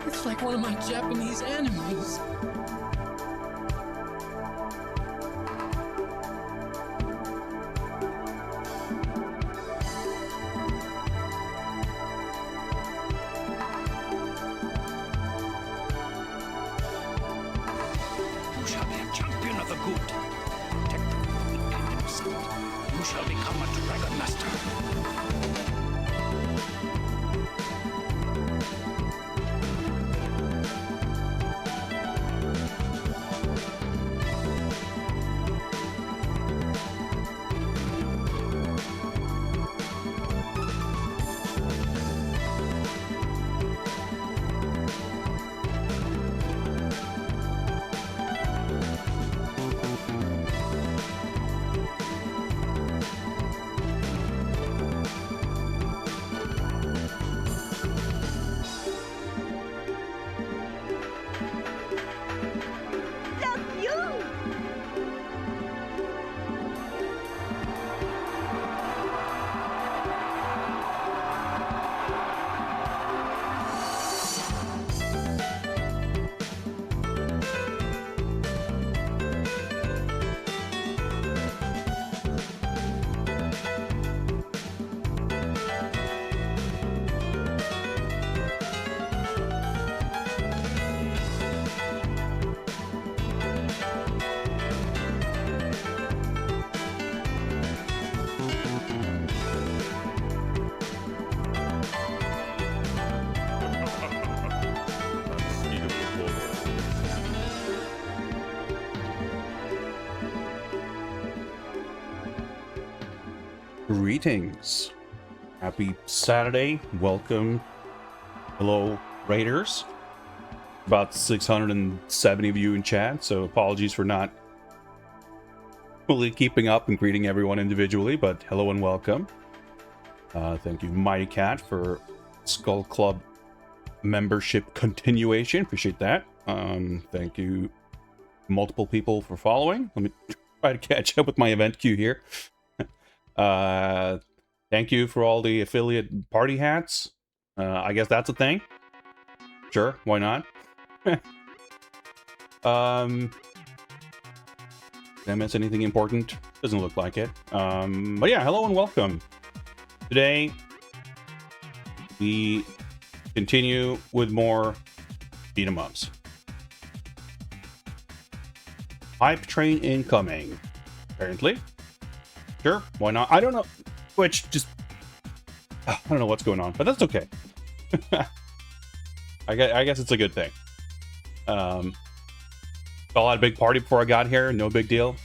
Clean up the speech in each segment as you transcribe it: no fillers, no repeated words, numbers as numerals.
It's like one of my Japanese animes. You shall be a champion of the good, protector of the weak and innocent. You shall become a dragon master. Greetings. Happy Saturday. Welcome. Hello, Raiders. About 670 of you in chat, so apologies for not fully keeping up and greeting everyone individually, but hello and welcome. Thank you, Mighty Cat, for Skull Club membership continuation. Appreciate that. Thank you, multiple people, for following. Let me try to catch up with my event queue here. Thank you for all the affiliate party hats. I guess that's a thing. Sure, why not? Did I miss anything important? Doesn't look like it. But yeah, hello and welcome. Today, we continue with more beat 'em ups. Hype train incoming. Apparently. Sure, why not? I don't know. Which just... I don't know what's going on, but that's okay. I guess it's a good thing. All had a big party before I got here. No big deal.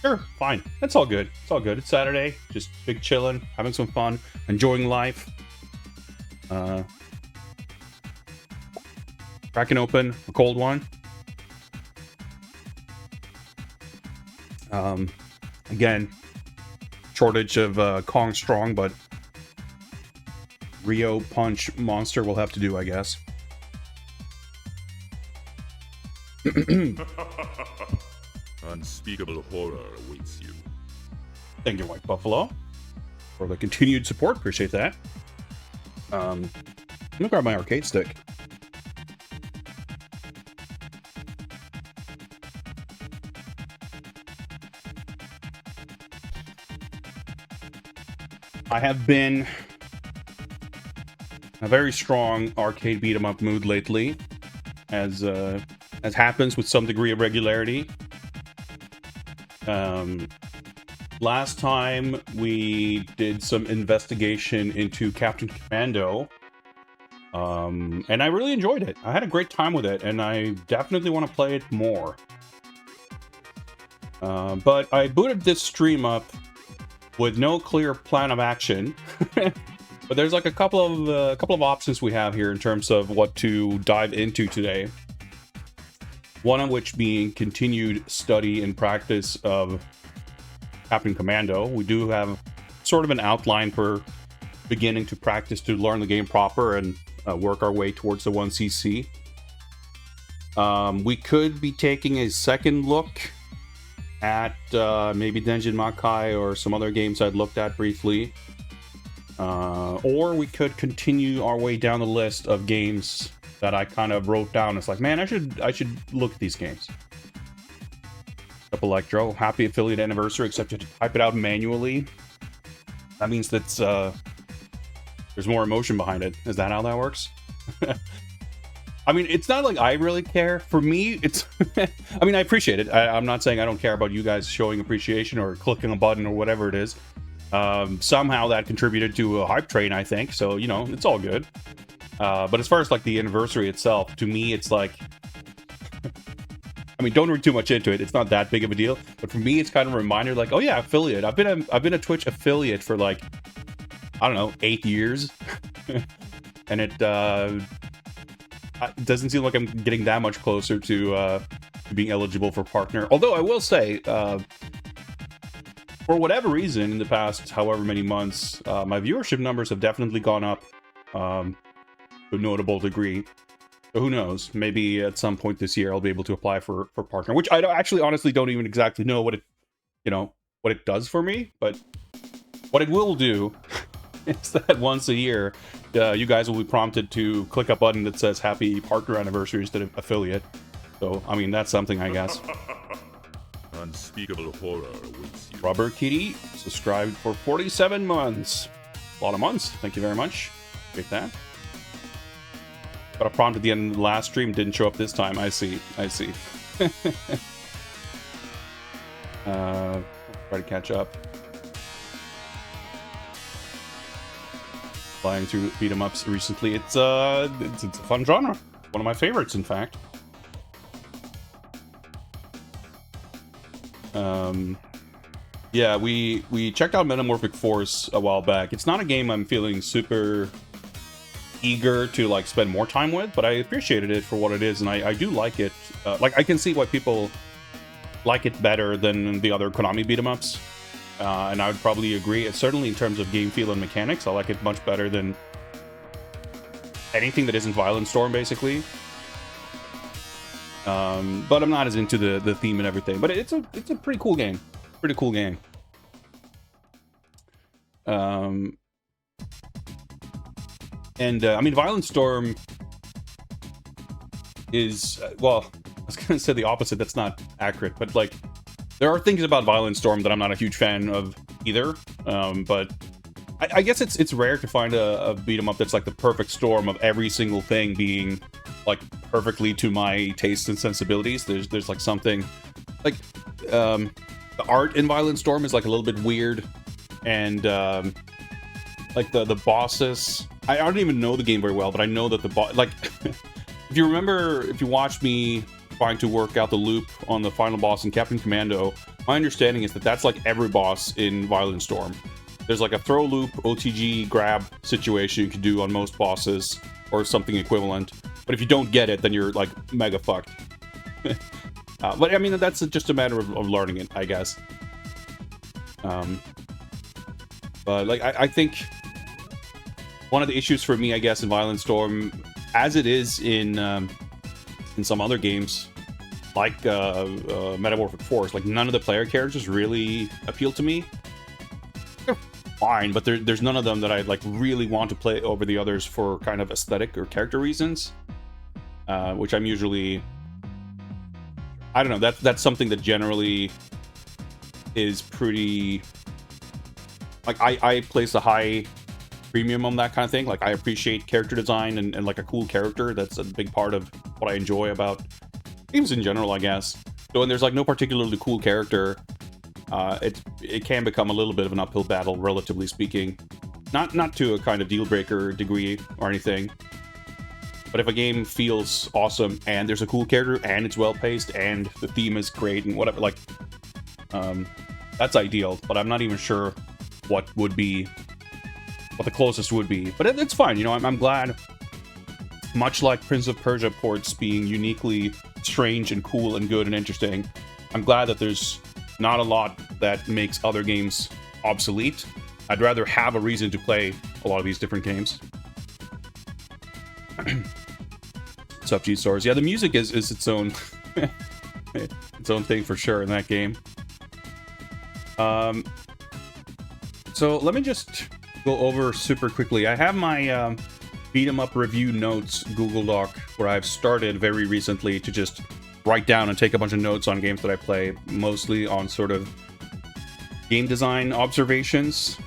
Sure, fine. That's all good. It's all good. It's Saturday. Just big chilling, having some fun, enjoying life. Cracking open a cold one. Again, shortage of Kong Strong, but Rio Punch Monster will have to do, I guess. Unspeakable horror awaits you. Thank you, White Buffalo, for the continued support. Appreciate that. I'm gonna grab my arcade stick. I have been a very strong arcade beat 'em up mood lately, as happens with some degree of regularity. Last time we did some investigation into Captain Commando, and I really enjoyed it. I had a great time with it, and I definitely want to play it more. But I booted this stream up with no clear plan of action. But there's like a couple of options we have here in terms of what to dive into today. One of which being continued study and practice of Captain Commando. We do have sort of an outline for beginning to practice to learn the game proper and work our way towards the 1cc. We could be taking a second look at maybe Denjin Makai or some other games I'd looked at briefly. Or we could continue our way down the list of games that I kind of wrote down. It's like, man, I should look at these games. Up Electro, happy affiliate anniversary, except you have to type it out manually. That means that there's more emotion behind it. Is that how that works? I mean, it's not like I really care. For me, it's... I mean, I appreciate it. I'm not saying I don't care about you guys showing appreciation or clicking a button or whatever it is. Somehow that contributed to a hype train, I think. So, you know, it's all good. But as far as like the anniversary itself, to me, it's like... I mean, don't read too much into it. It's not that big of a deal. But for me, it's kind of a reminder like, oh yeah, affiliate. I've been a Twitch affiliate for like, I don't know, 8 years. And it doesn't seem like I'm getting that much closer to being eligible for partner. Although I will say, for whatever reason, in the past however many months, my viewership numbers have definitely gone up to a notable degree. So who knows? Maybe at some point this year I'll be able to apply for partner, which I actually honestly don't even exactly know what it, what it does for me. But what it will do is that once a year, you guys will be prompted to click a button that says "Happy Partner Anniversary" instead of affiliate. So I mean that's something, I guess. Unspeakable horror awaits you. Rubber Kitty subscribed for 47 months. A lot of months. Thank you very much. Get that. Got a prompt at the end of the last stream, didn't show up this time. I see. Try to catch up. Flying through beat 'em ups recently. It's a fun genre. One of my favorites, in fact. Yeah, we checked out Metamorphic Force a while back. It's not a game I'm feeling super eager to like spend more time with, but I appreciated it for what it is, and I do like it. Like I can see why people like it better than the other Konami beat 'em ups, and I would probably agree. It's certainly in terms of game feel and mechanics, I like it much better than anything that isn't Violent Storm, basically. But I'm not as into the theme and everything. But it's a pretty cool game. Pretty cool game. And I mean, Violent Storm is, well, I was gonna say the opposite. That's not accurate, but like, there are things about Violent Storm that I'm not a huge fan of either. But I guess it's rare to find a beat 'em up that's like the perfect storm of every single thing being like perfectly to my tastes and sensibilities. There's like something like the art in Violent Storm is like a little bit weird, and like the bosses. I don't even know the game very well, but I know that the boss, like, if you watched me trying to work out the loop on the final boss in Captain Commando, my understanding is that that's like every boss in Violent Storm. There's like a throw loop, OTG grab situation you can do on most bosses, or something equivalent. But if you don't get it, then you're like mega fucked. But I mean, that's just a matter of learning it, I guess. But like, I think one of the issues for me, I guess, in Violent Storm, as it is in some other games, like Metamorphic Force, like none of the player characters really appeal to me. They're fine, but there's none of them that I like really want to play over the others for kind of aesthetic or character reasons. Which I'm usually, I don't know, that's something that generally is pretty, like, I place a high premium on that kind of thing. Like, I appreciate character design and like a cool character. That's a big part of what I enjoy about games in general, I guess. So when there's like no particularly cool character, it can become a little bit of an uphill battle, relatively speaking. Not to a kind of deal breaker degree or anything. But if a game feels awesome and there's a cool character and it's well paced and the theme is great and whatever, like, that's ideal. But I'm not even sure what the closest would be. But it's fine, you know. I'm glad. Much like Prince of Persia ports being uniquely strange and cool and good and interesting, I'm glad that there's not a lot that makes other games obsolete. I'd rather have a reason to play a lot of these different games. What's up, G-Stars? Yeah, the music is its own its own thing for sure in that game. So let me just go over super quickly. I have my beat 'em up review notes Google Doc where I've started very recently to just write down and take a bunch of notes on games that I play, mostly on sort of game design observations.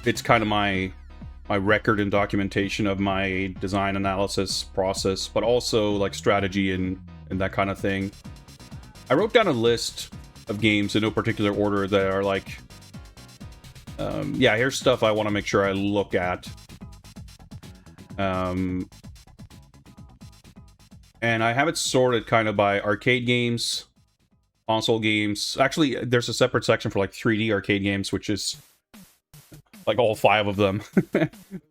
It's kind of my record and documentation of my design analysis process, but also like strategy and that kind of thing. I wrote down a list of games in no particular order that are like, yeah, here's stuff I want to make sure I look at. And I have it sorted kind of by arcade games, console games. Actually, there's a separate section for like 3D arcade games, which is like all 5 of them,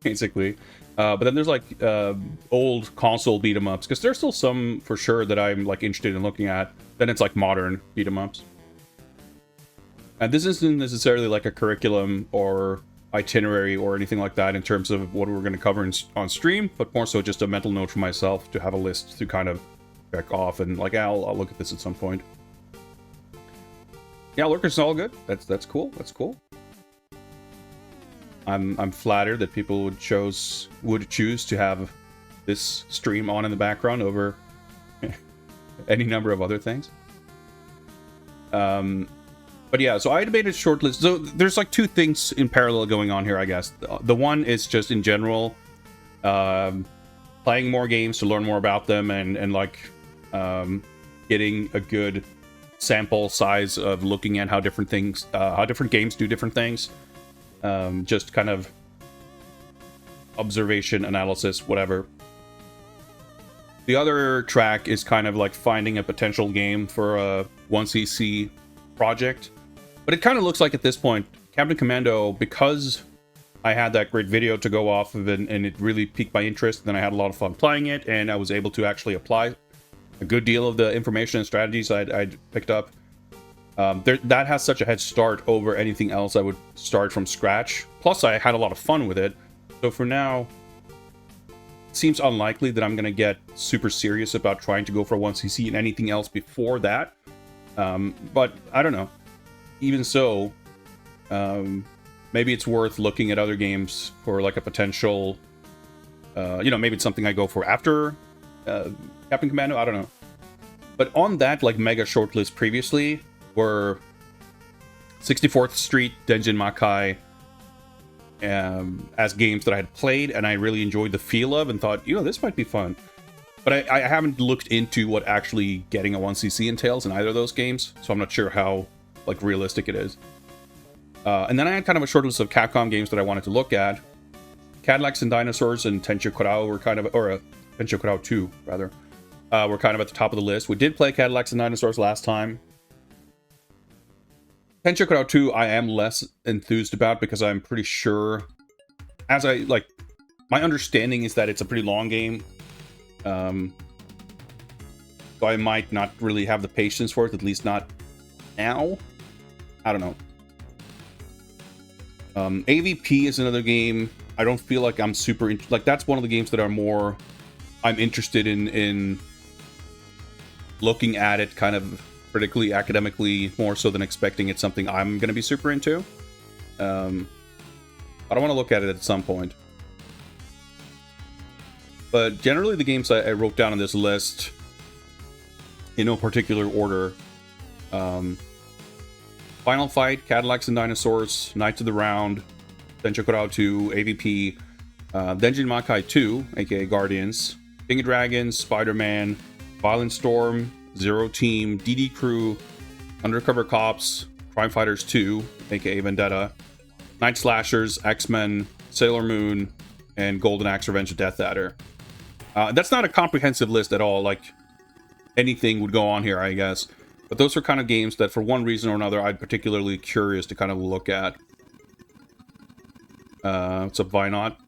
basically. But then there's like old console beat 'em ups, because there's still some for sure that I'm like interested in looking at. Then it's like modern beat 'em ups. And this isn't necessarily like a curriculum or itinerary or anything like that in terms of what we're going to cover on stream, but more so just a mental note for myself to have a list to kind of check off and like, I'll look at this at some point. Yeah, Lurkers is all good. That's cool. That's cool. I'm flattered that people would choose to have this stream on in the background over any number of other things. But yeah, so I made a short list. So there's like 2 things in parallel going on here, I guess. The one is just in general, playing more games to learn more about them and like getting a good sample size of looking at how different games do different things. Just kind of observation, analysis, whatever. The other track is kind of like finding a potential game for a 1cc project. But it kind of looks like at this point, Captain Commando, because I had that great video to go off of and it really piqued my interest, and then I had a lot of fun playing it, and I was able to actually apply a good deal of the information and strategies I'd picked up. That has such a head start over anything else I would start from scratch. Plus, I had a lot of fun with it. So for now, it seems unlikely that I'm going to get super serious about trying to go for 1cc and anything else before that. But I don't know. Even so, maybe it's worth looking at other games for like a potential, maybe it's something I go for after Captain Commando, I don't know. But on that like mega shortlist previously were 64th Street, Denjin Makai, as games that I had played and I really enjoyed the feel of and thought, this might be fun. But I haven't looked into what actually getting a 1cc entails in either of those games, so I'm not sure how like realistic it is. And then I had kind of a short list of Capcom games that I wanted to look at. Cadillacs and Dinosaurs and Tenchi Kurau were kind of, or Tenchi Kurau 2 rather, were kind of at the top of the list. We did play Cadillacs and Dinosaurs last time. Tenchi Kurau 2 I am less enthused about because I'm pretty sure, my understanding is that it's a pretty long game. So I might not really have the patience for it, at least not now. I don't know. AVP is another game. I don't feel like I'm super that's one of the games that are more I'm interested in looking at it kind of critically, academically, more so than expecting it's something I'm going to be super into. But I want to look at it at some point. But generally the games I wrote down on this list, in no particular order, Final Fight, Cadillacs and Dinosaurs, Knights of the Round, Tenchi Kurau 2, AVP, Denjin Makai 2, aka Guardians, King of Dragons, Spider-Man, Violent Storm, Zero Team, DD Crew, Undercover Cops, Crime Fighters 2, aka Vendetta, Night Slashers, X-Men, Sailor Moon, and Golden Axe Revenge of Death Adder. That's not a comprehensive list at all, like anything would go on here, I guess. But those are kind of games that for one reason or another I'm particularly curious to kind of look at. What's up, Why not?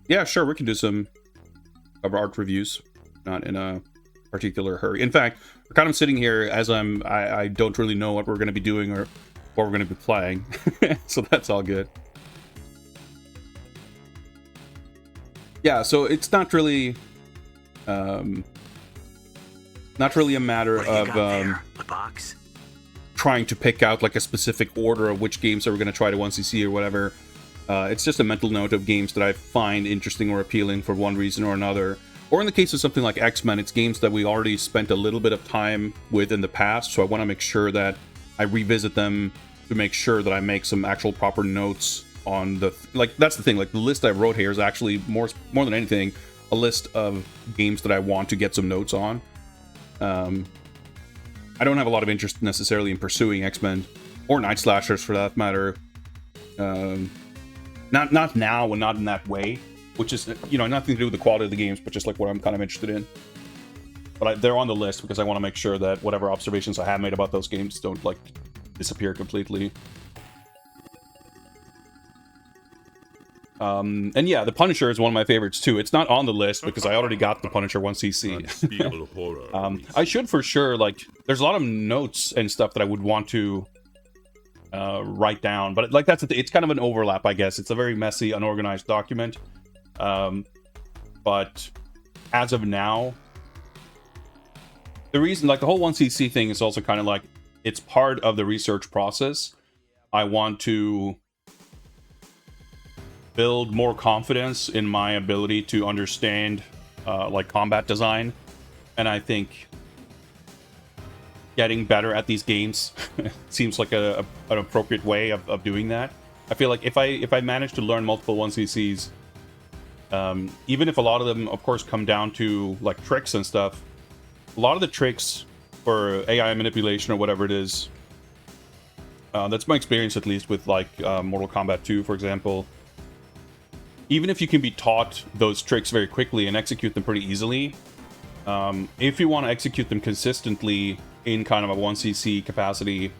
Yeah, sure, we can do some cover art reviews. Not in a particular hurry. In fact, we're kind of sitting here as I don't really know what we're going to be doing or what we're going to be playing. So that's all good. Yeah, so it's not really a matter of a box? Trying to pick out like a specific order of which games that we're going to try to 1cc or whatever. It's just a mental note of games that I find interesting or appealing for one reason or another. Or in the case of something like X-Men, it's games that we already spent a little bit of time with in the past, so I want to make sure that I revisit them to make sure that I make some actual proper notes on the... that's the thing, like, the list I wrote here is actually, more than anything, a list of games that I want to get some notes on. I don't have a lot of interest necessarily in pursuing X-Men, or Night Slashers for that matter. Not now and not in that way, which is, nothing to do with the quality of the games, but just like what I'm kind of interested in. But they're on the list because I want to make sure that whatever observations I have made about those games don't like disappear completely. And yeah, The Punisher is one of my favorites too. It's not on the list because I already got The Punisher 1cc. Unspeakable horror. I should for sure, there's a lot of notes and stuff that I would want to write down, but it's kind of an overlap, I guess. It's a very messy, unorganized document. But as of now, the reason, the whole 1cc thing is also kind of it's part of the research process. I want to build more confidence in my ability to understand combat design, and I think getting better at these games seems like an appropriate way of doing that. I feel like if I manage to learn multiple 1cc's, even if a lot of them of course come down to tricks and stuff, a lot of the tricks for AI manipulation or whatever it is, that's my experience at least with Mortal Kombat 2 for example. Even if you can be taught those tricks very quickly and execute them pretty easily, if you want to execute them consistently in kind of a 1cc capacity,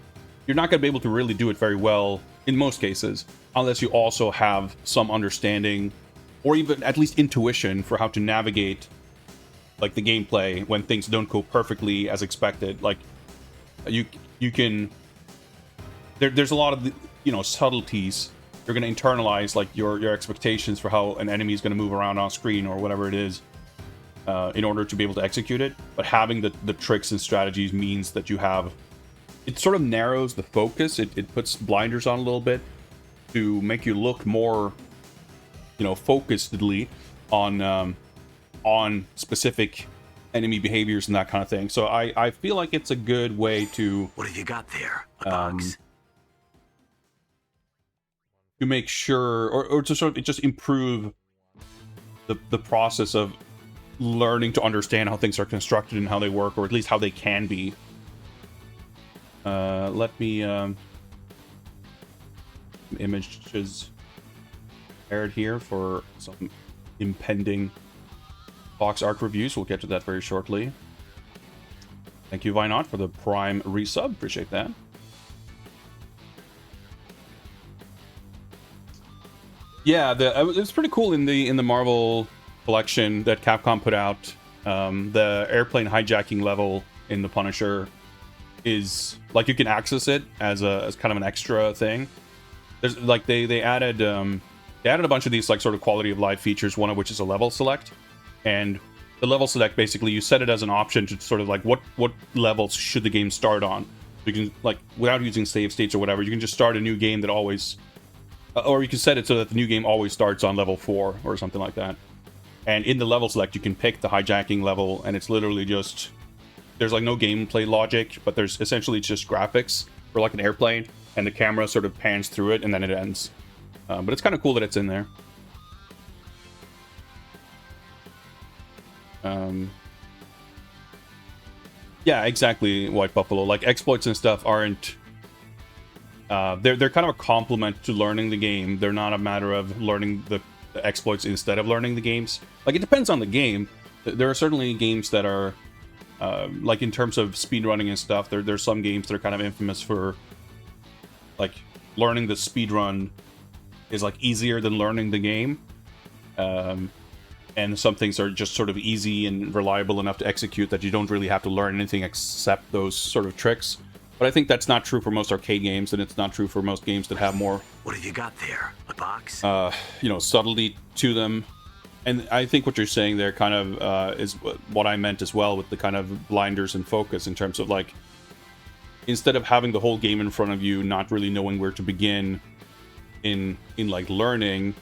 you're not going to be able to really do it very well in most cases, unless you also have some understanding or even at least intuition for how to navigate the gameplay when things don't go perfectly as expected. You can... There's a lot of, subtleties. You're going to internalize your expectations for how an enemy is going to move around on screen or whatever it is in order to be able to execute it. But having the tricks and strategies means that you have... It sort of narrows the focus. It puts blinders on a little bit to make you look more, focusedly on on specific enemy behaviors and that kind of thing. So I feel like it's a good way to What have you got there? A box? to make sure, or to sort of just improve the process of learning to understand how things are constructed and how they work, or at least how they can be. Let me images aired here for some impending box art reviews. We'll get to that very shortly. Thank you, Vinot, for the Prime resub. Appreciate that. Yeah, it's pretty cool in the Marvel collection that Capcom put out. The airplane hijacking level in the Punisher is like you can access it as kind of an extra thing. There's like they added a bunch of these like sort of quality of life features. One of which is a level select, and the level select basically you set it as an option to sort of like what levels should the game start on. You can like without using save states or whatever, you can just start a new game that always. Or you can set it so that the new game always starts on level 4 or something like that. And in the level select, you can pick the hijacking level, and it's literally just... There's like no gameplay logic, but there's essentially just graphics for like an airplane, and the camera sort of pans through it, and then it ends. But it's kind of cool that it's in there. Yeah, exactly, White Buffalo. Like, exploits and stuff aren't... They're kind of a complement to learning the game. They're not a matter of learning the exploits instead of learning the games. Like, it depends on the game. There are certainly games that are, like in terms of speedrunning and stuff, there's some games that are kind of infamous for, like, learning the speedrun is, like, easier than learning the game. And some things are just sort of easy and reliable enough to execute that you don't really have to learn anything except those sort of tricks. But I think that's not true for most arcade games, and it's not true for most games that have more... What have you got there? A box? You know, subtlety to them. And I think what you're saying there kind of is what I meant as well with the kind of blinders and focus in terms of, like, instead of having the whole game in front of you, not really knowing where to begin in like, learning,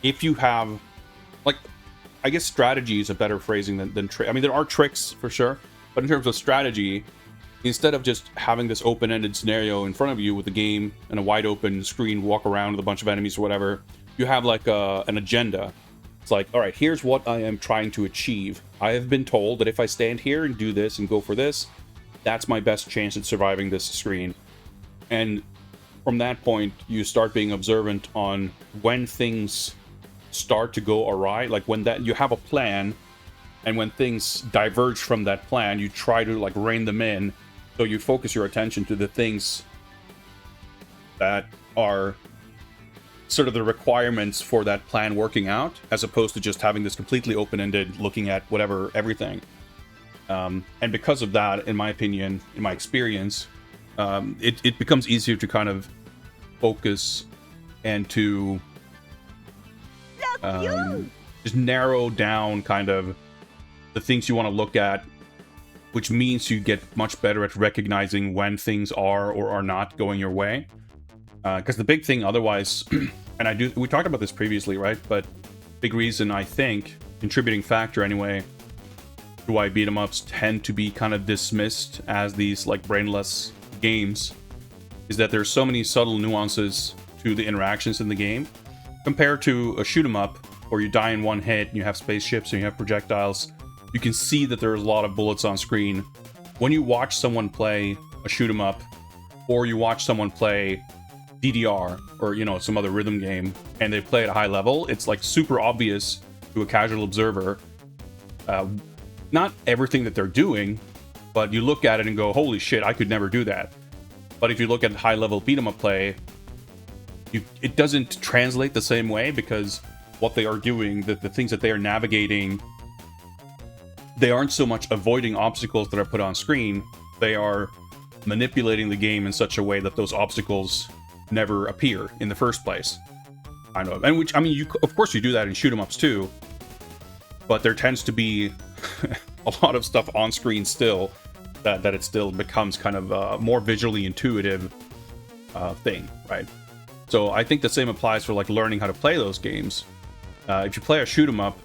if you have... Like, I guess strategy is a better phrasing than I mean, there are tricks, for sure, but in terms of strategy... Instead of just having this open-ended scenario in front of you with the game and a wide open screen, walk around with a bunch of enemies or whatever, you have like an agenda. It's like, all right, here's what I am trying to achieve. I have been told that if I stand here and do this and go for this, that's my best chance at surviving this screen. And from that point, you start being observant on when things start to go awry, like when that you have a plan, and when things diverge from that plan, you try to like rein them in. So you focus your attention to the things that are sort of the requirements for that plan working out, as opposed to just having this completely open-ended, looking at whatever, everything. And because of that, in my opinion, in my experience, it becomes easier to kind of focus and to just narrow down kind of the things you want to look at, which means you get much better at recognizing when things are or are not going your way. Because the big thing otherwise, and we talked about this previously, right? But big reason, I think, contributing factor anyway, to why beat 'em ups tend to be kind of dismissed as these like brainless games, is that there's so many subtle nuances to the interactions in the game, compared to a shoot 'em up where you die in one hit and you have spaceships and you have projectiles. You can see that there's a lot of bullets on screen. When you watch someone play a shoot 'em up, or you watch someone play DDR, or, you know, some other rhythm game, and they play at a high level, it's like super obvious to a casual observer. Not everything that they're doing, but you look at it and go, holy shit, I could never do that. But if you look at high level beat 'em up play, it doesn't translate the same way, because what they are doing, the things that they are navigating, they aren't so much avoiding obstacles that are put on screen, they are manipulating the game in such a way that those obstacles never appear in the first place. I know, and which, I mean, of course you do that in shoot 'em ups too, but there tends to be a lot of stuff on screen still that it still becomes kind of a more visually intuitive thing, right? So I think the same applies for like learning how to play those games. If you play a shoot 'em up,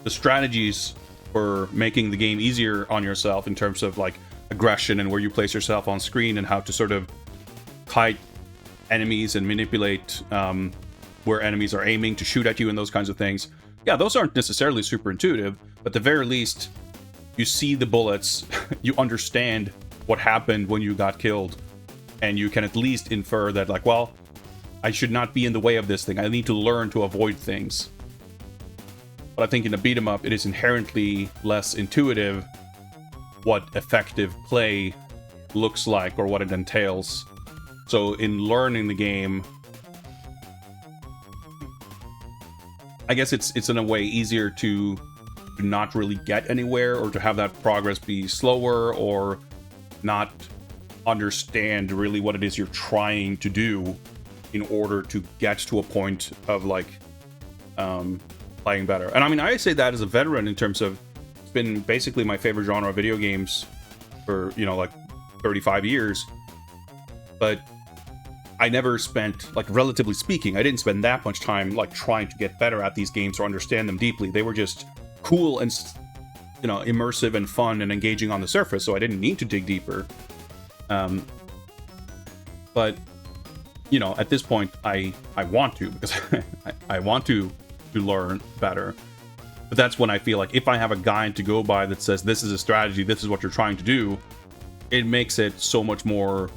the strategies for making the game easier on yourself in terms of like aggression and where you place yourself on screen and how to sort of kite enemies and manipulate where enemies are aiming to shoot at you and those kinds of things. Yeah, those aren't necessarily super intuitive, but at the very least, you see the bullets, you understand what happened when you got killed, and you can at least infer that, like, well, I should not be in the way of this thing. I need to learn to avoid things. But I think in a beat 'em up, it is inherently less intuitive what effective play looks like or what it entails. So in learning the game, I guess it's in a way easier to not really get anywhere, or to have that progress be slower, or not understand really what it is you're trying to do in order to get to a point of like playing better. And I mean, I say that as a veteran in terms of it's been basically my favorite genre of video games for, you know, like 35 years. But I never spent, like, relatively speaking, I didn't spend that much time like trying to get better at these games or understand them deeply. They were just cool and, you know, immersive and fun and engaging on the surface, so I didn't need to dig deeper. But you know, at this point, I want to, because I want to learn better. But that's when I feel like if I have a guide to go by that says this is a strategy, this is what you're trying to do, it makes it so much more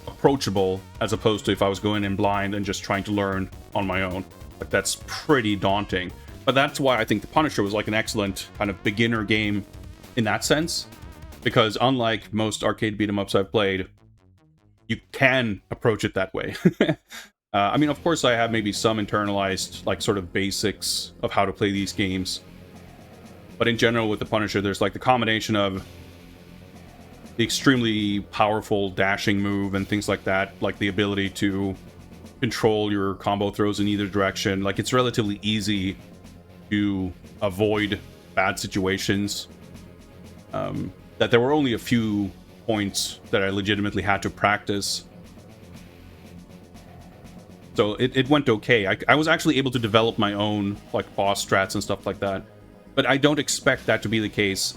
approachable, as opposed to if I was going in blind and just trying to learn on my own. Like, that's pretty daunting. But that's why I think The Punisher was like an excellent kind of beginner game in that sense, because unlike most arcade beat 'em ups I've played, you can approach it that way. I mean, of course, I have maybe some internalized, like, sort of basics of how to play these games. But in general, with The Punisher, there's like the combination of the extremely powerful dashing move and things like that, like the ability to control your combo throws in either direction. Like, it's relatively easy to avoid bad situations. That there were only a few points that I legitimately had to practice. So it went okay. I was actually able to develop my own, like, boss strats and stuff like that. But I don't expect that to be the case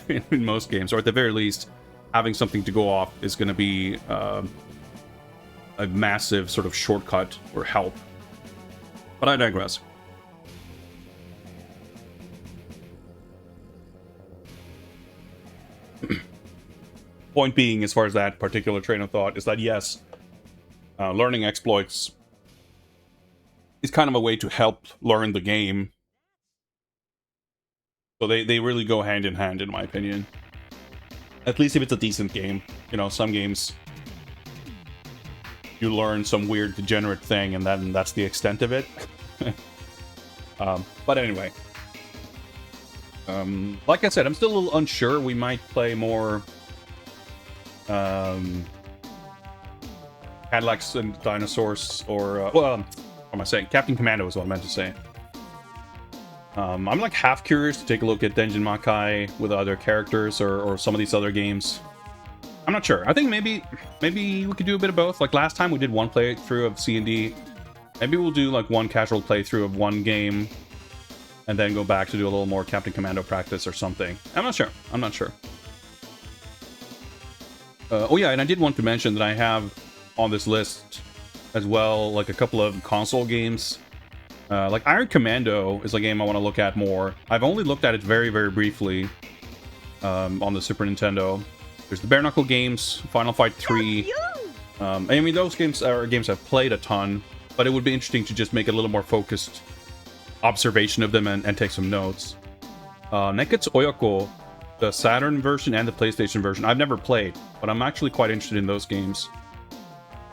in most games, or at the very least, having something to go off is going to be a massive sort of shortcut or help. But I digress. Point being, as far as that particular train of thought, is that yes, learning exploits is kind of a way to help learn the game. So they really go hand in hand, in my opinion. At least if it's a decent game. You know, some games you learn some weird degenerate thing and then that's the extent of it. But anyway. Like I said, I'm still a little unsure. We might play more Cadillacs and Dinosaurs, or what am I saying? Captain Commando is what I meant to say. I'm like half curious to take a look at Denjin Makai with other characters, or some of these other games. I'm not sure. I think maybe we could do a bit of both. Like last time we did one playthrough of C&D. Maybe we'll do like one casual playthrough of one game and then go back to do a little more Captain Commando practice or something. I'm not sure. Oh yeah, and I did want to mention that I have on this list as well, like a couple of console games. Like Iron Commando is a game I want to look at more. I've only looked at it very, very briefly on the Super Nintendo. There's the Bare Knuckle games, Final Fight 3. I mean, those games are games I've played a ton, but it would be interesting to just make a little more focused observation of them and take some notes. Neketsu Oyoko, the Saturn version and the PlayStation version, I've never played, but I'm actually quite interested in those games.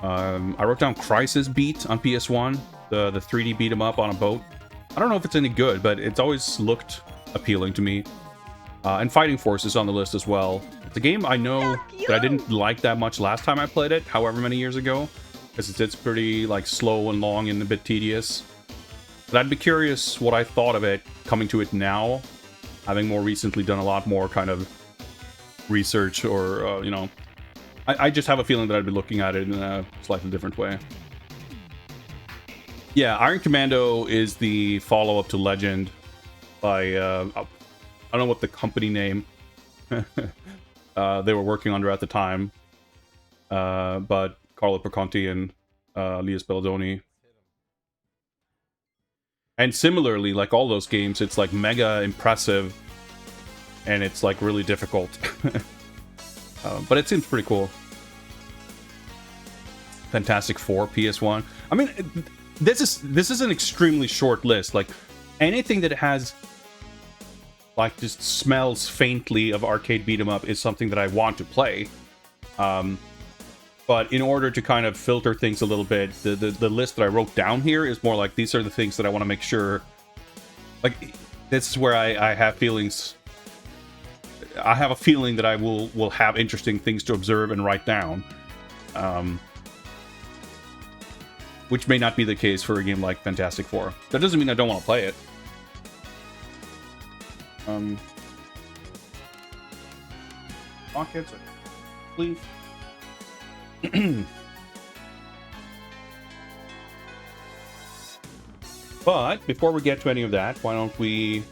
I wrote down Crisis Beat on PS1, the 3D beat 'em up on a boat. I don't know if it's any good, but it's always looked appealing to me. And Fighting Force is on the list as well. It's a game I know that I didn't like that much last time I played it, however many years ago, because it's pretty like slow and long and a bit tedious. But I'd be curious what I thought of it coming to it now, having more recently done a lot more kind of research, or you know, I just have a feeling that I'd be looking at it in a slightly different way. Yeah, Iron Commando is the follow-up to Legend, by I don't know what the company name they were working under at the time, but Carlo Perconti and Elias Belladoni. And similarly, like all those games, it's like mega impressive, and it's like really difficult. But it seems pretty cool. Fantastic Four, PS1. I mean, this is an extremely short list. Like anything that has like just smells faintly of arcade beat 'em up is something that I want to play. But in order to kind of filter things a little bit, the list that I wrote down here is more like these are the things that I want to make sure. Like this is where I have feelings. I have a feeling that I will have interesting things to observe and write down. Which may not be the case for a game like Fantastic Four. That doesn't mean I don't want to play it. Pockets, please. But before we get to any of that, why don't we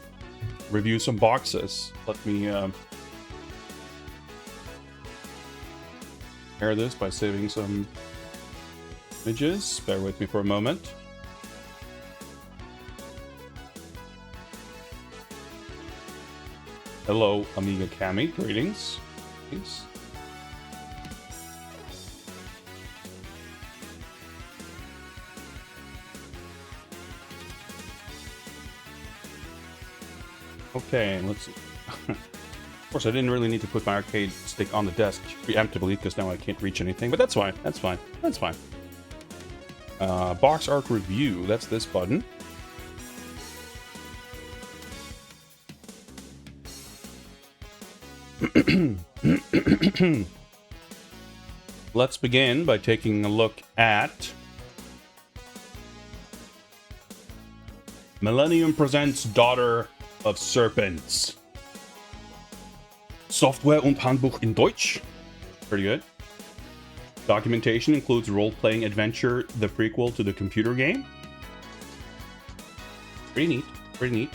review some boxes? Let me pair this by saving some images. Bear with me for a moment. Hello, Amiga Cami. Greetings. Thanks. Okay, let's see. Of course, I didn't really need to put my arcade stick on the desk preemptively, because now I can't reach anything, but that's fine, that's fine, that's fine. Box art review, that's this button. Let's begin by taking a look at Millennium Presents Daughter of Serpents. Software und Handbuch in Deutsch. Pretty good. Documentation includes role-playing adventure, the prequel to the computer game. Pretty neat. Pretty neat.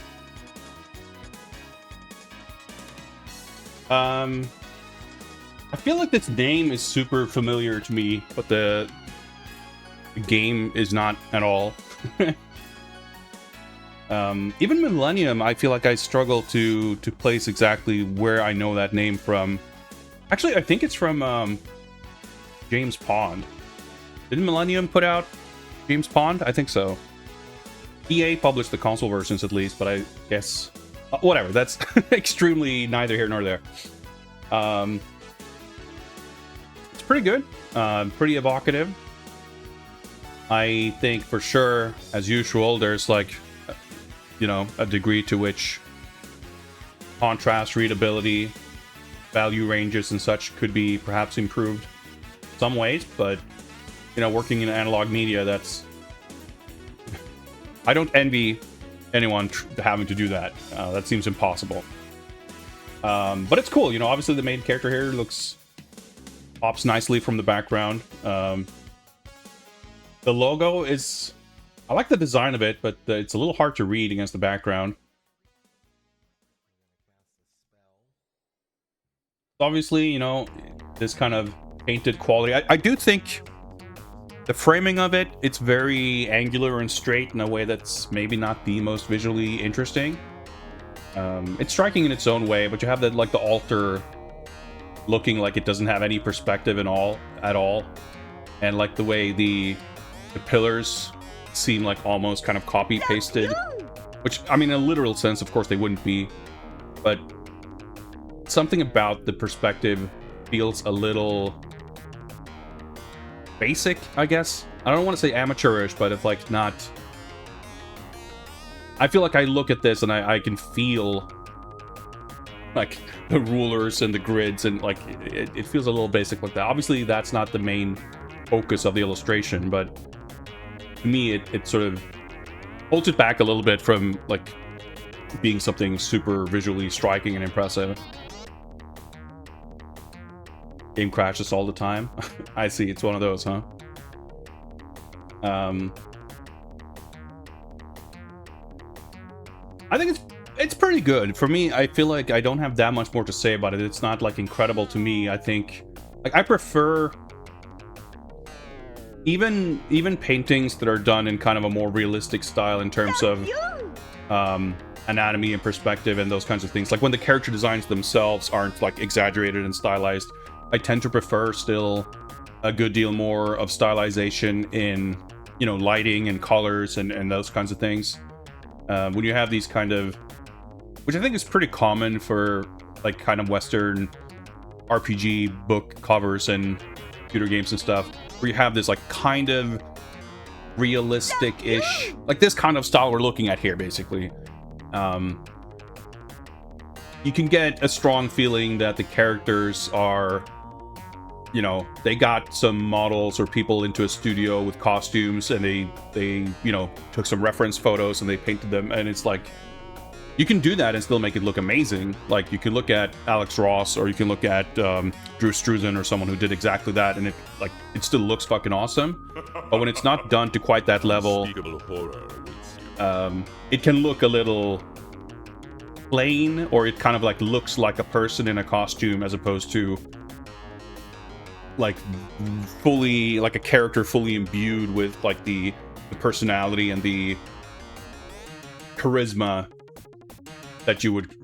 I feel like this name is super familiar to me, but the game is not at all. Even Millennium, I feel like I struggle to place exactly where I know that name from. Actually, I think it's from James Pond. Didn't Millennium put out James Pond? I think so. EA published the console versions at least, but I guess... whatever, that's extremely neither here nor there. It's pretty good. Pretty evocative. I think for sure, as usual, there's like... you know, a degree to which contrast, readability, value ranges and such could be perhaps improved some ways, but, you know, working in analog media, that's... I don't envy anyone having to do that. That seems impossible. But it's cool, you know, obviously the main character here pops nicely from the background. The logo is... I like the design of it, but it's a little hard to read against the background. Obviously, you know, this kind of painted quality. I do think the framing of it, it's very angular and straight in a way that's maybe not the most visually interesting. It's striking in its own way, but you have that, like, the altar looking like it doesn't have any perspective at all. And like the way the pillars seem like almost kind of copy pasted, which, I mean, in a literal sense, of course they wouldn't be, but something about the perspective feels a little basic, I guess. I don't want to say amateurish, but it's like not... I feel like I look at this and I can feel like the rulers and the grids, and like it feels a little basic like that. Obviously that's not the main focus of the illustration, but to me, it sort of holds it back a little bit from, like, being something super visually striking and impressive. Game crashes all the time. I see, it's one of those, huh? I think It's pretty good. For me, I feel like I don't have that much more to say about it. It's not like incredible to me. I think like I prefer even paintings that are done in kind of a more realistic style in terms of anatomy and perspective and those kinds of things. Like when the character designs themselves aren't like exaggerated and stylized, I tend to prefer still a good deal more of stylization in, you know, lighting and colors and those kinds of things. When you have these kind of, which I think is pretty common for like kind of Western RPG book covers and computer games and stuff, where you have this like kind of realistic-ish, like this kind of style we're looking at here, basically. You can get a strong feeling that the characters are, you know, they got some models or people into a studio with costumes and they you know, took some reference photos and they painted them, and it's like you can do that and still make it look amazing. Like you can look at Alex Ross, or you can look at Drew Struzan or someone who did exactly that, and it still looks fucking awesome. But when it's not done to quite that level, it can look a little plain, or it kind of like looks like a person in a costume as opposed to like fully like a character fully imbued with like the personality and the charisma that you would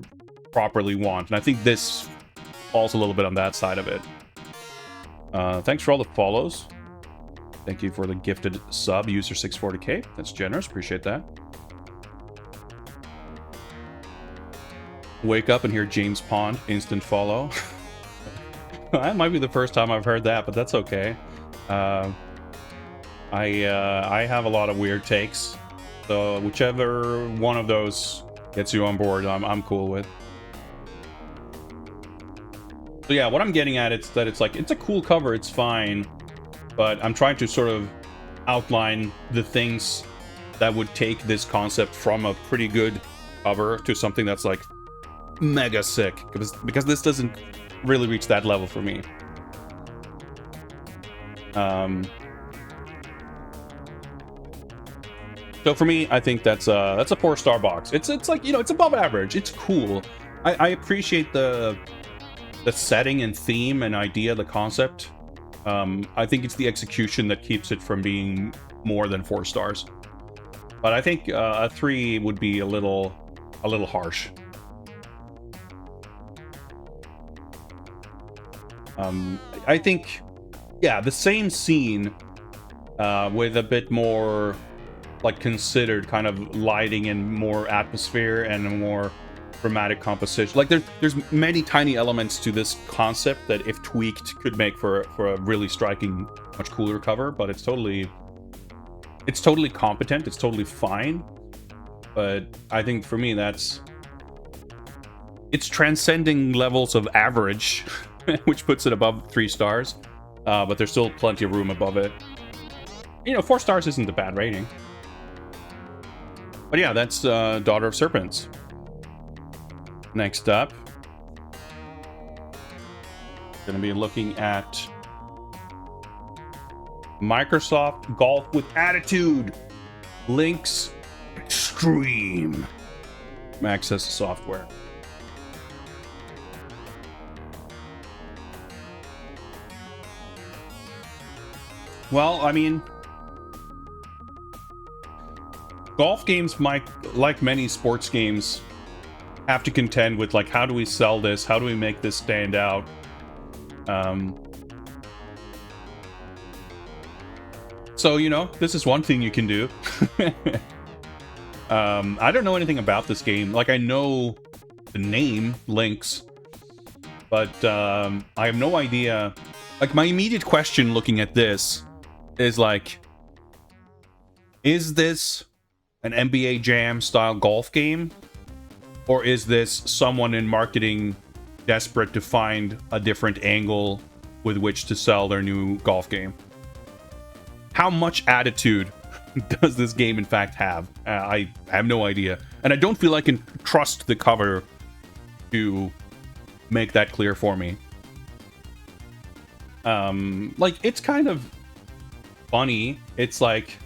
properly want. And I think this falls a little bit on that side of it. Thanks for all the follows. Thank you for the gifted sub, user 640k. That's generous, appreciate that. Wake up and hear James Pond, instant follow. That might be the first time I've heard that, but that's okay. I have a lot of weird takes, so whichever one of those gets you on board, I'm cool with. So yeah, what I'm getting at is that it's like, it's a cool cover, it's fine, but I'm trying to sort of outline the things that would take this concept from a pretty good cover to something that's like mega sick, because this doesn't really reach that level for me. So for me, I think that's a 4-star box. It's like, you know, it's above average. It's cool. I appreciate the setting and theme and idea, the concept. I think it's the execution that keeps it from being more than 4 stars. But I think a 3 would be a little harsh. I think, yeah, the same scene with a bit more like considered kind of lighting and more atmosphere and a more dramatic composition. Like there's many tiny elements to this concept that, if tweaked, could make for a really striking, much cooler cover. But it's totally competent. It's totally fine. But I think for me, it's transcending levels of average, which puts it above 3 stars. But there's still plenty of room above it. You know, 4 stars isn't a bad rating. But yeah, that's Daughter of Serpents. Next up, gonna be looking at Microsoft Golf with Attitude, Link's Extreme Access software. Well, I mean, golf games might, like many sports games, have to contend with, like, how do we sell this? How do we make this stand out? So, you know, this is one thing you can do. I don't know anything about this game. Like, I know the name, Lynx, but I have no idea. Like, my immediate question looking at this is, like, is this an NBA Jam style golf game? Or is this someone in marketing desperate to find a different angle with which to sell their new golf game? How much attitude does this game in fact have? I have no idea. And I don't feel I can trust the cover to make that clear for me. Like, it's kind of funny. It's like,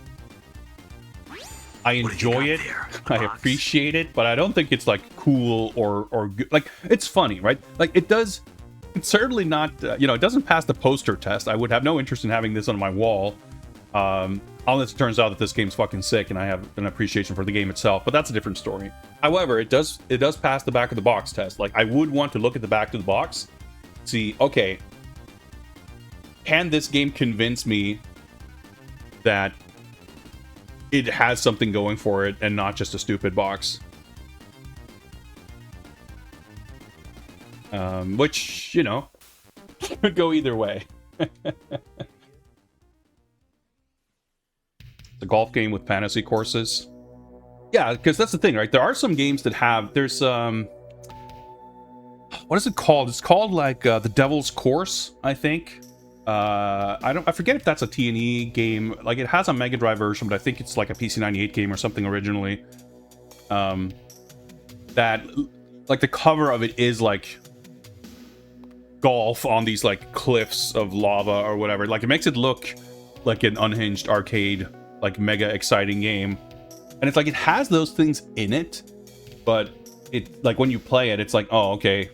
I enjoy it, I appreciate it, but I don't think it's like cool or good. Like, it's funny, right? Like, it's certainly not, you know, it doesn't pass the poster test. I would have no interest in having this on my wall, unless it turns out that this game's fucking sick and I have an appreciation for the game itself, but that's a different story. However, it does pass the back of the box test. Like, I would want to look at the back of the box, see, okay, can this game convince me that it has something going for it and not just a stupid box? Which, you know, could go either way. The golf game with fantasy courses. Yeah, because that's the thing, right? There are some games that have, there's, what is it called? It's called like the Devil's Course, I think. I forget if that's a T&E game. Like, it has a Mega Drive version, but I think it's like a PC-98 game or something originally. That, like, the cover of it is like golf on these like cliffs of lava or whatever. Like, it makes it look like an unhinged arcade, like, mega exciting game. And it's like, it has those things in it, but it, like, when you play it, it's like, oh, okay,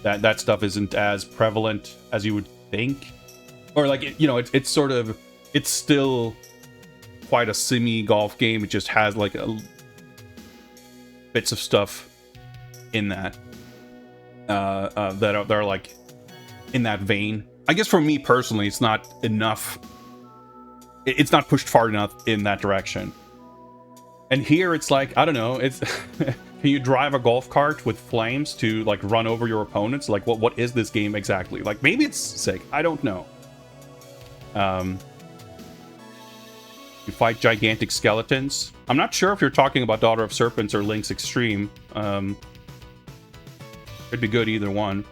that stuff isn't as prevalent as you would think. Or like, you know, it's sort of, it's still quite a simmy golf game. It just has like bits of stuff in that that are like in that vein. I guess for me personally, it's not enough. It's not pushed far enough in that direction. And here it's like, I don't know, it's can you drive a golf cart with flames to like run over your opponents? Like, what is this game exactly? Like, maybe it's sick, I don't know. You fight gigantic skeletons. I'm not sure if you're talking about Daughter of Serpents or Link's Extreme. It'd be good either one.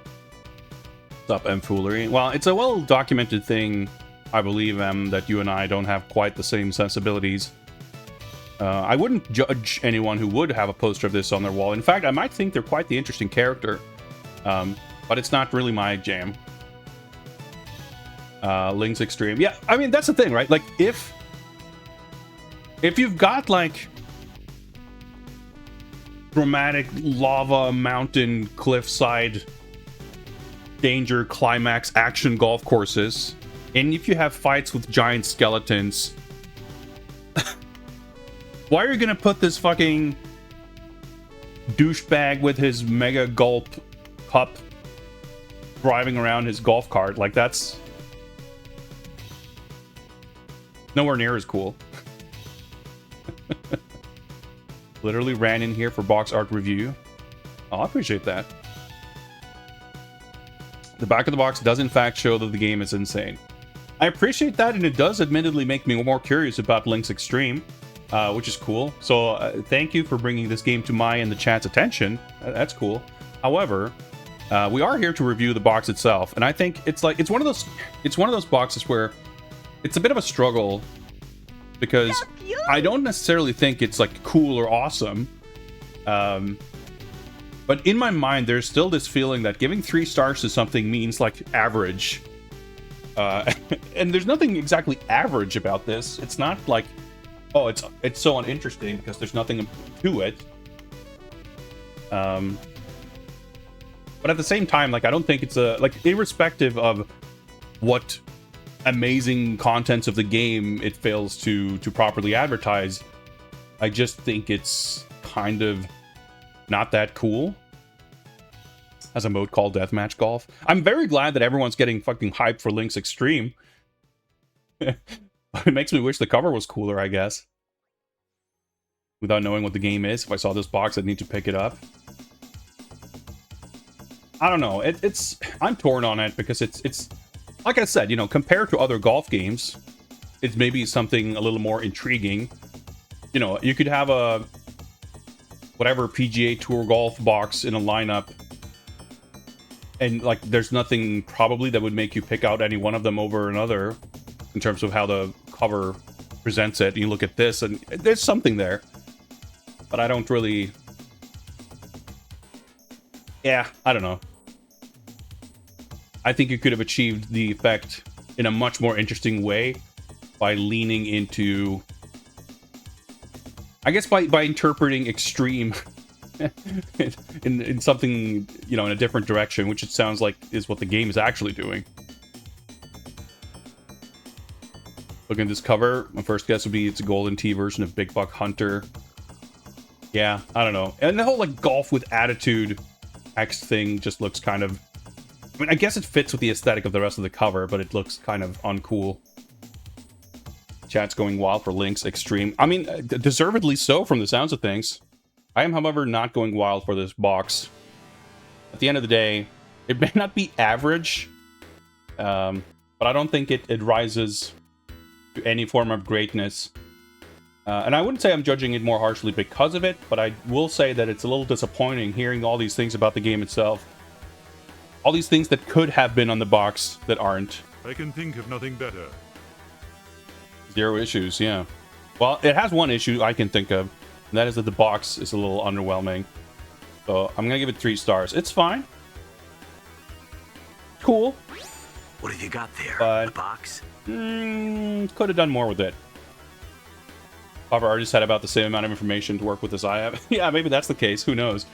What's up, M Foolery? Well, it's a well-documented thing, I believe, that you and I don't have quite the same sensibilities. I wouldn't judge anyone who would have a poster of this on their wall. In fact, I might think they're quite the interesting character. But it's not really my jam. Link's Extreme. Yeah, I mean, that's the thing, right? Like, if you've got, like, dramatic lava, mountain, cliffside, danger, climax, action golf courses, and if you have fights with giant skeletons, why are you gonna put this fucking douchebag with his mega gulp cup driving around his golf cart? Like, that's nowhere near as cool. Literally ran in here for box art review. Oh, I appreciate that. The back of the box does in fact show that the game is insane. I appreciate that, and it does admittedly make me more curious about Link's Extreme, which is cool. So thank you for bringing this game to my and the chat's attention. That's cool. However, we are here to review the box itself, and I think it's one of those boxes where it's a bit of a struggle, because I don't necessarily think it's like cool or awesome. But in my mind, there's still this feeling that giving 3 stars to something means like average. And there's nothing exactly average about this. It's not like, oh, it's so uninteresting because there's nothing to it. But at the same time, like, I don't think it's irrespective of what amazing contents of the game it fails to properly advertise, I just think it's kind of not that cool. Has a mode called Deathmatch Golf. I'm very glad that everyone's getting fucking hyped for Link's Extreme. It makes me wish the cover was cooler, I guess. Without knowing what the game is, if I saw this box, I'd need to pick it up. I don't know. I'm torn on it because it's like I said, you know, compared to other golf games, it's maybe something a little more intriguing. You know, you could have a whatever PGA Tour golf box in a lineup, and like there's nothing probably that would make you pick out any one of them over another in terms of how the cover presents it. You look at this and there's something there, but I don't really, yeah, I don't know. I think you could have achieved the effect in a much more interesting way by leaning into I guess by interpreting extreme in something, you know, in a different direction, which it sounds like is what the game is actually doing. Looking at this cover, my first guess would be it's a Golden Tee version of Big Buck Hunter. Yeah, I don't know. And the whole like golf with attitude X thing just looks kind of... I mean, I guess it fits with the aesthetic of the rest of the cover, but it looks kind of uncool. Chat's going wild for Link's Extreme. I mean, deservedly so from the sounds of things. I am, however, not going wild for this box. At the end of the day, it may not be average, but I don't think it rises to any form of greatness. And I wouldn't say I'm judging it more harshly because of it, but I will say that it's a little disappointing hearing all these things about the game itself. All these things that could have been on the box that aren't. I can think of nothing better. 0 issues, yeah. Well, it has one issue I can think of, and that is that the box is a little underwhelming. So I'm gonna give it 3 stars. It's fine. Cool. What have you got there? But, the box? Could have done more with it. Cover artist had about the same amount of information to work with as I have. Yeah, maybe that's the case. Who knows?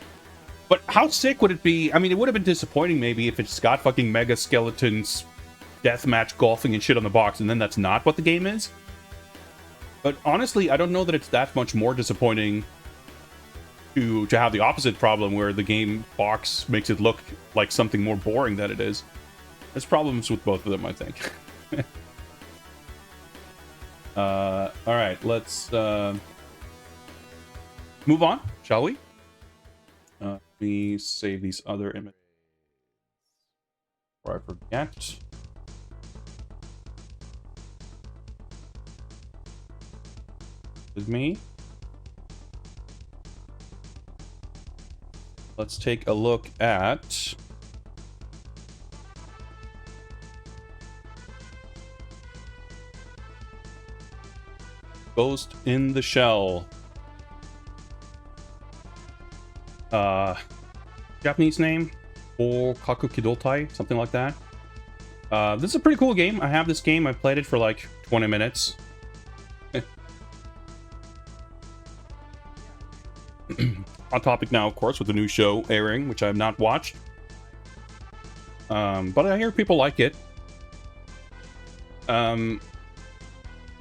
But how sick would it be? I mean, it would have been disappointing maybe if it's got fucking mega skeletons, deathmatch golfing and shit on the box, and then that's not what the game is. But honestly, I don't know that it's that much more disappointing to have the opposite problem where the game box makes it look like something more boring than it is. There's problems with both of them, I think. Alright, let's move on, shall we? Let me save these other images before I forget. With me. Let's take a look at Ghost in the Shell. Japanese name? Kaku Kidotai, something like that. This is a pretty cool game. I have this game. I played it for like 20 minutes. On topic now, of course, with the new show airing, which I have not watched. But I hear people like it.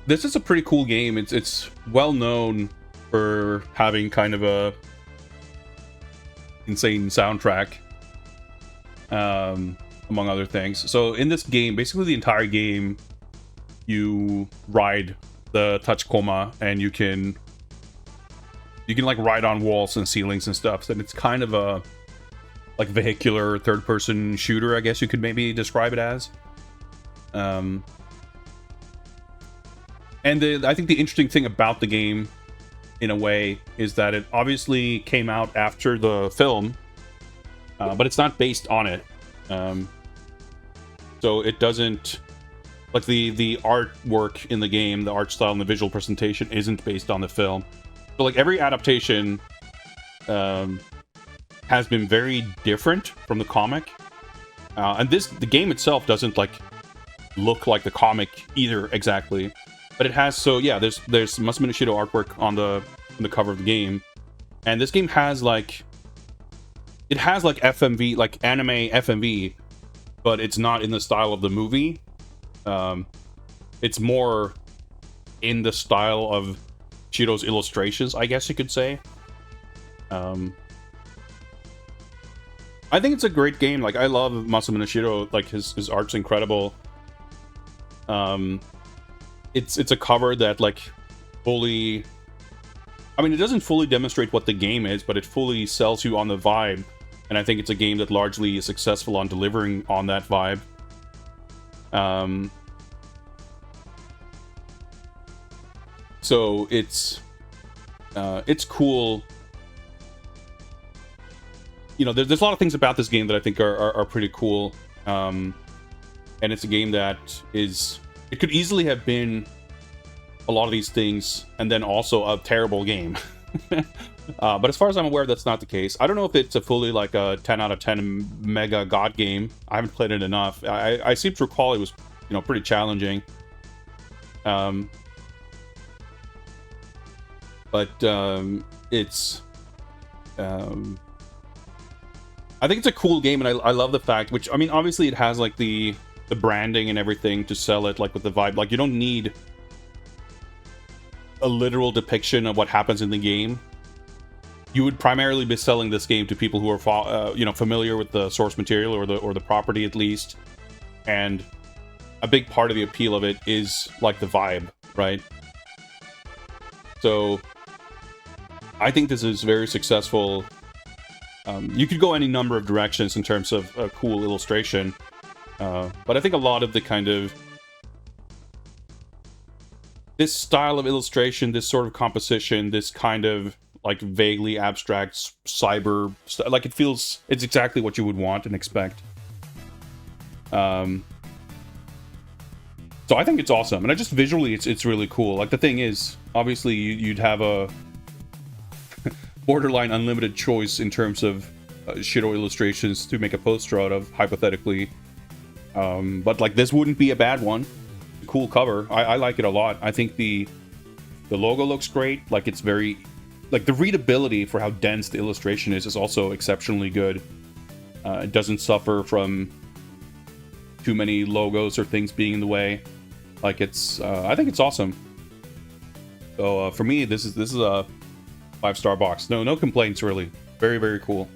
This is a pretty cool game. It's well known for having kind of a insane soundtrack, among other things. So in this game, basically the entire game, you ride the Tachikoma, and you can like ride on walls and ceilings and stuff. And it's kind of a like vehicular third-person shooter, I guess you could maybe describe it as. And I think the interesting thing about the game, in a way, is that it obviously came out after the film, but it's not based on it. So it doesn't, like the artwork in the game, the art style and the visual presentation isn't based on the film. So like every adaptation has been very different from the comic, and the game itself doesn't like look like the comic either exactly. But it has, so yeah, there's Masami Nishiro artwork on the cover of the game, and this game has like FMV, like anime FMV, but it's not in the style of the movie. It's more in the style of Shiro's illustrations, I guess you could say. I think it's a great game. Like, I love Masami Nishiro. Like, his art's incredible. It's a cover that like fully, I mean, it doesn't fully demonstrate what the game is, but it fully sells you on the vibe, and I think it's a game that largely is successful on delivering on that vibe. So it's cool. You know, there's a lot of things about this game that I think are pretty cool, and it's a game that is. It could easily have been a lot of these things, and then also a terrible game. But as far as I'm aware, that's not the case. I don't know if it's a fully like a 10 out of 10 mega god game. I haven't played it enough. I seem to recall it was, you know, pretty challenging. But it's I think it's a cool game, and I love the fact, which, I mean, obviously it has like the branding and everything to sell it, like with the vibe. Like, you don't need a literal depiction of what happens in the game. You would primarily be selling this game to people who are you know, familiar with the source material or the property at least, and a big part of the appeal of it is like the vibe, right? So I think this is very successful. You could go any number of directions in terms of a cool illustration, but I think a lot of the kind of this style of illustration, this sort of composition, this kind of like vaguely abstract cyber, like it's exactly what you would want and expect. So I think it's awesome, and I just visually it's really cool. Like, the thing is, obviously you'd have a borderline unlimited choice in terms of shitto illustrations to make a poster out of, hypothetically. But like, this wouldn't be a bad one. Cool cover. I like it a lot. I think the logo looks great. Like, it's very, like, the readability for how dense the illustration is also exceptionally good. It doesn't suffer from too many logos or things being in the way. Like, it's I think it's awesome. So for me, this is a 5-star box. No complaints, really. Very, very cool.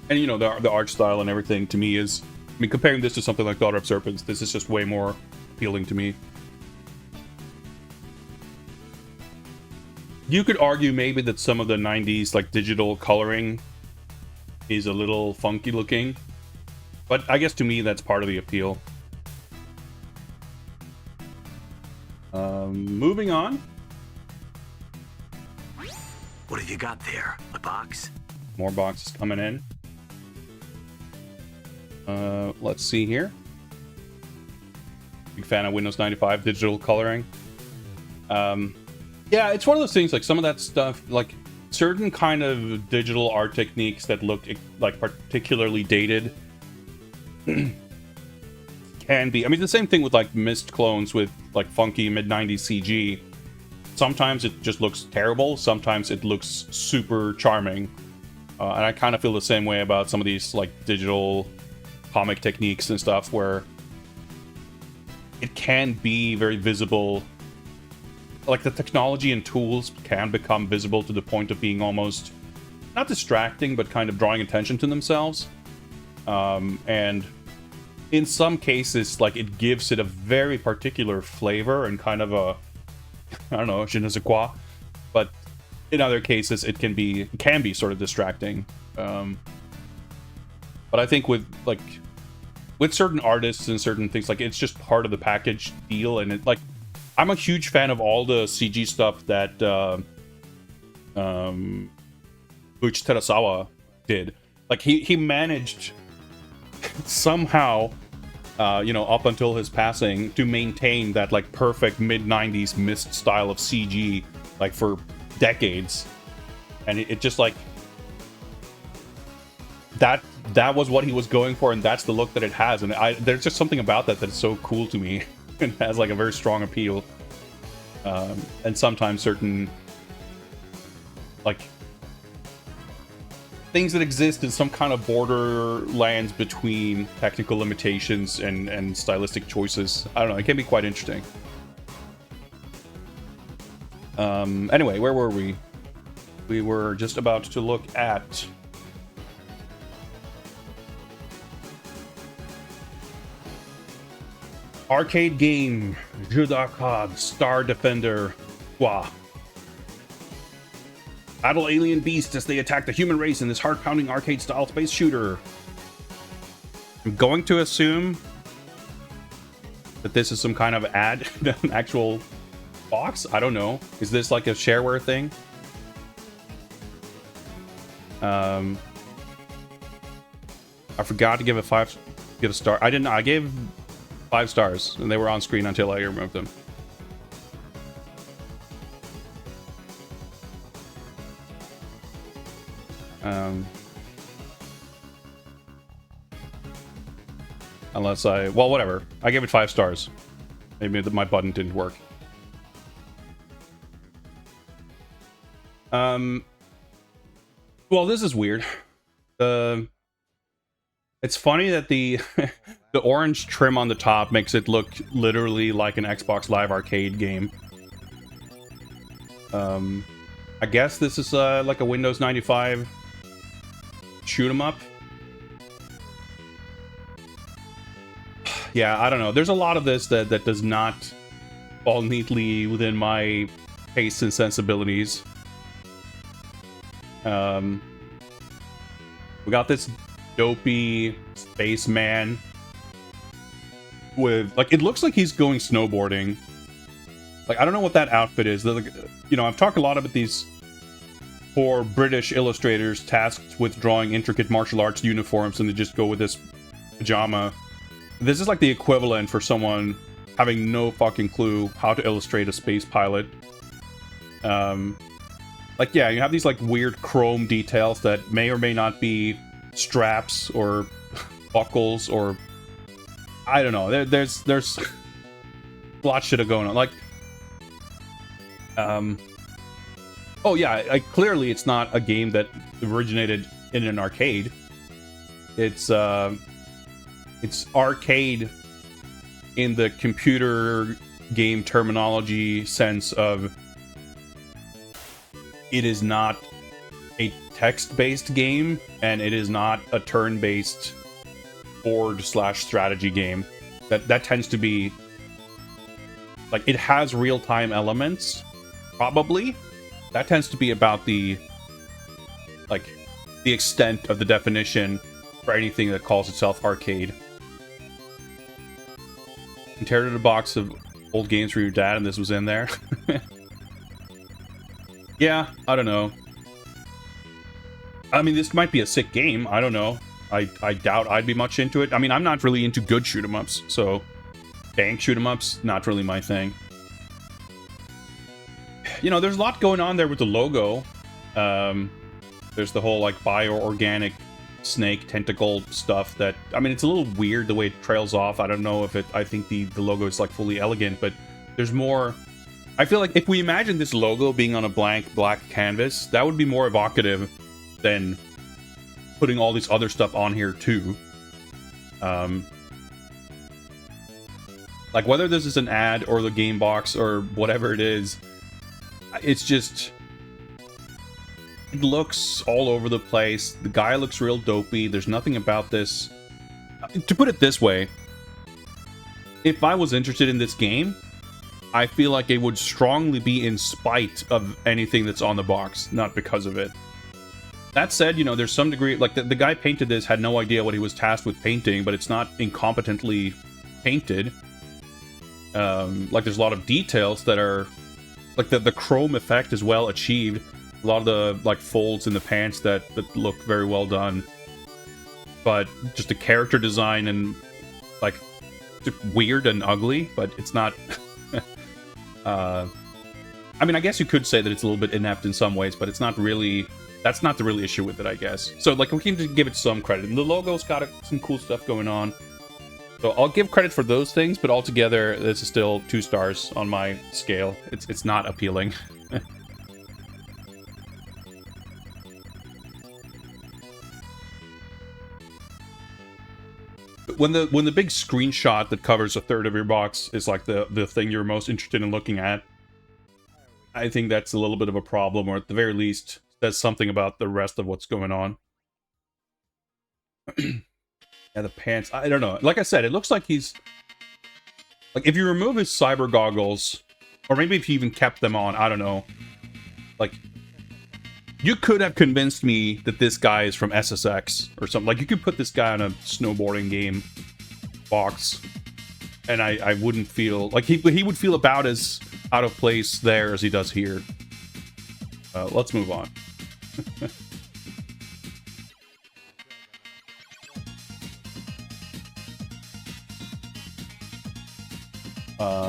And, you know, the art style and everything, to me, is, I mean, comparing this to something like Daughter of Serpents, this is just way more appealing to me. You could argue maybe that some of the 90s, like, digital coloring is a little funky looking, but I guess to me that's part of the appeal. Moving on. What have you got there? A box? More boxes coming in. Let's see here. Big fan of Windows 95 digital coloring. Yeah, it's one of those things, like, some of that stuff, like certain kind of digital art techniques that look like particularly dated can be, I mean, the same thing with like Myst clones with like funky mid-90s CG. Sometimes it just looks terrible, sometimes it looks super charming. And I kind of feel the same way about some of these like digital comic techniques and stuff, where it can be very visible. Like, the technology and tools can become visible to the point of being almost not distracting, but kind of drawing attention to themselves. And in some cases, like, it gives it a very particular flavor and kind of a, I don't know, je ne sais quoi. But in other cases, it can be sort of distracting. But I think with certain artists and certain things, like, it's just part of the package deal. And it, like, I'm a huge fan of all the CG stuff that Buichi Terasawa did. Like, he managed somehow, you know, up until his passing, to maintain that like perfect mid-90s Myst style of CG, like, for decades. And it just, like, that was what he was going for, and that's the look that it has. And there's just something about that that's so cool to me. It has like a very strong appeal. And sometimes certain like things that exist in some kind of borderlands between technical limitations and stylistic choices. I don't know, it can be quite interesting. Anyway, where were we? We were just about to look at arcade game Jeu d'Arcade Star Defender 3. Battle alien beasts as they attack the human race in this heart-pounding arcade-style space shooter. I'm going to assume that this is some kind of ad, an actual box. I don't know. Is this like a shareware thing? I forgot to give a star. I didn't. I gave 5 stars, and they were on screen until I removed them. Unless well, whatever. I gave it 5 stars. Maybe my button didn't work. Well, this is weird. It's funny that the the orange trim on the top makes it look literally like an Xbox Live Arcade game. I guess this is like a Windows 95 shoot 'em up. Yeah, I don't know. There's a lot of this that does not fall neatly within my tastes and sensibilities. We got this dopey spaceman with, like, it looks like he's going snowboarding. Like, I don't know what that outfit is. You know, I've talked a lot about these poor British illustrators tasked with drawing intricate martial arts uniforms, and they just go with this pajama. This is like the equivalent for someone having no fucking clue how to illustrate a space pilot. Like, yeah, you have these, like, weird chrome details that may or may not be straps or buckles or... I don't know. There's a lot of shit going on. Like... Oh, yeah, clearly it's not a game that originated in an arcade. It's arcade in the computer game terminology sense of... It is not a text-based game, and it is not a turn-based board/strategy game. That tends to be... Like, it has real-time elements, probably. That tends to be about the... Like, the extent of the definition for anything that calls itself arcade. Inherited a box of old games from your dad, and this was in there. Yeah, I don't know. I mean, this might be a sick game. I don't know. I doubt I'd be much into it. I mean, I'm not really into good shoot-em-ups, so... Bank shoot-em-ups, not really my thing. You know, there's a lot going on there with the logo. There's the whole, like, bio-organic snake tentacle stuff that... I mean, it's a little weird the way it trails off. I don't know if it... I think the logo is, like, fully elegant, but there's more... I feel like if we imagine this logo being on a blank black canvas, that would be more evocative than putting all this other stuff on here too. Like, whether this is an ad or the game box or whatever it is, it's just... It looks all over the place. The guy looks real dopey. There's nothing about this... To put it this way, if I was interested in this game, I feel like it would strongly be in spite of anything that's on the box, not because of it. That said, you know, there's some degree... Like, the guy painted this had no idea what he was tasked with painting, but it's not incompetently painted. Like, there's a lot of details that are... Like, the chrome effect is well achieved. A lot of the, like, folds in the pants that look very well done. But just the character design and, like, weird and ugly, but it's not... I mean, I guess you could say that it's a little bit inept in some ways, but it's not really... That's not the real issue with it, I guess. So, like, we can give it some credit. And the logo's got some cool stuff going on. So I'll give credit for those things, but altogether, this is still 2 stars on my scale. It's not appealing. When the big screenshot that covers a third of your box is like the thing you're most interested in looking at, I think that's a little bit of a problem, or at the very least, says something about the rest of what's going on. Yeah, the pants, I don't know. Like I said, it looks like he's... Like, if you remove his cyber goggles, or maybe if you even kept them on, I don't know. Like, you could have convinced me that this guy is from SSX or something. Like, you could put this guy on a snowboarding game box, and I wouldn't feel... Like, he would feel about as out of place there as he does here. Let's move on.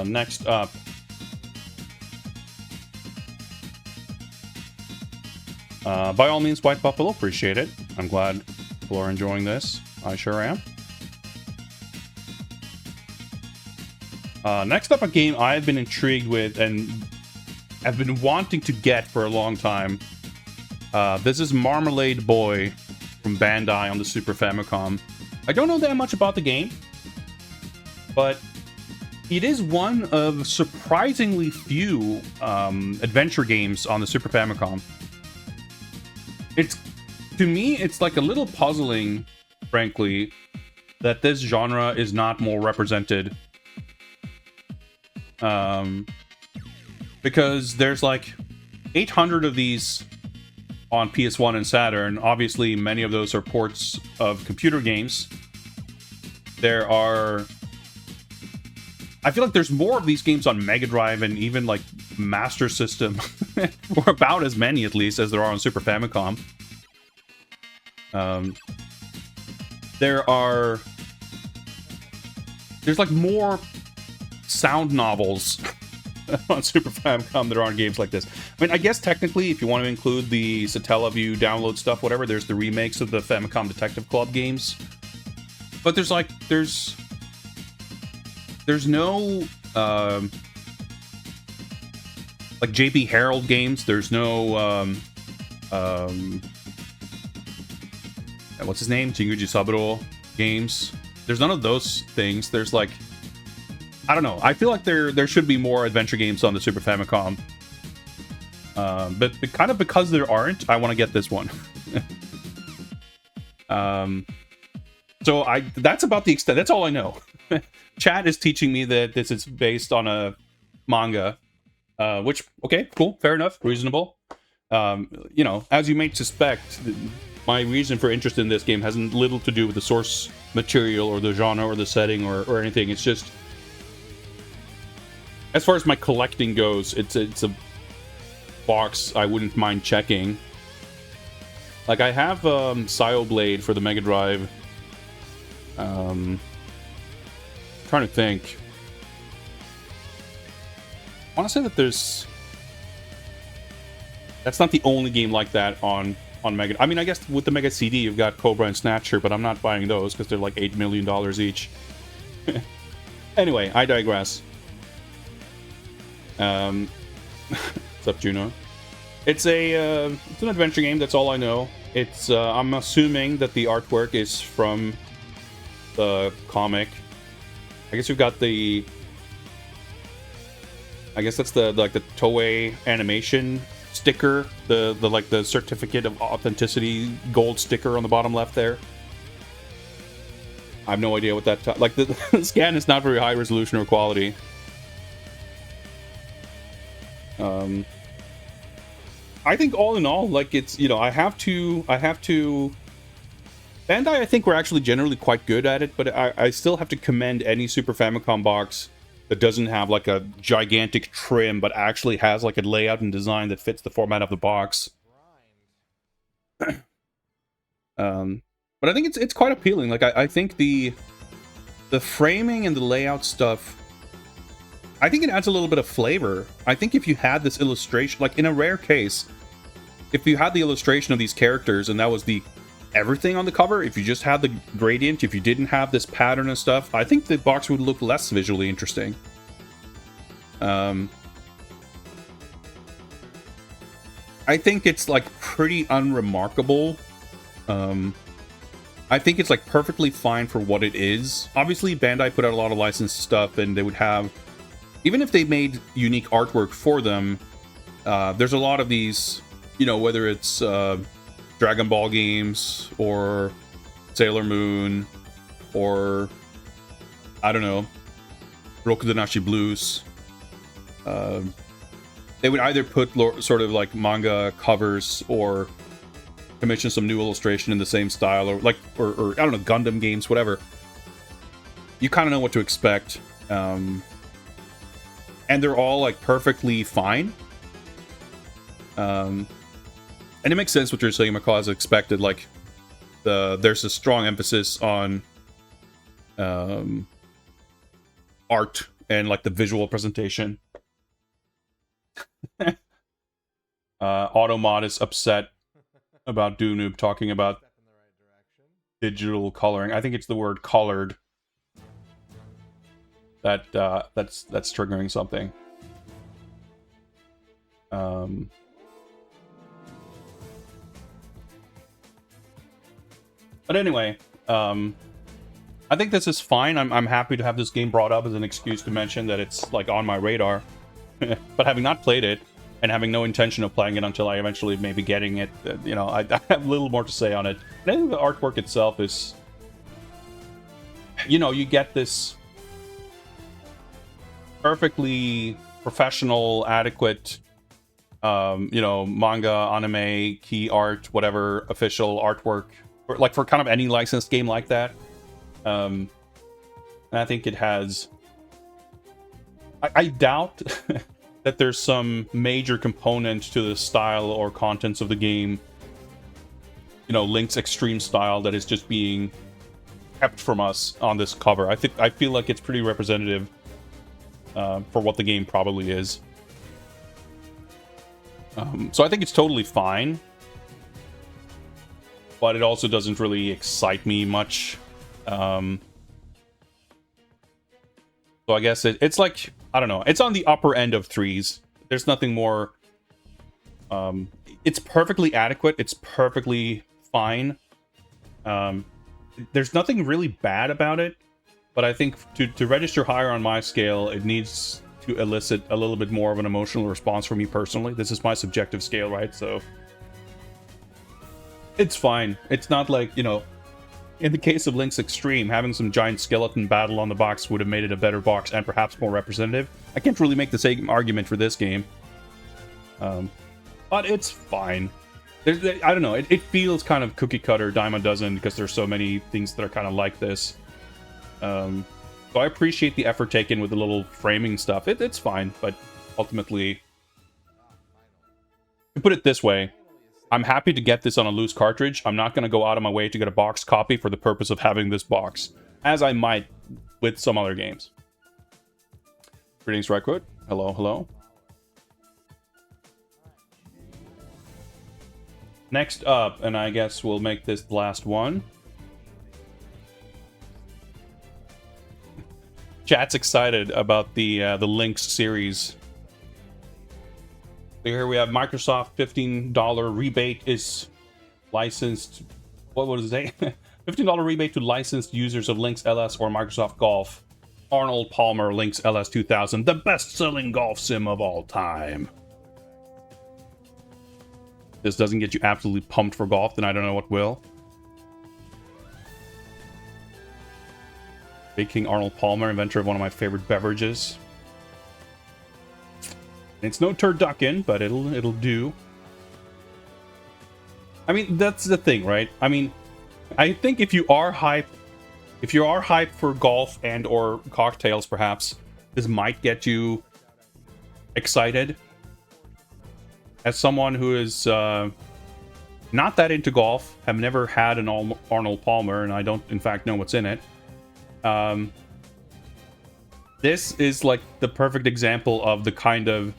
Next up... by all means, White Buffalo, appreciate it. I'm glad people are enjoying this. I sure am. Next up, a game I've been intrigued with and have been wanting to get for a long time. This is Marmalade Boy from Bandai on the Super Famicom. I don't know that much about the game, but it is one of surprisingly few adventure games on the Super Famicom. To me, it's like a little puzzling, frankly, that this genre is not more represented. Because there's like 800 of these on PS1 and Saturn. Obviously, many of those are ports of computer games. There are... I feel like there's more of these games on Mega Drive and even like Master System, or about as many at least as there are on Super Famicom. There's like more sound novels on Super Famicom that are on games like this. I mean, I guess technically, if you want to include the Satellaview download stuff, whatever, there's the remakes of the Famicom Detective Club games. But there's no like JP Harold games. There's no what's his name? Jinguji Saburo games. There's none of those things. There's like, I don't know. I feel like there should be more adventure games on the Super Famicom. But kind of because there aren't, I want to get this one. So that's about the extent. That's all I know. Chat is teaching me that this is based on a manga, which, okay, cool, fair enough, reasonable. You know, as you may suspect, my reason for interest in this game has little to do with the source material or the genre or the setting or anything. It's just, as far as my collecting goes, it's a box I wouldn't mind checking. Like, I have Sio Blade for the Mega Drive. Trying to think. I want to say that that's not the only game like that on Mega. I mean, I guess with the Mega CD, you've got Cobra and Snatcher, but I'm not buying those because they're like $8 million each. Anyway, I digress. What's up, Juno? It's an adventure game. That's all I know. It's I'm assuming that the artwork is from the comic. I guess we've got the. I guess that's the Toei animation sticker, the certificate of authenticity gold sticker on the bottom left there. I have no idea what that the scan is not very high resolution or quality. I think all in all, like, it's, you know, I have to Bandai, I think we're actually generally quite good at it, but I still have to commend any Super Famicom box that doesn't have like a gigantic trim, but actually has like a layout and design that fits the format of the box. But I think it's quite appealing. Like, I think the framing and the layout stuff, I think it adds a little bit of flavor. I think if you had this illustration, like in a rare case, if you had the illustration of these characters and that was the everything on the cover, if you just had the gradient, if you didn't have this pattern and stuff, I think the box would look less visually interesting. I think it's like pretty unremarkable. I think it's like perfectly fine for what it is. Obviously, Bandai put out a lot of licensed stuff, and they would have, even if they made unique artwork for them, there's a lot of these, you know, whether it's Dragon Ball games or Sailor Moon or, I don't know, Rokudenashi Blues. They would either put sort of like manga covers or commission some new illustration in the same style, or like, or I don't know, Gundam games, whatever. You kind of know what to expect. And they're all like perfectly fine. And it makes sense what you're saying, McCall, as expected. Like, there's a strong emphasis on art and like the visual presentation. Automod is upset about Doonoob talking about digital coloring. I think it's the word colored that's triggering something. But anyway, I think this is fine. I'm happy to have this game brought up as an excuse to mention that it's like on my radar. But having not played it and having no intention of playing it until I eventually maybe getting it, you know, I have a little more to say on it. And I think the artwork itself is, you know, you get this perfectly professional, adequate, you know, manga, anime, key art, whatever official artwork, like for kind of any licensed game like that. And I think it has. I doubt that there's some major component to the style or contents of the game, you know, Link's extreme style, that is just being kept from us on this cover. I feel like it's pretty representative for what the game probably is. So I think it's totally fine, but it also doesn't really excite me much. So I guess it's like, I don't know, it's on the upper end of 3s. There's nothing more. It's perfectly adequate. It's perfectly fine. There's nothing really bad about it, but I think to register higher on my scale, it needs to elicit a little bit more of an emotional response from me personally. This is my subjective scale, right? So it's fine. It's not like, you know, in the case of Link's Extreme, having some giant skeleton battle on the box would have made it a better box and perhaps more representative. I can't really make the same argument for this game. But it's fine. I don't know, it feels kind of cookie cutter, dime a dozen, because there's so many things that are kind of like this. So I appreciate the effort taken with the little framing stuff. It's fine, but ultimately, to put it this way, I'm happy to get this on a loose cartridge. I'm not going to go out of my way to get a box copy for the purpose of having this box, as I might with some other games. Greetings, Redwood. Hello, hello. Next up, and I guess we'll make this the last one. Chat's excited about the Lynx series. So here we have Microsoft $15 rebate is licensed. What was it say? $15 rebate to licensed users of Lynx LS or Microsoft Golf. Arnold Palmer, Lynx LS 2000, the best-selling golf sim of all time. This doesn't get you absolutely pumped for golf, then I don't know what will. Big King Arnold Palmer, inventor of one of my favorite beverages. It's no turducken, but it'll do. I mean, that's the thing, right? I mean, I think if you are hyped for golf and or cocktails, perhaps this might get you excited. As someone who is not that into golf, have never had an Arnold Palmer, and I don't, in fact, know what's in it. This is like the perfect example of the kind of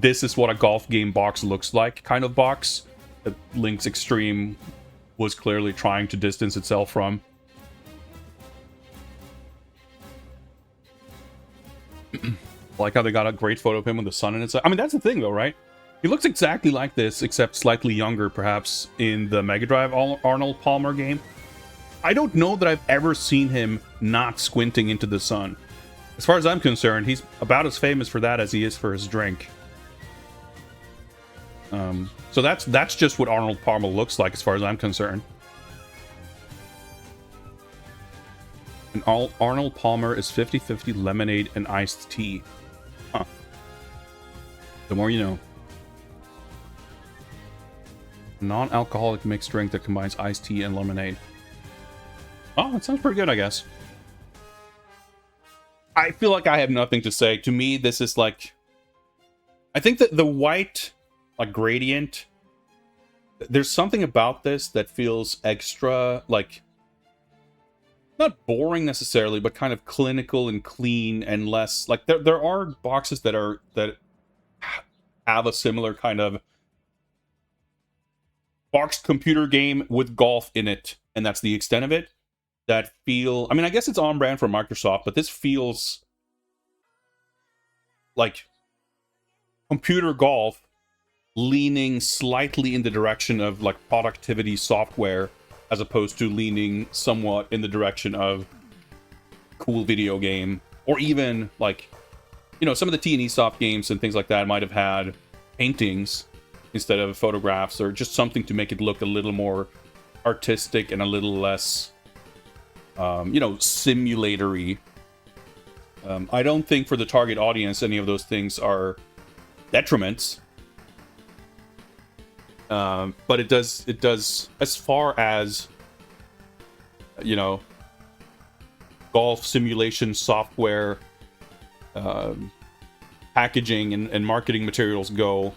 this is what a golf game box looks like kind of box that Link's Extreme was clearly trying to distance itself from. Like how they got a great photo of him with the sun in his eye. I mean, that's the thing though, right? He looks exactly like this, except slightly younger, perhaps, in the Mega Drive Arnold Palmer game. I don't know that I've ever seen him not squinting into the sun. As far as I'm concerned, he's about as famous for that as he is for his drink. So that's just what Arnold Palmer looks like, as far as I'm concerned. And Arnold Palmer is 50-50 lemonade and iced tea. Huh. The more you know. Non-alcoholic mixed drink that combines iced tea and lemonade. Oh, that sounds pretty good, I guess. I feel like I have nothing to say. To me, this is like... I think that the white, like, gradient... There's something about this that feels extra, like... Not boring necessarily, but kind of clinical and clean and less... Like, there are boxes that have a similar kind of... boxed computer game with golf in it, and that's the extent of it. that feel... I mean, I guess it's on brand for Microsoft, but this feels like computer golf leaning slightly in the direction of like productivity software, as opposed to leaning somewhat in the direction of cool video game, or even like, you know, some of the T&E soft games and things like that might have had paintings instead of photographs, or just something to make it look a little more artistic and a little less, you know, simulatory. I don't think for the target audience any of those things are detriments. But it does, as far as, you know, golf simulation software, packaging and marketing materials go,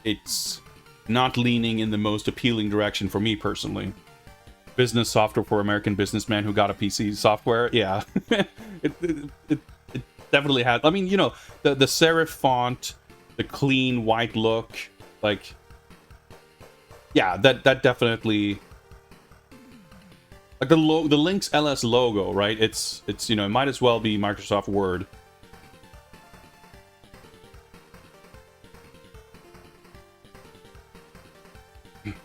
it's not leaning in the most appealing direction for me personally. Business software for American businessman who got a PC software, yeah. it definitely had, I mean, you know, the serif font, the clean white look, like... Yeah, that definitely, like the Lynx LS logo, right? It's you know, it might as well be Microsoft Word.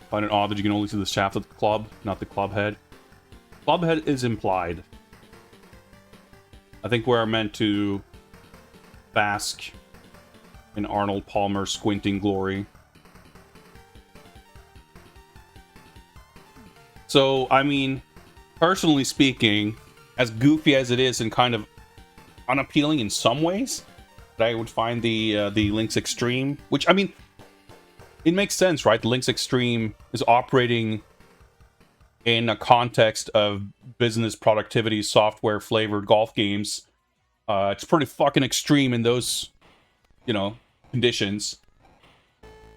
Find it odd that you can only see the shaft of the club, not the club head. Club head is implied. I think we're meant to bask in Arnold Palmer's squinting glory. So, I mean, personally speaking, as goofy as it is and kind of unappealing in some ways, that I would find the Lynx Extreme, which, I mean, it makes sense, right? The Lynx Extreme is operating in a context of business productivity software flavored golf games. It's pretty fucking extreme in those, you know, conditions.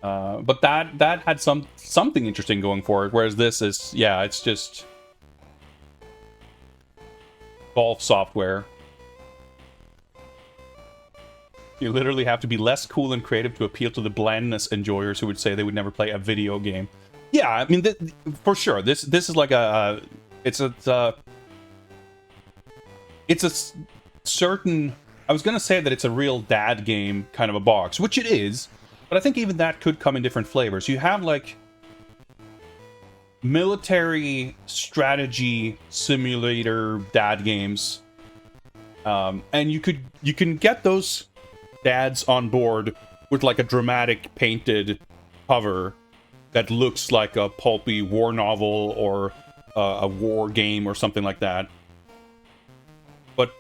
But that had something interesting going for it, whereas this is, yeah, it's just golf software. You literally have to be less cool and creative to appeal to the blandness enjoyers who would say they would never play a video game. Yeah, I mean, for sure, this is like it's a certain... I was gonna say that it's a real dad game kind of a box, which it is. But I think even that could come in different flavors. You have, like, military strategy simulator dad games. And you can get those dads on board with, like, a dramatic painted cover that looks like a pulpy war novel or a war game or something like that. But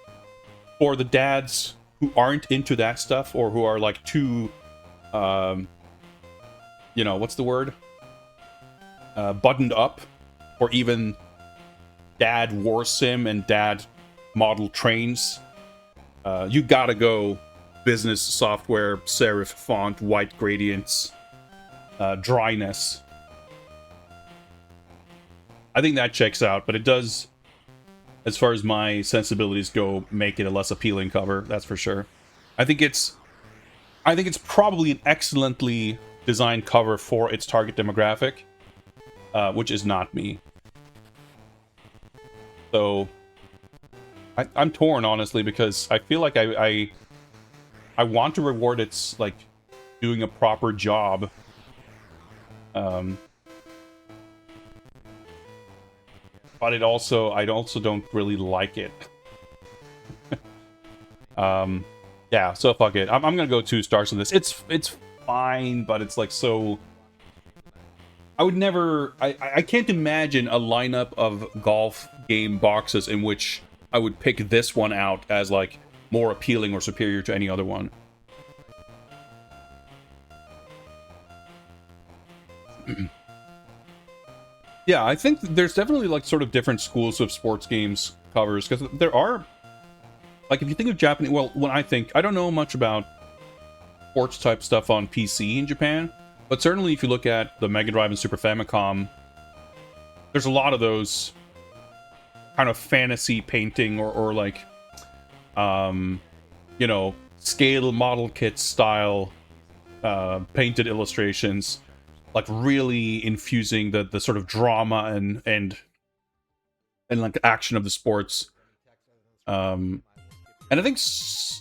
for the dads who aren't into that stuff, or who are, like, too... you know, what's the word? Buttoned up, or even dad war sim and dad model trains. You gotta go business software, serif font, white gradients, dryness. I think that checks out, but it does, as far as my sensibilities go, make it a less appealing cover, that's for sure. I think it's probably an excellently designed cover for its target demographic, which is not me. So, I'm torn, honestly, because I feel like I want to reward its, like, doing a proper job. But I also don't really like it. Yeah, so fuck it. I'm gonna go 2 stars on this. It's fine, but it's like so... I would never... I can't imagine a lineup of golf game boxes in which I would pick this one out as, like, more appealing or superior to any other one. Yeah, I think there's definitely, like, sort of different schools of sports games covers, because there are... Like, if you think of Japanese... Well, when I don't know much about sports-type stuff on PC in Japan, but certainly if you look at the Mega Drive and Super Famicom, there's a lot of those kind of fantasy painting or like, you know, scale model kit style painted illustrations, like really infusing the sort of drama and and like action of the sports. And I think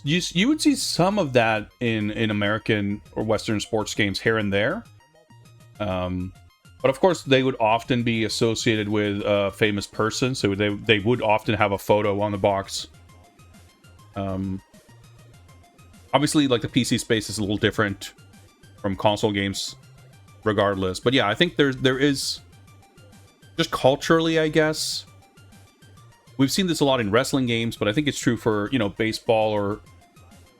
you would see some of that in American or Western sports games here and there. But of course, they would often be associated with a famous person, so they would often have a photo on the box. Obviously, like the PC space is a little different from console games, regardless. But yeah, I think there is just culturally, I guess. We've seen this a lot in wrestling games, but I think it's true for, you know, baseball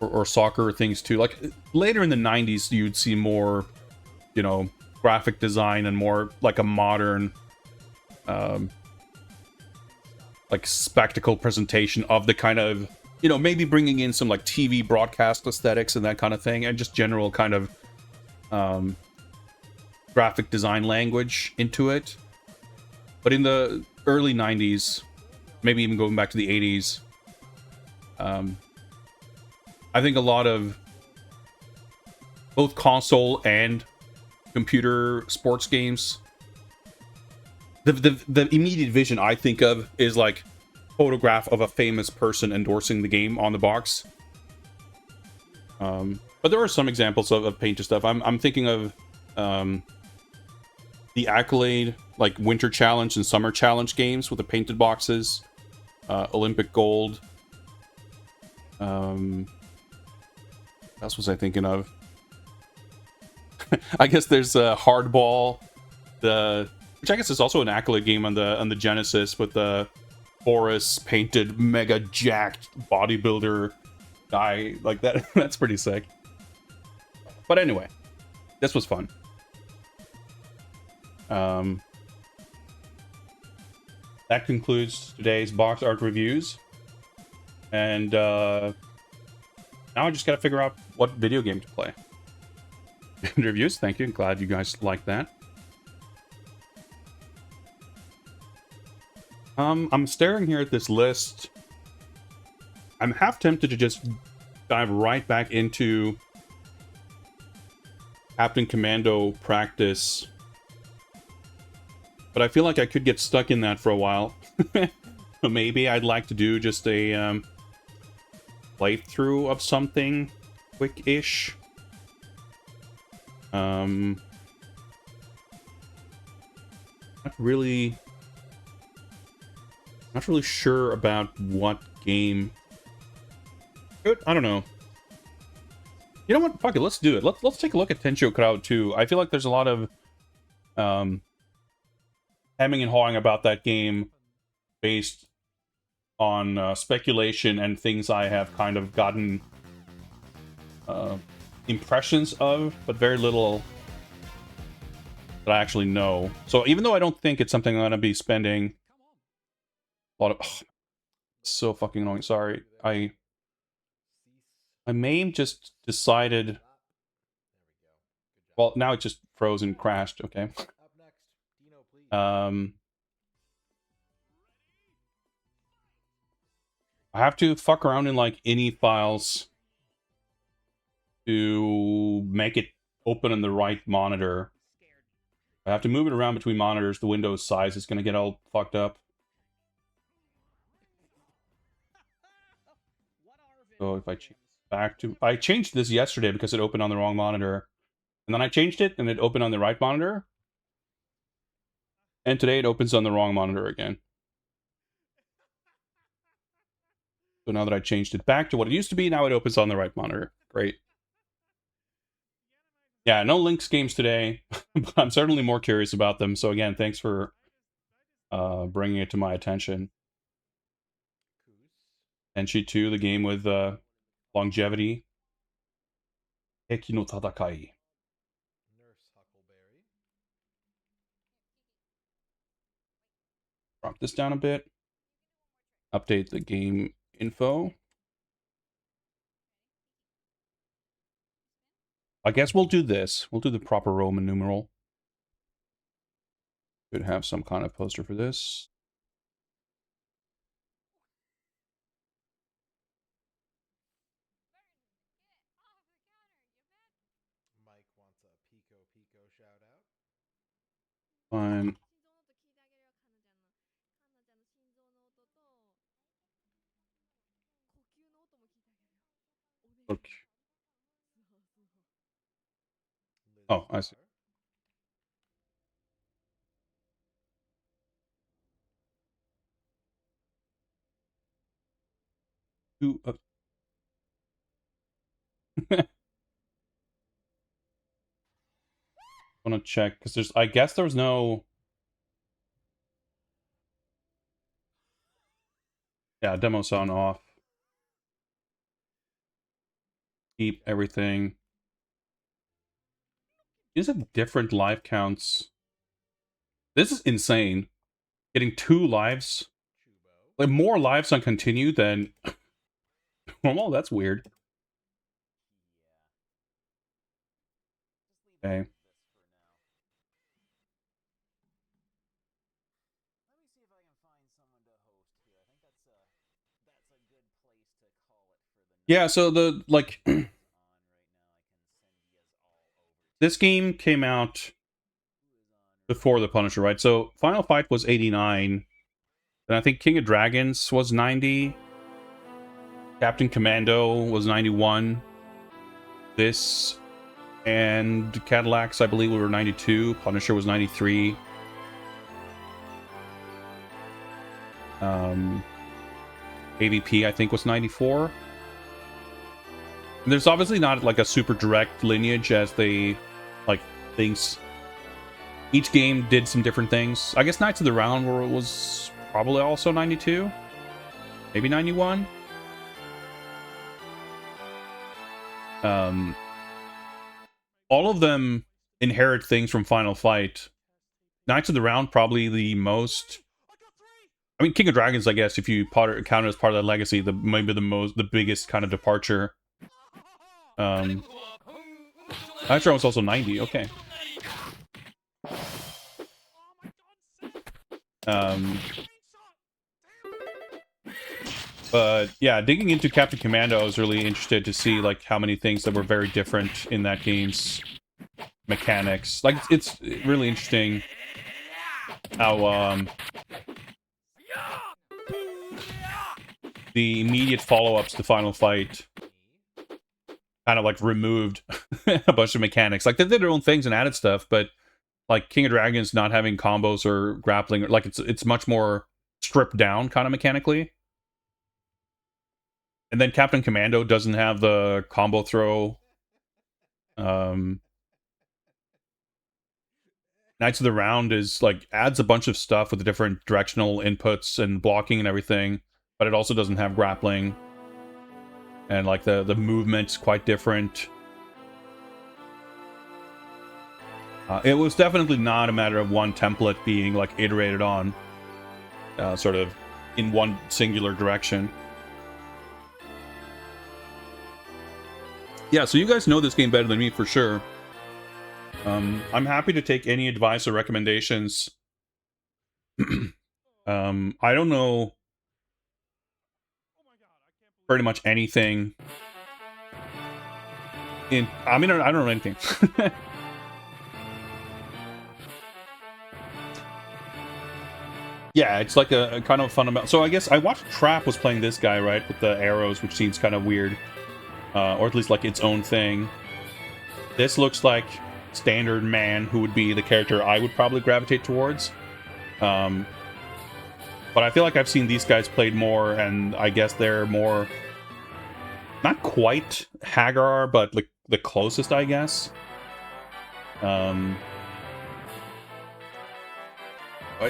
or soccer things too. Like later in the 90s, you'd see more, you know, graphic design and more like a modern like spectacle presentation of the kind of, you know, maybe bringing in some like TV broadcast aesthetics and that kind of thing, and just general kind of graphic design language into it. But in the early 90s, maybe even going back to the 80s, I think a lot of both console and computer sports games, the immediate vision I think of is like photograph of a famous person endorsing the game on the box. But there are some examples of painted stuff. I'm thinking of the Accolade, like Winter Challenge and Summer Challenge games with the painted boxes. Olympic Gold. What else was I thinking of? I guess there's Hardball, which I guess is also an Accolade game on the Genesis, with the Boris painted mega jacked bodybuilder guy like that. That's pretty sick. But anyway, this was fun. That concludes today's box art reviews. And now I just gotta figure out what video game to play. Reviews, thank you. Glad you guys like that. I'm staring here at this list. I'm half tempted to just dive right back into Captain Commando practice, but I feel like I could get stuck in that for a while. So maybe I'd like to do just a playthrough of something quick-ish. Not really sure about what game. Good, I don't know. You know what? Fuck it, let's do it. Let's take a look at Tenchi Kurau 2. I feel like there's a lot of hemming and hawing about that game based on speculation and things I have kind of gotten impressions of, but very little that I actually know. So even though I don't think it's something I'm going to be spending a lot of... so fucking annoying. Sorry. My MAME just decided... Well, now it just froze and crashed. Okay. I have to fuck around in like any files to make it open in the right monitor. I have to move it around between monitors. The Windows size is going to get all fucked up. So if I change back to... I changed this yesterday because it opened on the wrong monitor. And then I changed it and it opened on the right monitor. And today it opens on the wrong monitor again. So now that I changed it back to what it used to be, now it opens on the right monitor. Great. Yeah, no Lynx games today, but I'm certainly more curious about them. So again, thanks for bringing it to my attention. Tenchi 2, the game with longevity. Heki no Tatakai. Drop this down a bit. Update the game info. I guess we'll do this. We'll do the proper Roman numeral. Should have some kind of poster for this. Fine. Okay. Oh, I see. Ooh, I want to check because there's. I guess there was no. Yeah, demo sound off. Keep everything. These have different live counts. This is insane. Getting 2 lives, like more lives on continue than normal. That's weird. Okay. Yeah, so the like this game came out before the Punisher, right? So Final Fight was 89, and I think King of Dragons was 90. Captain Commando was 91. This and Cadillacs, I believe, were 92. Punisher was 93. AVP, I think, was 94. And there's obviously not like a super direct lineage as they like things. Each game did some different things. I guess Knights of the Round was probably also 92, maybe 91. All of them inherit things from Final Fight. Knights of the Round probably the most. I mean, King of Dragons, I guess, if you count it as part of that legacy, maybe the biggest kind of departure. Knights of the Round was also 90. Okay. But yeah, digging into Captain Commando, I was really interested to see like how many things that were very different in that game's mechanics. Like it's really interesting how the immediate follow-ups to Final Fight kind of like removed a bunch of mechanics. Like they did their own things and added stuff, but like King of Dragons not having combos or grappling, like it's much more stripped down kind of mechanically. And then Captain Commando doesn't have the combo throw. Knights of the Round is like adds a bunch of stuff with the different directional inputs and blocking and everything, but it also doesn't have grappling. And like the movement's quite different. It was definitely not a matter of one template being like iterated on, sort of in one singular direction. Yeah, so you guys know this game better than me for sure. I'm happy to take any advice or recommendations. I don't know pretty much anything. I don't know anything. Yeah, it's like a kind of fundamental. So I guess I watched Trap was playing this guy, right, with the arrows, which seems kind of weird, or at least like its own thing. This looks like standard man, who would be the character I would probably gravitate towards. But I feel like I've seen these guys played more, and I guess they're more not quite Hagar, but like the closest, I guess.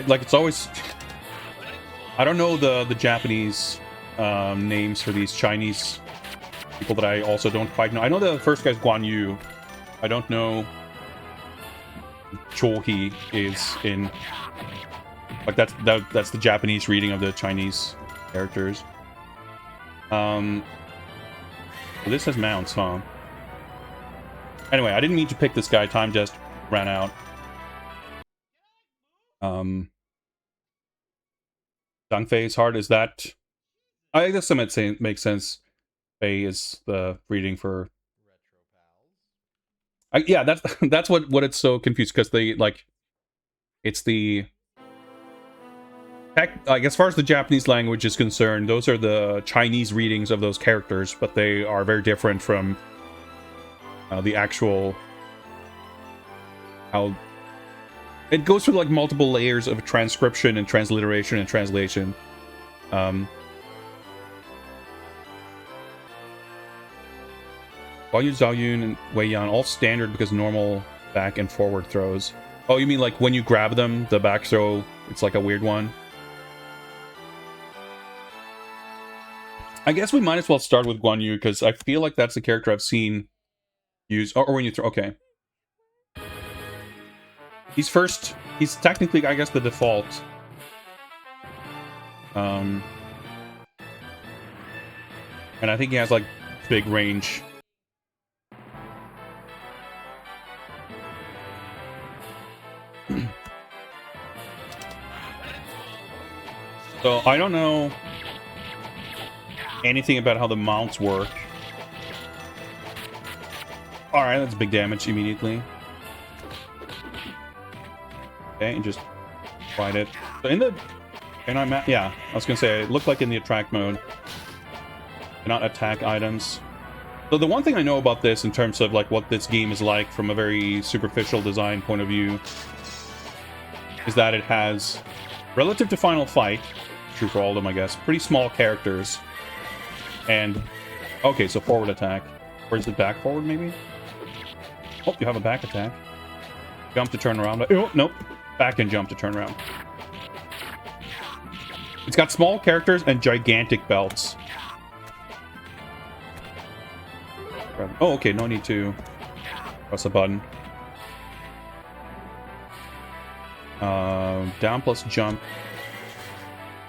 Like it's always, I don't know the Japanese names for these Chinese people that I also don't quite know. I know the first guy's Guan Yu. I don't know Chohi is in, like that's the Japanese reading of the Chinese characters. This has mounts, huh? Anyway, I didn't mean to pick this guy. Time just ran out. Dungfei is hard. Is that? I guess that might say makes sense. Fei is the reading for. Yeah, that's what it's so confused because they like. It's the Like, as far as the Japanese language is concerned, those are the Chinese readings of those characters, but they are very different from the actual... how... It goes through, like, multiple layers of transcription and transliteration and translation. Guan Yu, Zhao Yun, and Wei Yan, all standard because normal back and forward throws. Oh, you mean like when you grab them, the back throw, it's like a weird one? I guess we might as well start with Guan Yu, because I feel like that's the character I've seen use... or when you throw... Okay. He's first... He's technically, I guess, the default. And I think he has, like, big range. So, I don't know anything about how the mounts work. Alright, that's big damage immediately. Okay, and just fight it. So in the... yeah, I was gonna say, it looked like in the attract mode. Cannot attack items. So the one thing I know about this in terms of like what this game is like from a very superficial design point of view is that it has, relative to Final Fight, true for all of them I guess, pretty small characters. And, okay, so forward attack. Or is it back forward maybe? Oh, you have a back attack. Jump to turn around. Oh, nope. Back and jump to turn around. It's got small characters and gigantic belts. Oh, okay, no need to press a button. Down plus jump.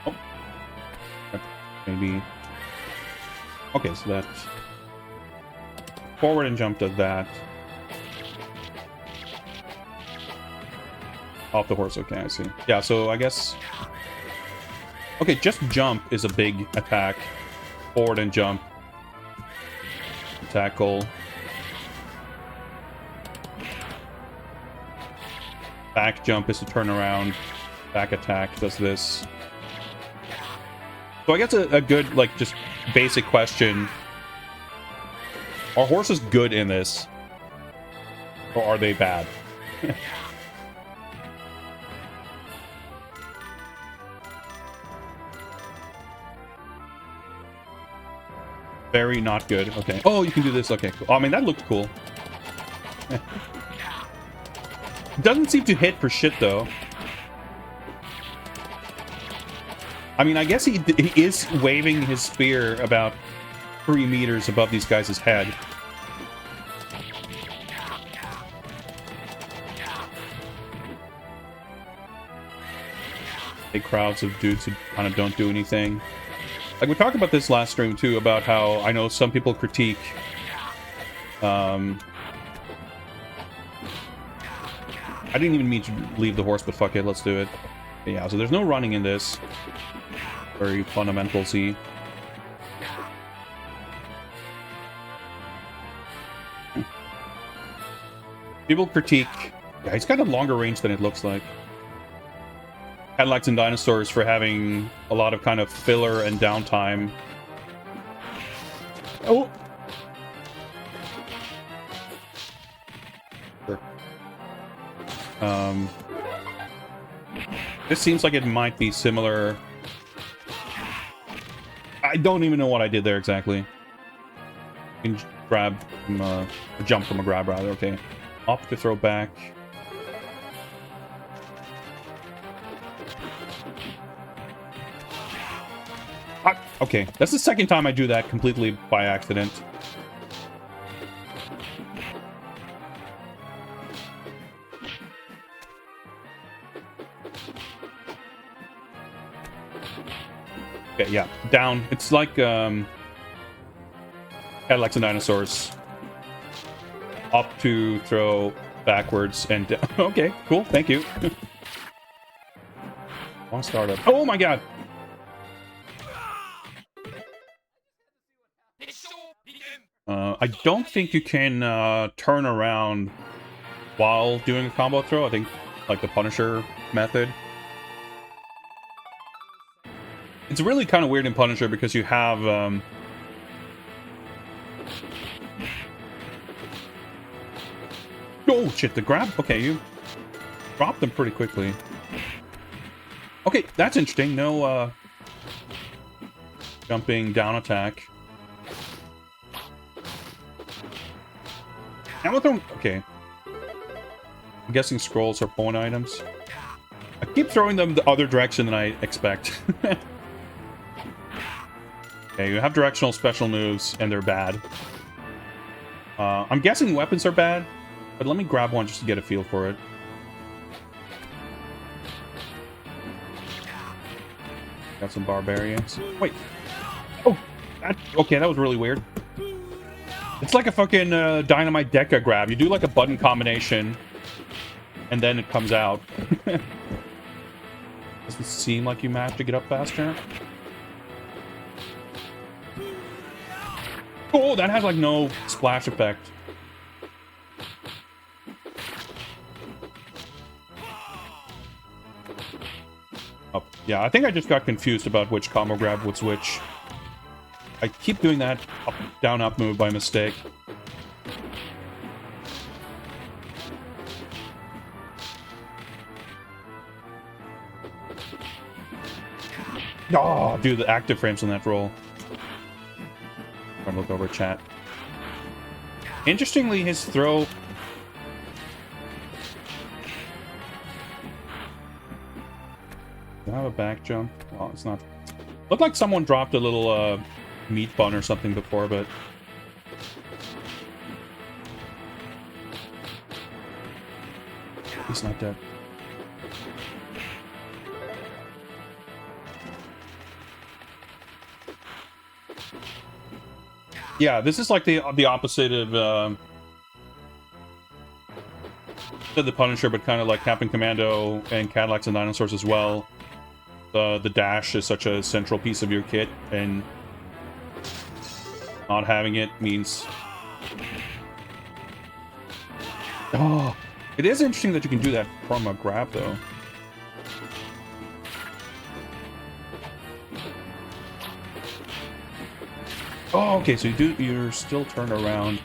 Oh. Maybe. Okay, so that... Forward and jump does that. Off the horse, okay, I see. Yeah, so I guess... Okay, just jump is a big attack. Forward and jump. Tackle. Back jump is to turn around. Back attack does this. So I guess a good, like, just basic question. Are horses good in this? Or are they bad? Very not good. Okay. Oh, you can do this. Okay, cool. Oh, I mean, that looked cool. Doesn't seem to hit for shit, though. I mean, I guess he is waving his spear about 3 meters above these guys' head. Big crowds of dudes who kind of don't do anything. Like, we talked about this last stream, too, about how I know some people critique... I didn't even mean to leave the horse, but fuck it, let's do it. Yeah, so there's no running in this. Very fundamental-y. People critique... Yeah, he's got a longer range than it looks like. Cadillacs and Dinosaurs for having a lot of kind of filler and downtime. Oh! Sure. This seems like it might be similar. I don't even know what I did there exactly. You can grab from jump from a grab rather. Okay, up to throw back. Okay, that's the second time I do that completely by accident. Okay, yeah, down. It's like Cadillacs and Dinosaurs. Up to throw backwards and down. Okay, cool, thank you. One startup. Oh my god! I don't think you can turn around while doing a combo throw. I think, like the Punisher method. It's really kind of weird in Punisher because you have oh shit, the grab. Okay, you dropped them pretty quickly. Okay, that's interesting. No jumping down attack. Now with them, okay. I'm guessing scrolls are point items. I keep throwing them the other direction than I expect. Okay, you have directional special moves, and they're bad. I'm guessing weapons are bad, but let me grab one just to get a feel for it. Got some barbarians. Wait. Oh, okay, that was really weird. It's like a fucking Dynamite Deca grab. You do like a button combination, and then it comes out. Doesn't seem like you managed to get up faster. Oh, that has like no splash effect. Oh, yeah, I think I just got confused about which combo grab was which. I keep doing that up, down, up move by mistake. Oh, dude, the active frames on that roll. I'm gonna look over chat. Interestingly, his throw... Do I have a back jump? Well, it's not... Looked like someone dropped a little meat bun or something before, but... He's not dead. Yeah, this is like the opposite of the Punisher, but kind of like Captain Commando and Cadillacs and Dinosaurs as well. The dash is such a central piece of your kit, and not having it means... Oh, it is interesting that you can do that from a grab, though. Oh, okay, so you're still turned around.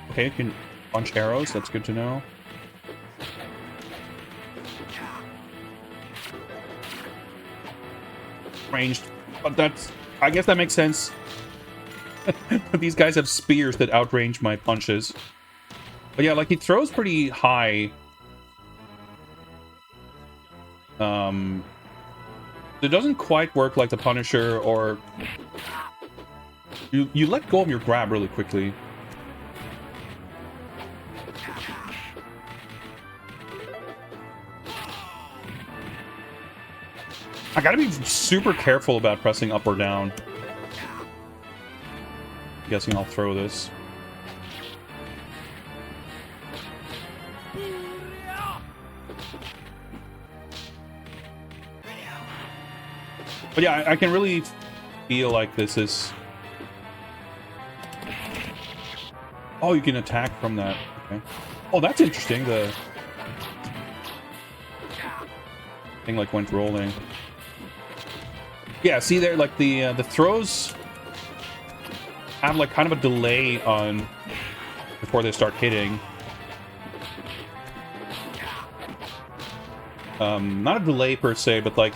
Okay, you can punch arrows, that's good to know. Ranged, but that's... I guess that makes sense. These guys have spears that outrange my punches. But yeah, like, he throws pretty high. It doesn't quite work like the Punisher, or... You let go of your grab really quickly. I gotta be super careful about pressing up or down. I'm guessing I'll throw this. But yeah, I can really feel like this is... Oh, you can attack from that. Okay. Oh, that's interesting. The thing like went rolling. Yeah, see there, like the throws have like kind of a delay on before they start hitting. Not a delay per se, but like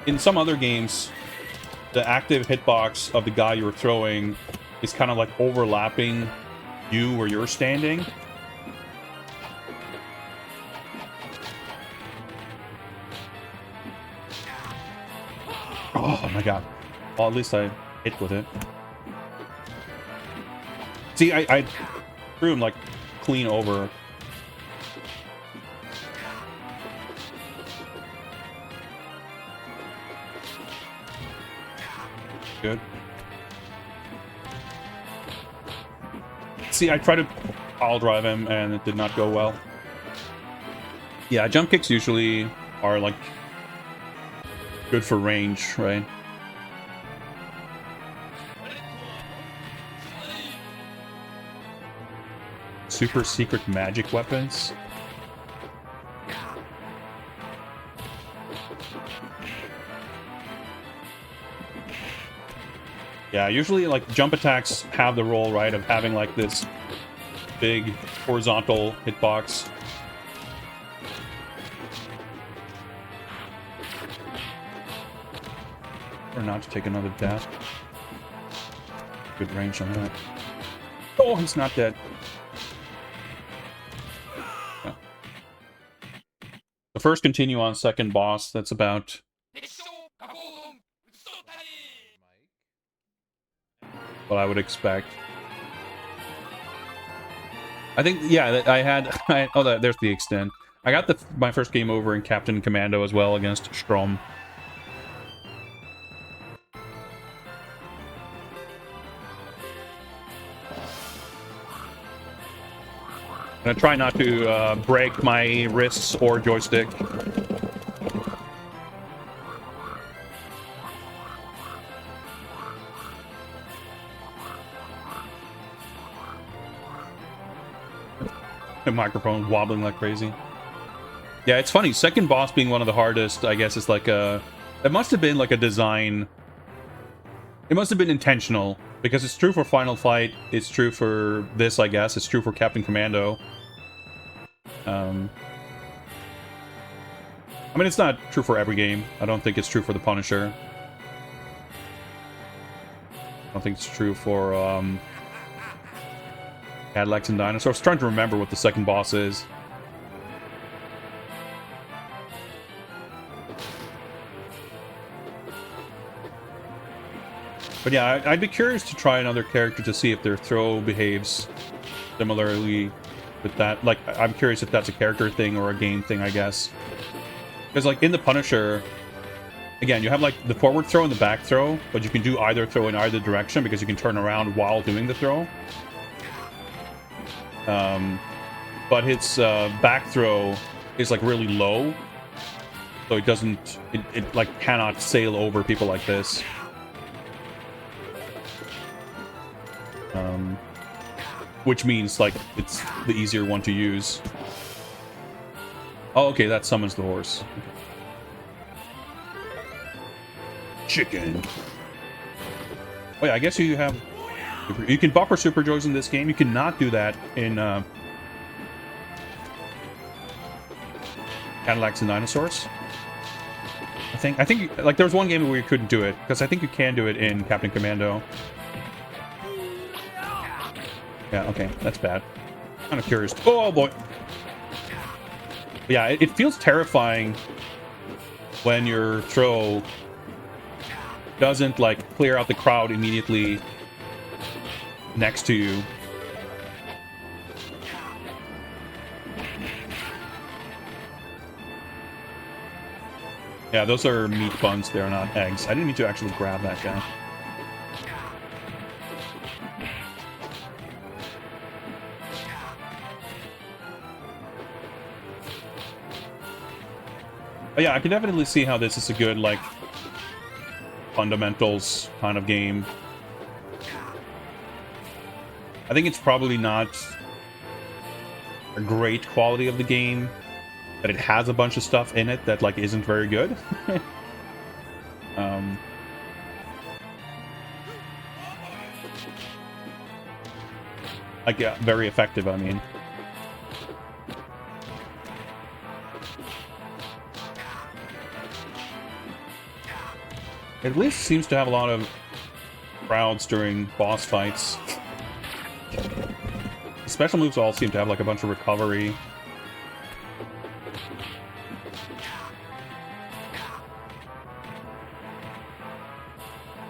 in some other games, the active hitbox of the guy you were throwing is kind of like overlapping you where you're standing. Oh my god. Well, at least I hit with it. See, I threw him like clean over. Good. See, I tried to pile drive him and it did not go well. Yeah, jump kicks usually are like good for range, right? Super secret magic weapons. Yeah, usually like jump attacks have the role, right, of having like this big horizontal hitbox. Or not to take another death. Good range on that. Oh, he's not dead. Yeah. The first continue on second boss, that's about what I would expect. I think, yeah, I had... there's the extent. I got my first game over in Captain Commando as well against Strom. I'm gonna try not to break my wrists or joystick. The microphone wobbling like crazy. Yeah, it's funny. Second boss being one of the hardest, I guess, is like a... It must have been like a design... It must have been intentional. Because it's true for Final Fight. It's true for this, I guess. It's true for Captain Commando. I mean, it's not true for every game. I don't think it's true for the Punisher. I don't think it's true for Cadillacs and Dinosaurs. I was trying to remember what the second boss is. But yeah, I'd be curious to try another character to see if their throw behaves similarly with that. Like, I'm curious if that's a character thing or a game thing, I guess. Because, like, in the Punisher, again, you have, like, the forward throw and the back throw, but you can do either throw in either direction because you can turn around while doing the throw. But his back throw is, like, really low. So it doesn't... It like, cannot sail over people like this. Which means, like, it's the easier one to use. Oh, okay, that summons the horse. Chicken. Oh, yeah, I guess you have... You can buffer Super Joys in this game. You cannot do that in Cadillacs and Dinosaurs. I think, like, there was one game where you couldn't do it, because I think you can do it in Captain Commando. Yeah, okay, that's bad. Kind of curious. Oh, boy. Yeah, it feels terrifying when your throw doesn't, like, clear out the crowd immediately next to you. Yeah, those are meat buns. They're not eggs. I didn't mean to actually grab that guy. But yeah, I can definitely see how this is a good, like, fundamentals kind of game. I think it's probably not a great quality of the game, that it has a bunch of stuff in it that, like, isn't very good. Like, yeah, very effective, I mean. It at least seems to have a lot of crowds during boss fights. The special moves all seem to have, like, a bunch of recovery.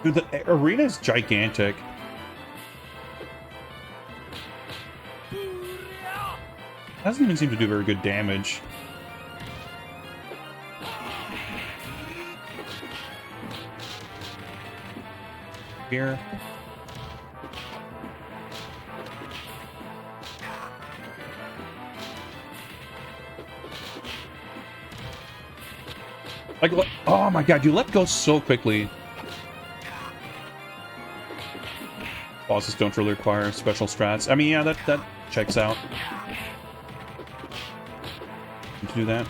Dude, the arena is gigantic. Doesn't even seem to do very good damage. Here. Like, oh my god, you let go so quickly. Bosses don't really require special strats. I mean, yeah, that checks out. You can do that.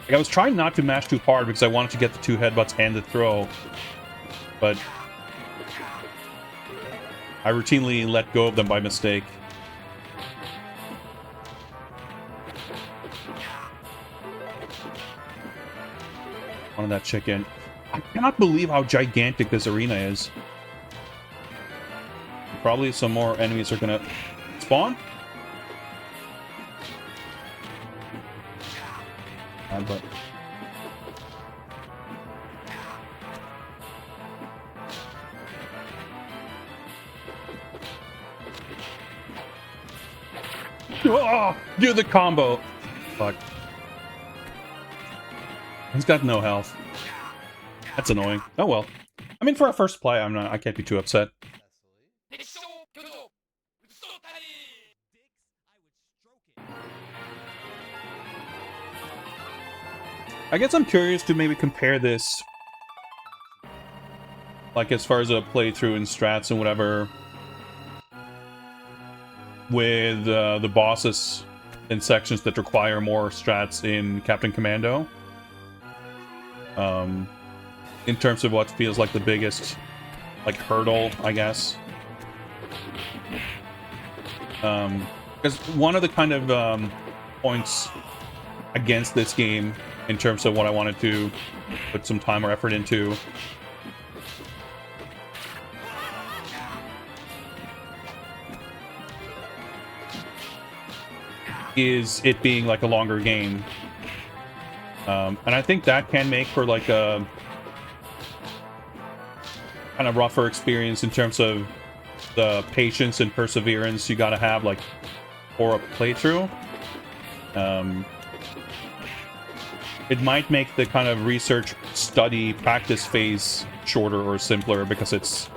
Like, I was trying not to mash too hard because I wanted to get the 2 headbutts and the throw, but I routinely let go of them by mistake. One of that chicken. I cannot believe how gigantic this arena is. Probably some more enemies are gonna spawn. But oh, do the combo. Fuck. He's got no health. That's annoying. Oh well. I mean, for our first play, I can't be too upset. I guess I'm curious to maybe compare this, like, as far as a playthrough and strats and whatever, with the bosses in sections that require more strats in Captain Commando. In terms of what feels like the biggest, like, hurdle, I guess. Because one of the kind of points against this game, in terms of what I wanted to put some time or effort into, is it being like a longer game. And I think that can make for like a kind of rougher experience in terms of the patience and perseverance you gotta have, like, for a playthrough. It might make the kind of research, study, practice phase shorter or simpler because it's,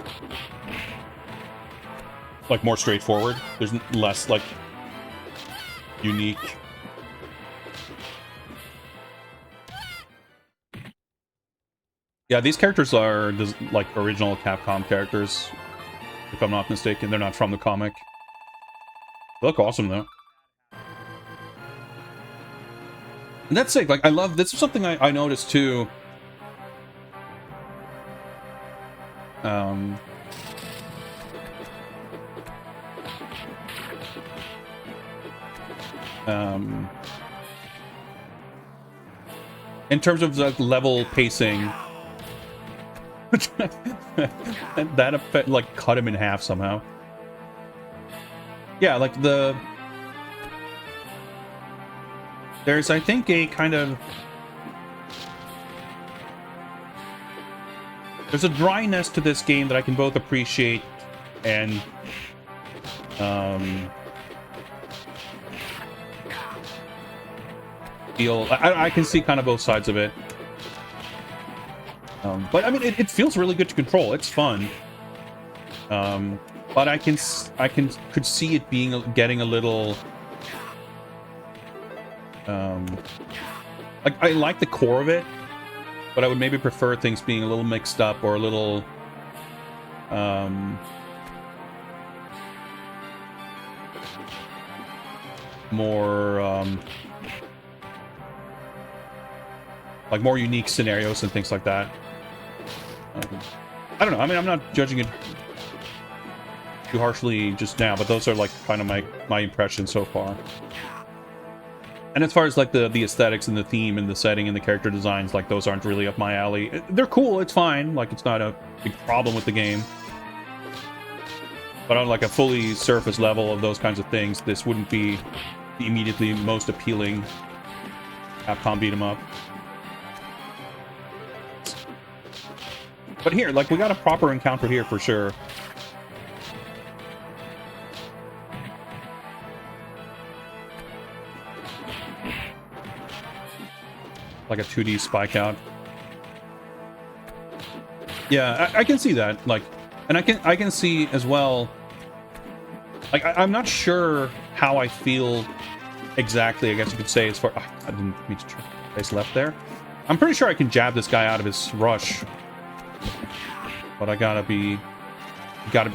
like, more straightforward. There's less, like, unique. Yeah, these characters are, like, original Capcom characters, if I'm not mistaken. They're not from the comic. They look awesome, though. And that's sick. Like, I love... This is something I noticed, too. In terms of, like, level pacing... that effect, like, cut him in half somehow. Yeah, like, there's, I think, a kind of... There's a dryness to this game that I can both appreciate and... feel... I can see kind of both sides of it. But, I mean, it feels really good to control. It's fun. But I could see it getting a little... like, I like the core of it, but I would maybe prefer things being a little mixed up or a little more like more unique scenarios and things like that. I don't know. I mean, I'm not judging it too harshly just now, but those are, like, kind of my impressions so far. And as far as, like, the aesthetics and the theme and the setting and the character designs, like, those aren't really up my alley. They're cool, it's fine. Like, it's not a big problem with the game. But on, like, a fully surface level of those kinds of things, this wouldn't be the immediately most appealing Capcom beat-em-up. But here, like, we got a proper encounter here for sure. Like a 2D spike out. Yeah, I can see that. Like, and I can see as well. Like, I'm not sure how I feel exactly. I guess you could say as far. I didn't mean to place left there. I'm pretty sure I can jab this guy out of his rush, but I gotta be.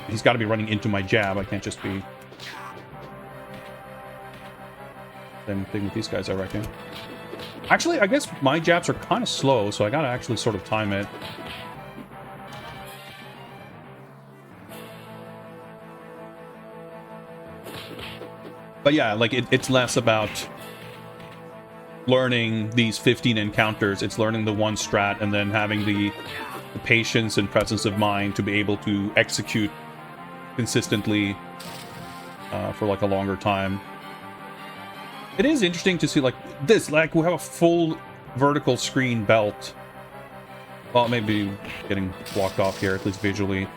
He's gotta be running into my jab. I can't just be. Same thing with these guys, I reckon. Actually, I guess my jabs are kind of slow, so I gotta actually sort of time it. But yeah, like, it's less about learning these 15 encounters. It's learning the one strat and then having the patience and presence of mind to be able to execute consistently for like a longer time. It is interesting to see like this, like we have a full vertical screen belt. Well, maybe getting blocked off here, at least visually.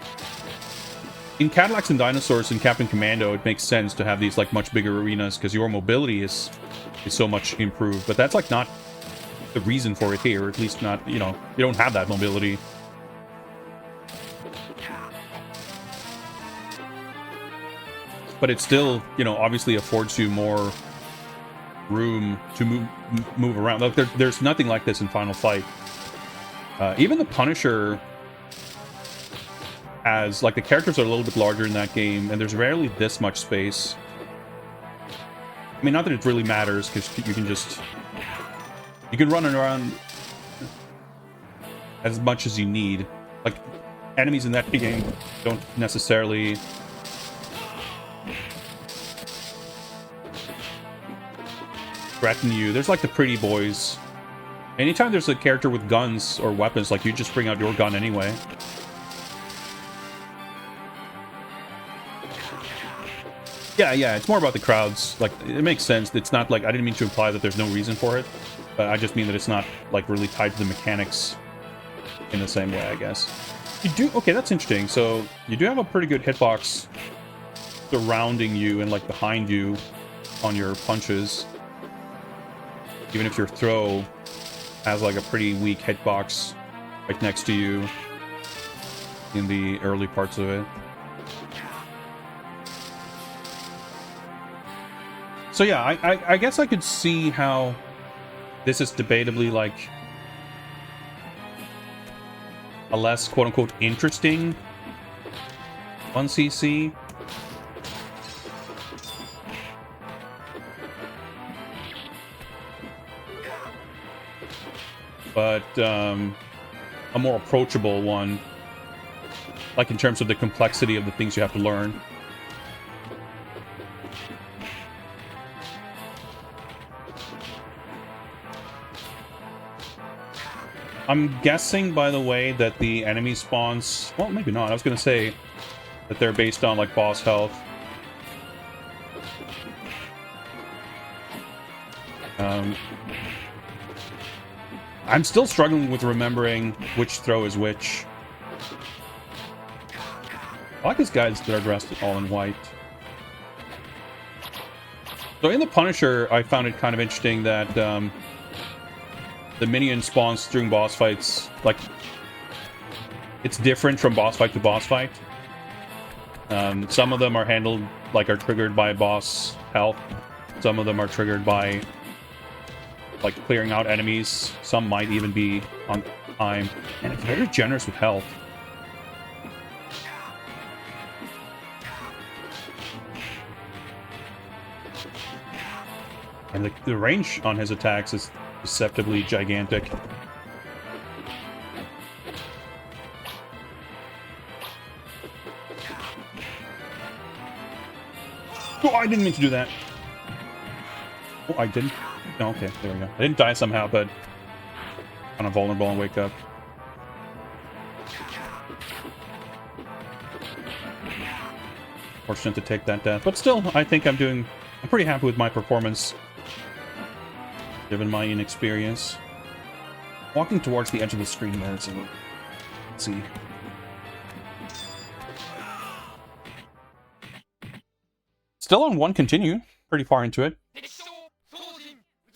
In Cadillacs and Dinosaurs and Captain Commando, it makes sense to have these like much bigger arenas because your mobility is so much improved. But that's like not the reason for it here, at least not, you know, you don't have that mobility. But it still, you know, obviously affords you more room to move around. Like there's nothing like this in Final Fight. Even the Punisher has, like, the characters are a little bit larger in that game, and there's rarely this much space. I mean, not that it really matters, because you can run around as much as you need. Like, enemies in that game don't necessarily threaten you. There's like the pretty boys. Anytime there's a character with guns or weapons, like, you just bring out your gun anyway. Yeah, it's more about the crowds. Like, it makes sense. It's not like, I didn't mean to imply that there's no reason for it, but I just mean that it's not like really tied to the mechanics in the same way, I guess. You do, okay, that's interesting. So you do have a pretty good hitbox surrounding you and like behind you on your punches, even if your throw has like a pretty weak hitbox right next to you in the early parts of it. So yeah, I guess I could see how this is debatably like a less quote-unquote interesting 1cc. But a more approachable one, like in terms of the complexity of the things you have to learn. I'm guessing, by the way, that the enemy spawns... Well, maybe not. I was going to say that they're based on, like, boss health. I'm still struggling with remembering which throw is which. I like these guys that are dressed all in white. So in the Punisher, I found it kind of interesting that... the minion spawns during boss fights, like, it's different from boss fight to boss fight. Some of them are handled, like, are triggered by boss health. Some of them are triggered by, like, clearing out enemies. Some might even be on time. And it's very generous with health. And the range on his attacks is deceptively gigantic. Oh, I didn't mean to do that. Oh, I didn't. No, okay, there we go. I didn't die somehow, but kind of vulnerable and wake up. Fortunate to take that death, but still, I think I'm pretty happy with my performance, given my inexperience. Walking towards the edge of the screen there, so let's see. Still on one continue, pretty far into it.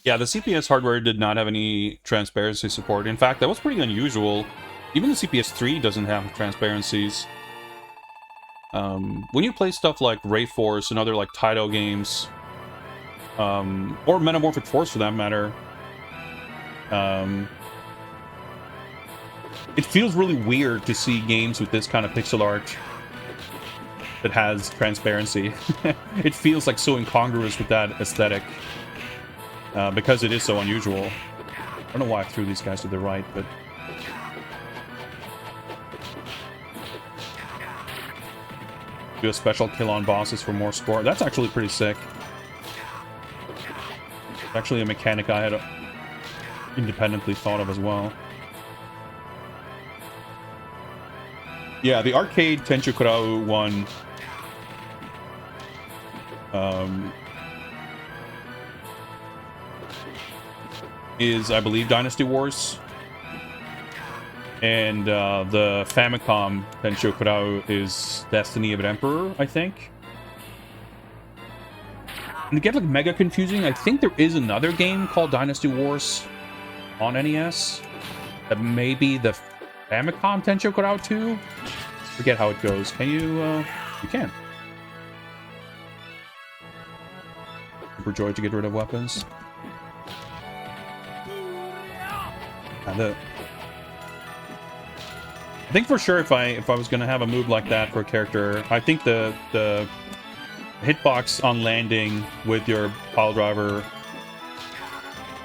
Yeah, the CPS hardware did not have any transparency support. In fact, that was pretty unusual. Even the CPS 3 doesn't have transparencies. When you play stuff like Ray Force and other like Taito games, or Metamorphic Force for that matter, it feels really weird to see games with this kind of pixel art that has transparency. It feels like so incongruous with that aesthetic. because it is so unusual. I don't know why I threw these guys to the right, but... Do a special kill on bosses for more score. That's actually pretty sick. It's actually a mechanic I had independently thought of as well. Yeah, the arcade Tenchi Kurau one... is, I believe, Dynasty Wars. And the Famicom Tenchi Kurau is Destiny of an Emperor, I think. And to get like mega confusing, I think there is another game called Dynasty Wars on NES. That may be the Famicom Tenchi Kurau 2. Forget how it goes. Can you? You can. Overjoyed to get rid of weapons. And I think for sure if I was gonna have a move like that for a character, I think the hitbox on landing with your pile driver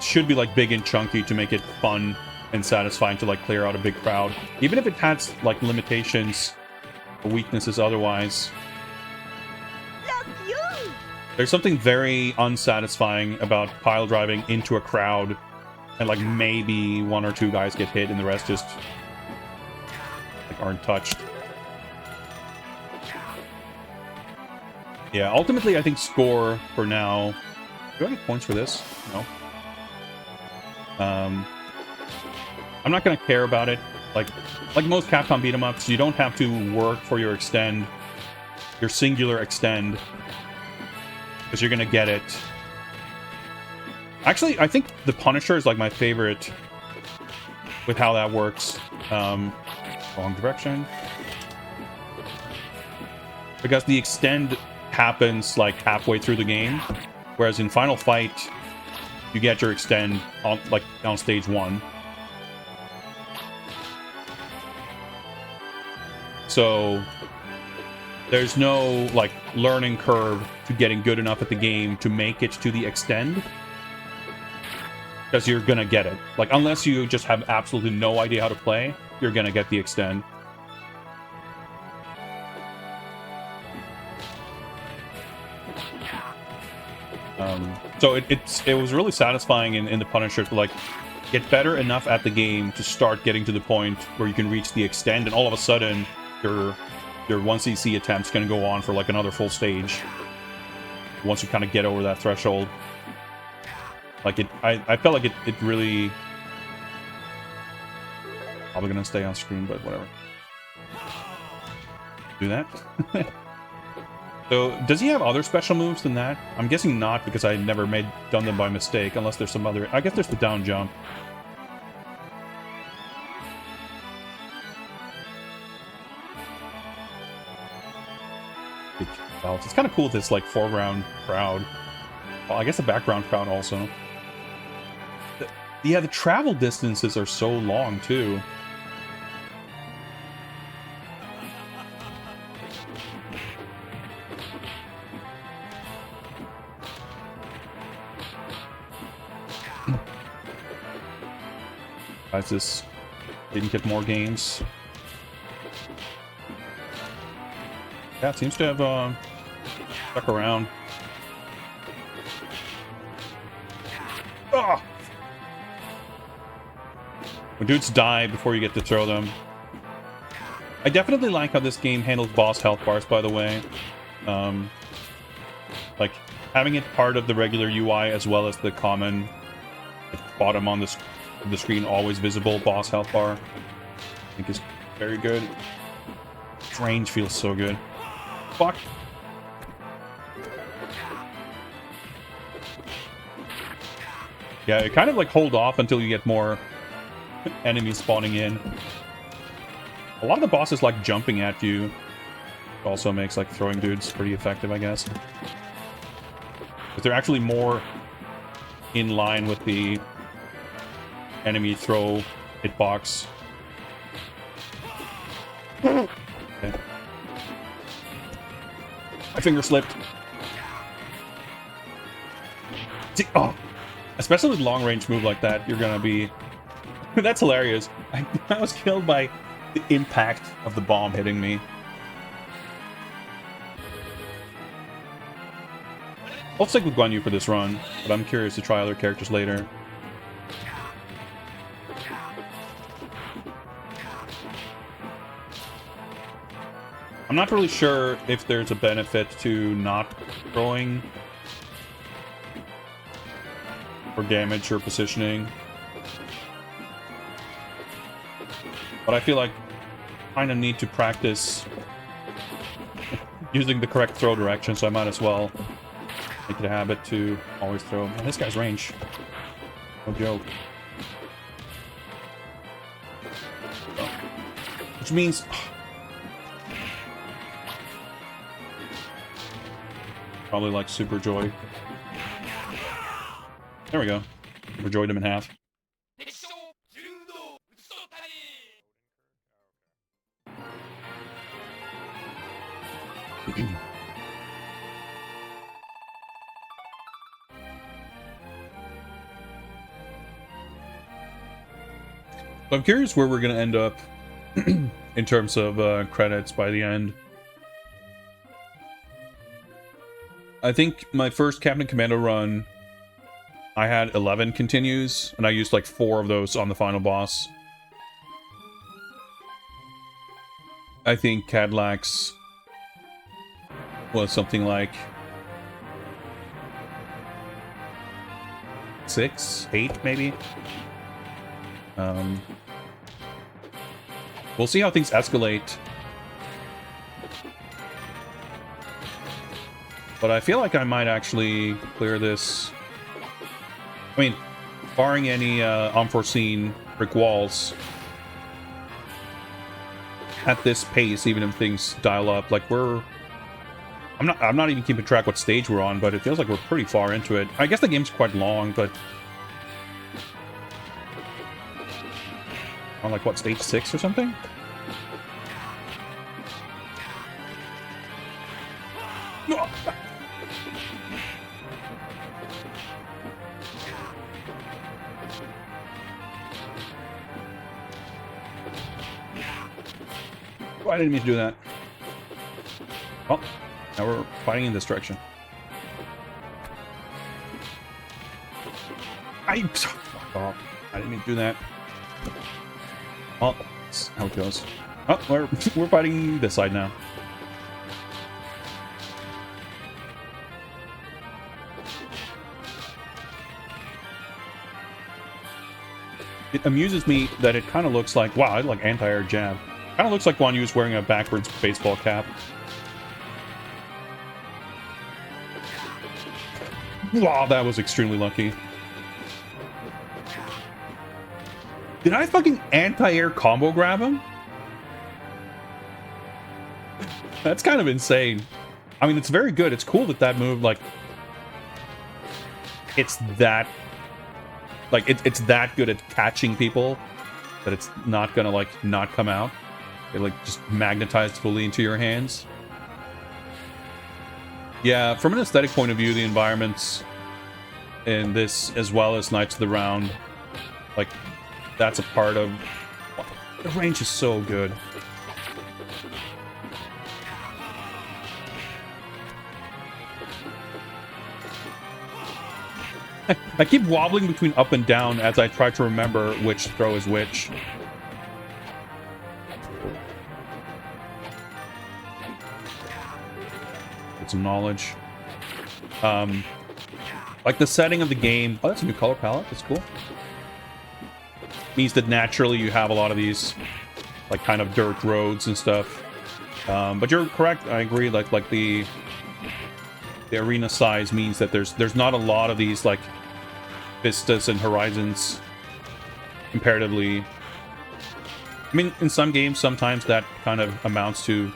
should be like big and chunky to make it fun and satisfying to like clear out a big crowd, even if it has like limitations or weaknesses otherwise. There's something very unsatisfying about pile driving into a crowd and like maybe one or two guys get hit and the rest just like aren't touched. Yeah, ultimately I think score for now. Do I get points for this? No. I'm not gonna care about it. Like most Capcom beat 'em ups, you don't have to work for your extend, your singular extend, because you're gonna get it. Actually, I think the Punisher is like my favorite with how that works. Wrong direction. Because the extend happens like halfway through the game, whereas in Final Fight, you get your extend on like on stage 1. So there's no like learning curve to getting good enough at the game to make it to the extend. Because you're gonna get it. Like, unless you just have absolutely no idea how to play, you're gonna get the extend. So it was really satisfying in the Punisher to like get better enough at the game to start getting to the point where you can reach the extend, and all of a sudden your 1cc attempt's gonna go on for like another full stage once you kind of get over that threshold. Like I felt like it really... Probably gonna stay on screen, but whatever. Do that. So, does he have other special moves than that? I'm guessing not, because I never done them by mistake, unless there's some other... I guess there's the down jump. It's kind of cool, this like foreground crowd. Well, I guess the background crowd also. Yeah, the travel distances are so long, too. Guys, this didn't get more games. Yeah, it seems to have stuck around. Ah! When dudes die before you get to throw them. I definitely like how this game handles boss health bars, by the way. Like, having it part of the regular UI as well as the common bottom on the screen, always visible boss health bar, I think is very good. Its range feels so good. Fuck. Yeah, it kind of like hold off until you get more enemies spawning in. A lot of the bosses like jumping at you. It also makes like throwing dudes pretty effective, I guess. But they're actually more in line with the enemy throw hitbox. Okay. My finger slipped. Oh. Especially with long-range move like that, you're gonna be... That's hilarious. I was killed by the impact of the bomb hitting me. I'll stick with Guan Yu for this run, but I'm curious to try other characters later. I'm not really sure if there's a benefit to not throwing or damage or positioning. But I feel like I kind of need to practice using the correct throw direction, so I might as well make it a habit to always throw. Man, this guy's range. No joke. Which means... probably like Super Joy. There we go. Super Joyed him in half. I'm curious where we're going to end up in terms of credits by the end. I think my first Captain Commando run, I had 11 continues, and I used like 4 of those on the final boss. I think Cadillac's was something like 6, 8 maybe. We'll see how things escalate. But I feel like I might actually clear this. I mean, barring any unforeseen brick walls, at this pace, even if things dial up, like I'm not even keeping track what stage we're on, but it feels like we're pretty far into it. I guess the game's quite long, but on like what, stage 6 or something? I didn't mean to do that. Well, now we're fighting in this direction. Fuck off. I didn't mean to do that. Well, that's how it goes. Oh, we're fighting this side now. It amuses me that it kind of looks like, wow, I like anti-air jab. Kind of looks like Guan Yu's wearing a backwards baseball cap. Wow, that was extremely lucky. Did I fucking anti-air combo grab him? That's kind of insane. I mean, it's very good. It's cool that that move, like... It's that... Like, it's that good at catching people that it's not gonna, like, not come out. It, like, just magnetized fully into your hands. Yeah, from an aesthetic point of view, the environments in this, as well as Knights of the Round, like, that's a part of... The range is so good. I keep wobbling between up and down as I try to remember which throw is which. Get some knowledge. Like the setting of the game. Oh, that's a new color palette. That's cool. Means that naturally you have a lot of these, like, kind of dirt roads and stuff. But you're correct. I agree. Like the arena size means that there's not a lot of these, like, vistas and horizons comparatively. I mean, in some games, sometimes that kind of amounts to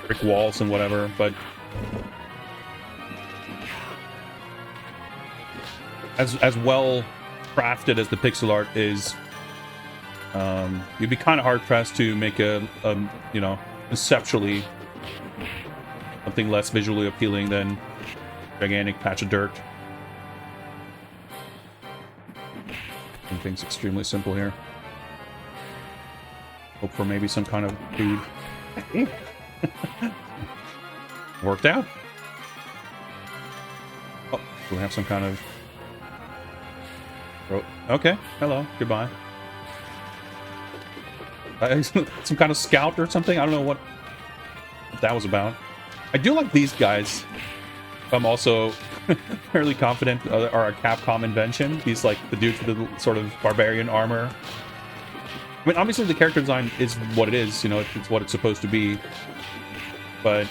brick walls and whatever, but as well crafted as the pixel art is, you'd be kind of hard pressed to make a you know, conceptually something less visually appealing than a gigantic patch of dirt. Everything's extremely simple here. Hope for maybe some kind of food. Worked out. Oh, do we have some kind of... Oh, okay, hello, goodbye. Some kind of scout or something? I don't know what that was about. I do like these guys. I'm also fairly confident are a Capcom invention. These, like, the dudes with the sort of barbarian armor. I mean, obviously the character design is what it is, you know, it's what it's supposed to be. But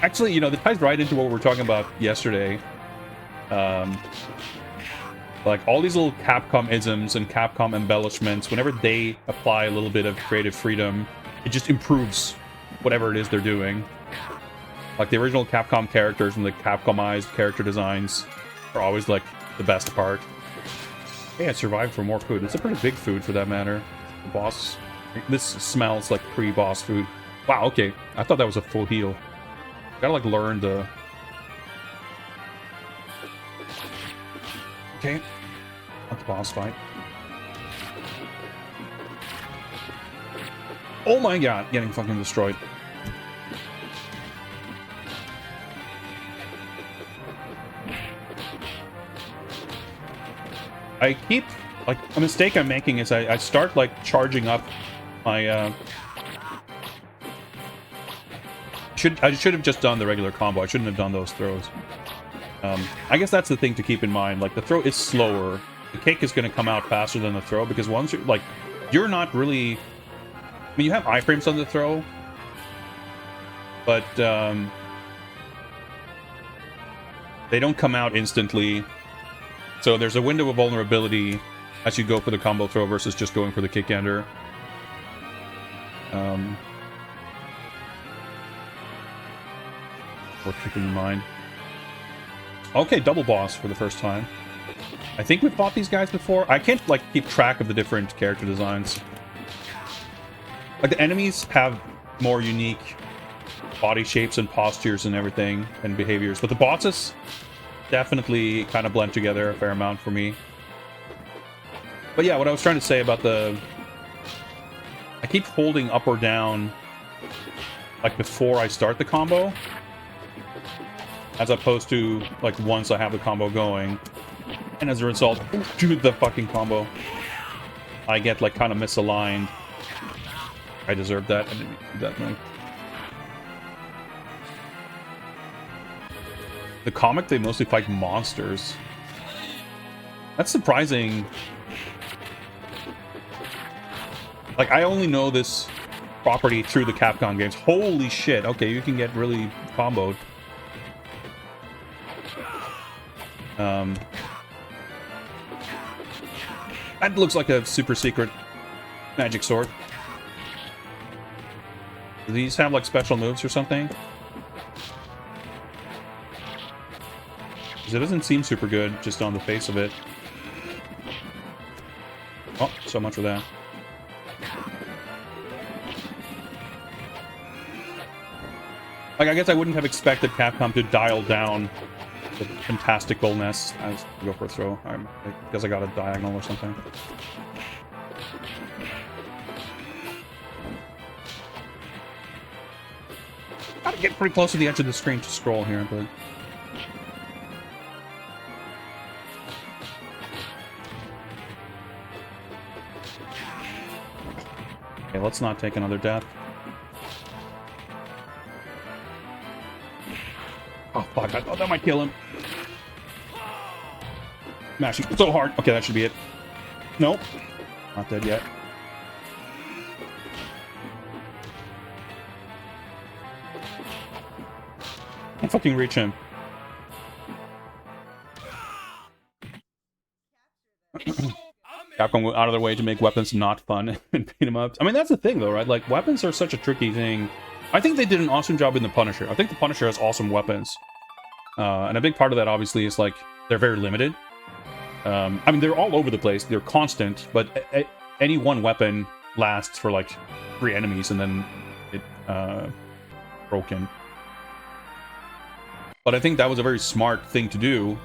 actually, you know, that ties right into what we were talking about yesterday. Like, all these little Capcom isms and Capcom embellishments, whenever they apply a little bit of creative freedom, it just improves whatever it is they're doing. Like, the original Capcom characters and the Capcomized character designs are always, like, the best part. Hey, I survived for more food. It's a pretty big food, for that matter. The boss... This smells like pre-boss food. Wow, okay. I thought that was a full heal. Gotta, like, learn the... Okay. Not the boss fight. Oh my god, getting fucking destroyed. I keep, like, a mistake I'm making is I start, like, charging up my, I should have just done the regular combo. I shouldn't have done those throws. I guess that's the thing to keep in mind. Like, the throw is slower. The cake is going to come out faster than the throw, because once you're, like, you're not really... I mean, you have iframes on the throw, but, they don't come out instantly. So there's a window of vulnerability as you go for the combo throw versus just going for the kick ender. Worth keeping in mind. Okay, double boss for the first time. I think we've fought these guys before. I can't, like, keep track of the different character designs. Like, the enemies have more unique body shapes and postures and everything, and behaviors. But the bosses definitely kind of blend together a fair amount for me. But yeah, what I was trying to say about the... I keep holding up or down, like, before I start the combo, as opposed to, like, once I have the combo going. And as a result, do the fucking combo. I get, like, kind of misaligned. I deserve that. I didn't do that thing. The comic, they mostly fight monsters. That's surprising. Like, I only know this property through the Capcom games. Holy shit. Okay, you can get really comboed. That looks like a super secret magic sword. Do these have, like, special moves or something? Because it doesn't seem super good, just on the face of it. Oh, so much for that. Like, I guess I wouldn't have expected Capcom to dial down the fantasticalness. I was go for a throw. I guess I got a diagonal or something. Gotta get pretty close to the edge of the screen to scroll here, but... Okay, let's not take another death. Oh, fuck, I thought that might kill him. Mashing so hard. Okay, that should be it. Nope. Not dead yet. Can't fucking reach him. Capcom went out of their way to make weapons not fun and beat them up. I mean, that's the thing, though, right? Like, weapons are such a tricky thing. I think they did an awesome job in the Punisher. I think the Punisher has awesome weapons. And a big part of that, obviously, is, like, they're very limited. I mean, they're all over the place. They're constant, but any one weapon lasts for, like, 3 enemies, and then it broken. But I think that was a very smart thing to do.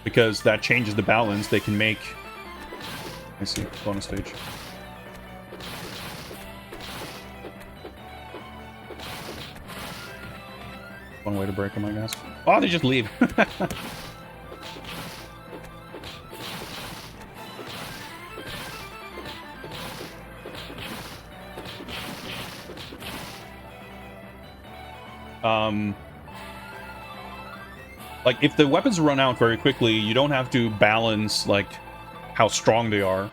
because that changes the balance. They can make... I see, bonus stage. One way to break them, I guess. Oh, they just leave. Like, if the weapons run out very quickly, you don't have to balance, like, how strong they are.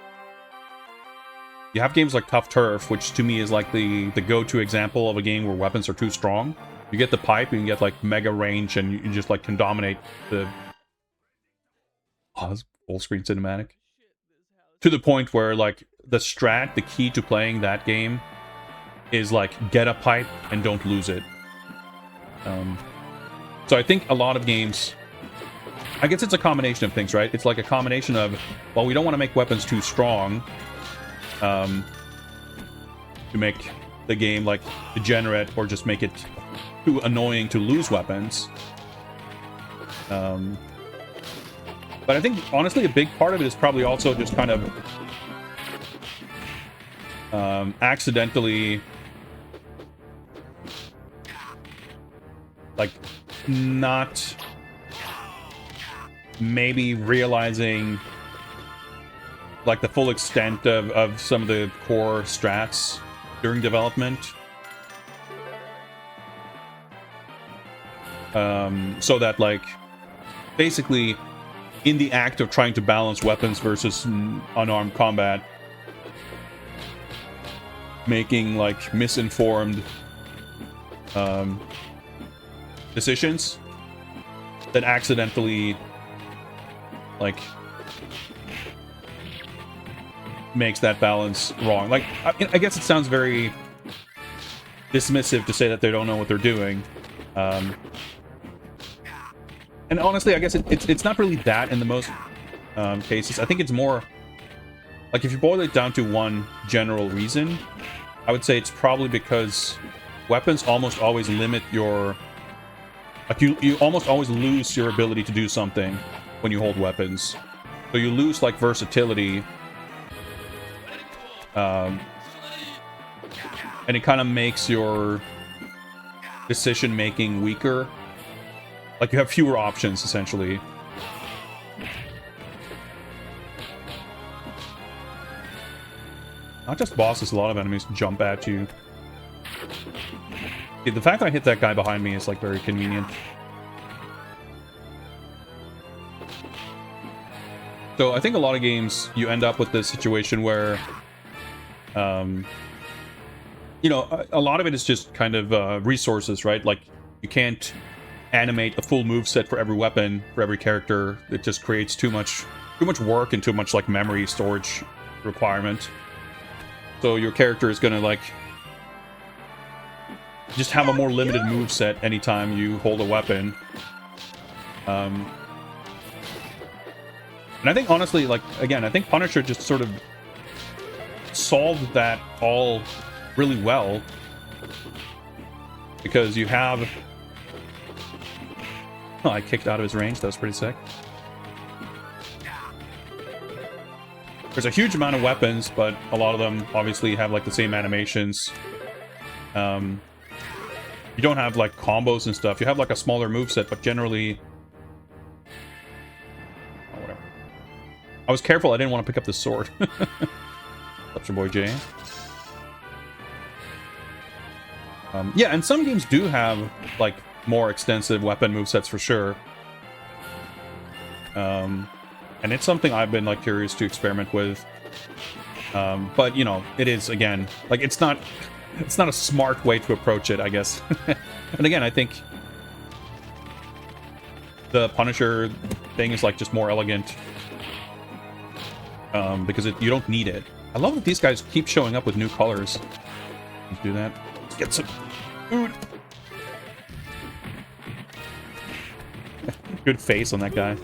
You have games like Tough Turf, which to me is like the go-to example of a game where weapons are too strong. You get the pipe, you can get, like, mega range, and you just, like, can dominate the... Oh, that's full-screen cinematic. To the point where, like, the key to playing that game is, like, get a pipe and don't lose it. So I think a lot of games... I guess it's a combination of things, right? It's like a combination of, well, we don't want to make weapons too strong to make the game, like, degenerate or just make it too annoying to lose weapons. But I think, honestly, a big part of it is probably also just kind of accidentally, like, not maybe realizing, like, the full extent of some of the core strats during development. So that, like, basically, in the act of trying to balance weapons versus unarmed combat, making, like, misinformed decisions that accidentally, like, makes that balance wrong. Like, I guess it sounds very dismissive to say that they don't know what they're doing. And honestly, I guess it's not really that in the most cases. I think it's more, like, if you boil it down to one general reason, I would say it's probably because weapons almost always limit your... Like, you almost always lose your ability to do something when you hold weapons. So you lose, like, versatility. And it kind of makes your decision-making weaker. Like, you have fewer options, essentially. Not just bosses, a lot of enemies jump at you. Okay, the fact that I hit that guy behind me is, like, very convenient. So I think a lot of games, you end up with this situation where, you know, a lot of it is just kind of resources, right? Like, you can't animate a full moveset for every weapon, for every character. It just creates too much work and too much, like, memory storage requirement. So your character is gonna, like, just have a more limited moveset anytime you hold a weapon. And I think, honestly, like, again, I think Punisher just sort of solved that all really well. Because you have... Oh, I kicked out of his range. That was pretty sick. There's a huge amount of weapons, but a lot of them obviously have, like, the same animations. You don't have, like, combos and stuff. You have, like, a smaller moveset, but generally... Oh, whatever. I was careful. I didn't want to pick up the sword. That's your boy Jay. Yeah, and some games do have, like, more extensive weapon movesets for sure. And it's something I've been, like, curious to experiment with. But, you know, it is, again, like, it's not a smart way to approach it, I guess. And again, I think the Punisher thing is, like, just more elegant. Because you don't need it. I love that these guys keep showing up with new colors. Let's do that. Let's get some food. Good face on that guy.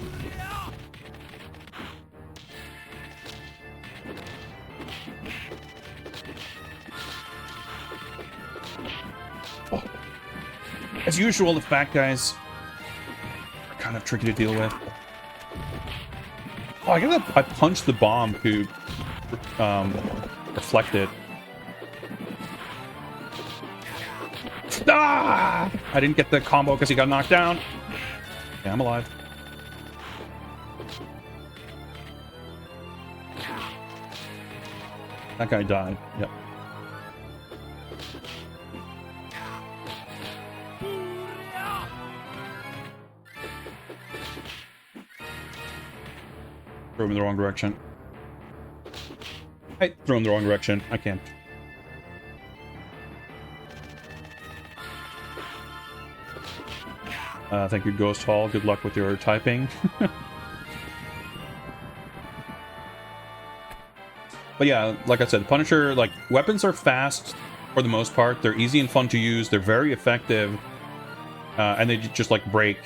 Oh. As usual, the fat guys are kind of tricky to deal with. Oh, I guess I punched the bomb to reflect it. Ah! I didn't get the combo because he got knocked down. Yeah, I'm alive. That guy died. Yep. Throw him in the wrong direction. Hey, throw him in the wrong direction. I can't. Thank you, Ghost Hall. Good luck with your typing. But yeah, like I said, Punisher, like, weapons are fast for the most part. They're easy and fun to use. They're very effective. And they just, like, break.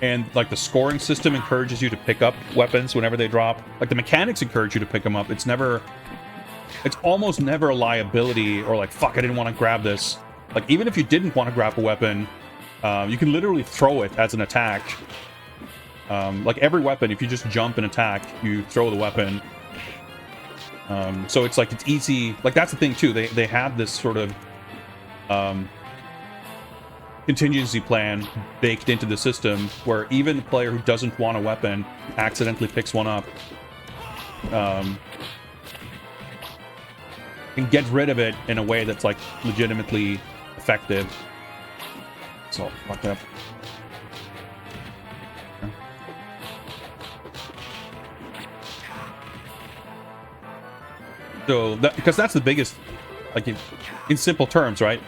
And, like, the scoring system encourages you to pick up weapons whenever they drop. Like, the mechanics encourage you to pick them up. It's almost never a liability or, like, fuck, I didn't want to grab this. Like, even if you didn't want to grab a weapon, you can literally throw it as an attack. Like, every weapon, if you just jump and attack, you throw the weapon. So it's like, it's easy. Like, that's the thing, too. They have this sort of contingency plan baked into the system where even the player who doesn't want a weapon accidentally picks one up can get rid of it in a way that's, like, legitimately effective. So, fucked up. So, because that's the biggest, like, in simple terms, right?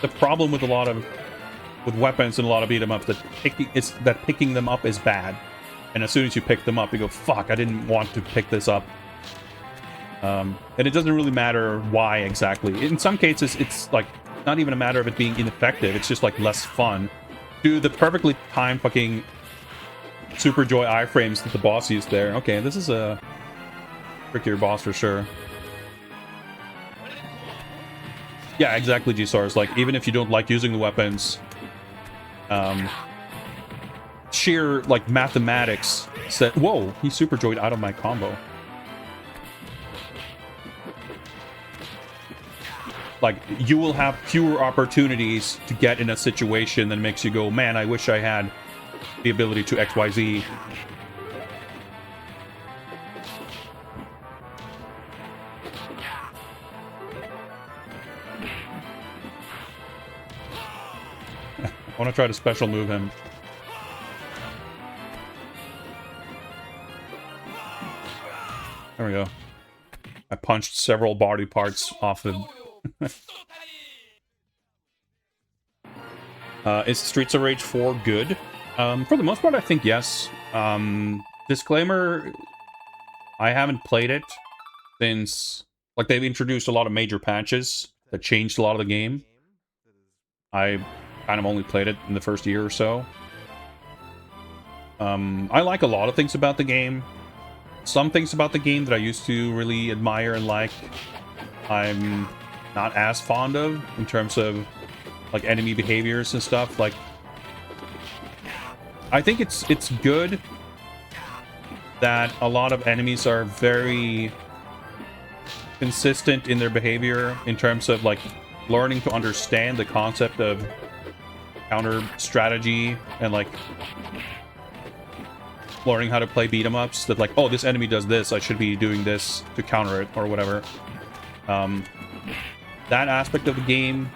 The problem with with weapons and a lot of beat 'em ups that picking them up is bad. And as soon as you pick them up, you go, fuck, I didn't want to pick this up. And it doesn't really matter why exactly. In some cases, it's like not even a matter of it being ineffective. It's just like less fun. Do the perfectly timed fucking Super Joy iframes that the boss used there. Okay, this is a trickier boss for sure. Yeah, exactly, G-Stars. Like, even if you don't like using the weapons, sheer, like, mathematics said, whoa, he Super Joyed out of my combo. Like, you will have fewer opportunities to get in a situation that makes you go, man, I wish I had the ability to XYZ. I want to try to special move him. There we go. I punched several body parts off him. Is Streets of Rage 4 good? For the most part, I think yes. Disclaimer, I haven't played it since, like, they've introduced a lot of major patches that changed a lot of the game. I kind of only played it in the first year or so. I like a lot of things about the game. Some things about the game that I used to really admire and like, I'm not as fond of in terms of, like, enemy behaviors and stuff. Like, I think it's good that a lot of enemies are very consistent in their behavior in terms of, like, learning to understand the concept of counter strategy and, like, learning how to play beat 'em ups. That, like, oh, this enemy does this, I should be doing this to counter it or whatever. That aspect of the game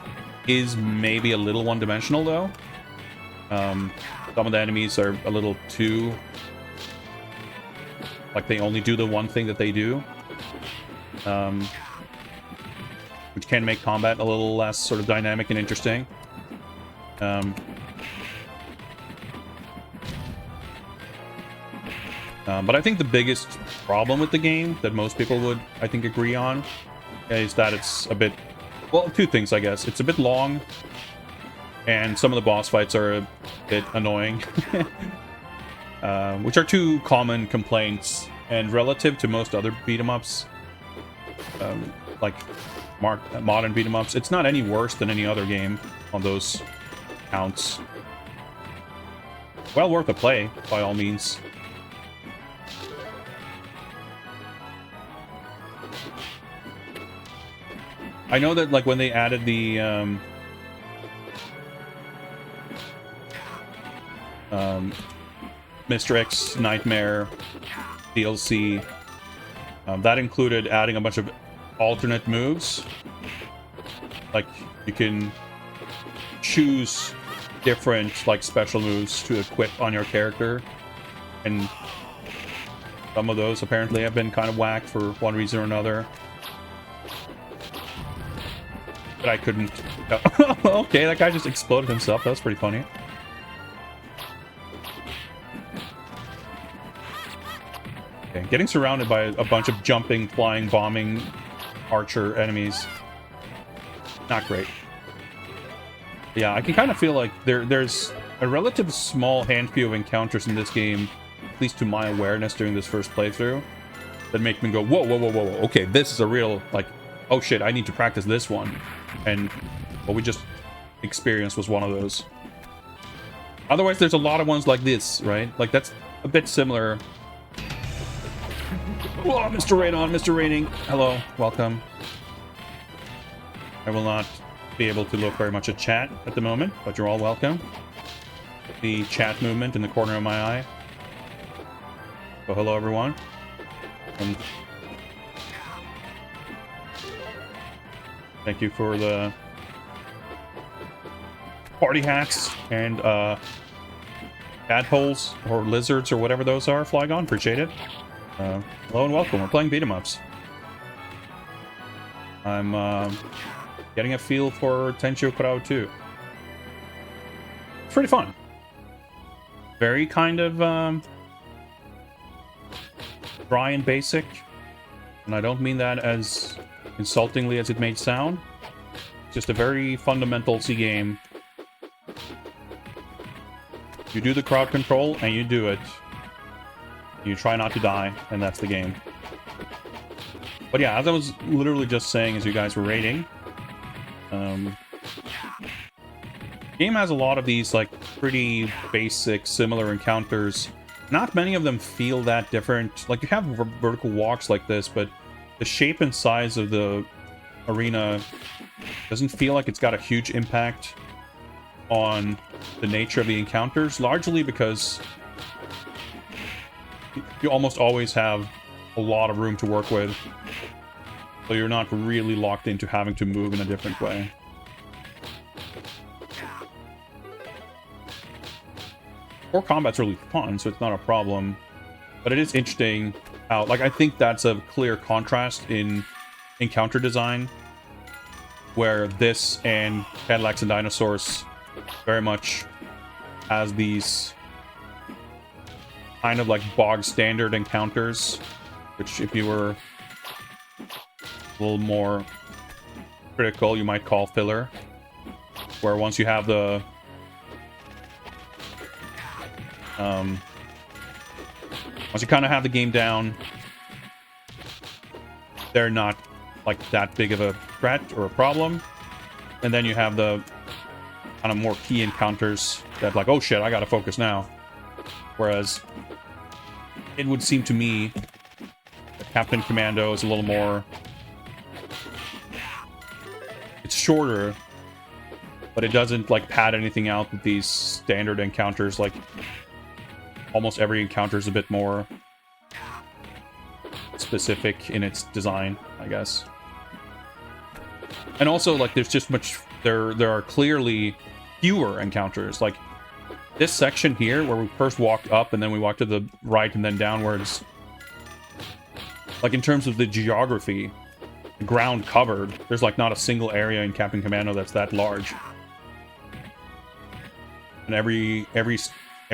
is maybe a little one-dimensional, though. Some of the enemies are a little too, like, they only do the one thing that they do, which can make combat a little less sort of dynamic and interesting. But I think the biggest problem with the game that most people would, I think, agree on is that it's a bit, well, two things, I guess. It's a bit long, and some of the boss fights are a bit annoying, which are two common complaints. And relative to most other beat-em-ups, like modern beat-em-ups, it's not any worse than any other game on those counts. Well worth a play, by all means. I know that like when they added the Mr. X Nightmare DLC, that included adding a bunch of alternate moves. Like you can choose different like special moves to equip on your character, and some of those apparently have been kind of whacked for one reason or another. But I couldn't. Okay, that guy just exploded himself. That was pretty funny. Okay, getting surrounded by a bunch of jumping, flying, bombing archer enemies. Not great. Yeah, I can kind of feel like there's a relative small handful of encounters in this game, at least to my awareness during this first playthrough, that make me go, whoa, whoa, whoa, whoa, whoa. Okay, this is a real, like, oh shit, I need to practice this one. And what we just experienced was one of those. Otherwise, there's a lot of ones like this, right? Like, that's a bit similar. Whoa, Mr. Radon, Mr. Raining. Hello, welcome. I will not be able to look very much at chat at the moment, but you're all welcome. The chat movement in the corner of my eye. So hello, everyone. And thank you for the party hats and tadpoles or lizards or whatever those are, Flygon. Appreciate it. Hello and welcome. We're playing beat 'em ups. I'm getting a feel for Tenchi Kurau 2. It's pretty fun. Very kind of dry and basic, and I don't mean that as insultingly as it may sound. Just a very fundamental C game. You do the crowd control and you do it. You try not to die, and that's the game. But yeah, as I was literally just saying as you guys were rating, game has a lot of these like pretty basic, similar encounters. Not many of them feel that different. Like you have vertical walks like this, but the shape and size of the arena doesn't feel like it's got a huge impact on the nature of the encounters, largely because you almost always have a lot of room to work with, so you're not really locked into having to move in a different way. Core combat's really fun, so it's not a problem, but it is interesting how, like, I think that's a clear contrast in encounter design, where this and Cadillacs and Dinosaurs very much has these kind of like bog standard encounters, which if you were a little more critical, you might call filler, where once you have the once you kind of have the game down, they're not like that big of a threat or a problem. And then you have the kind of more key encounters that like, oh shit, I gotta focus now. Whereas it would seem to me that Captain Commando is a little more, it's shorter, but it doesn't like pad anything out with these standard encounters. Like almost every encounter is a bit more specific in its design, I guess. And also, like, there's just much, there are clearly fewer encounters. Like this section here where we first walked up and then we walked to the right and then downwards, like in terms of the geography, the ground covered, there's like not a single area in Captain Commando that's that large. And every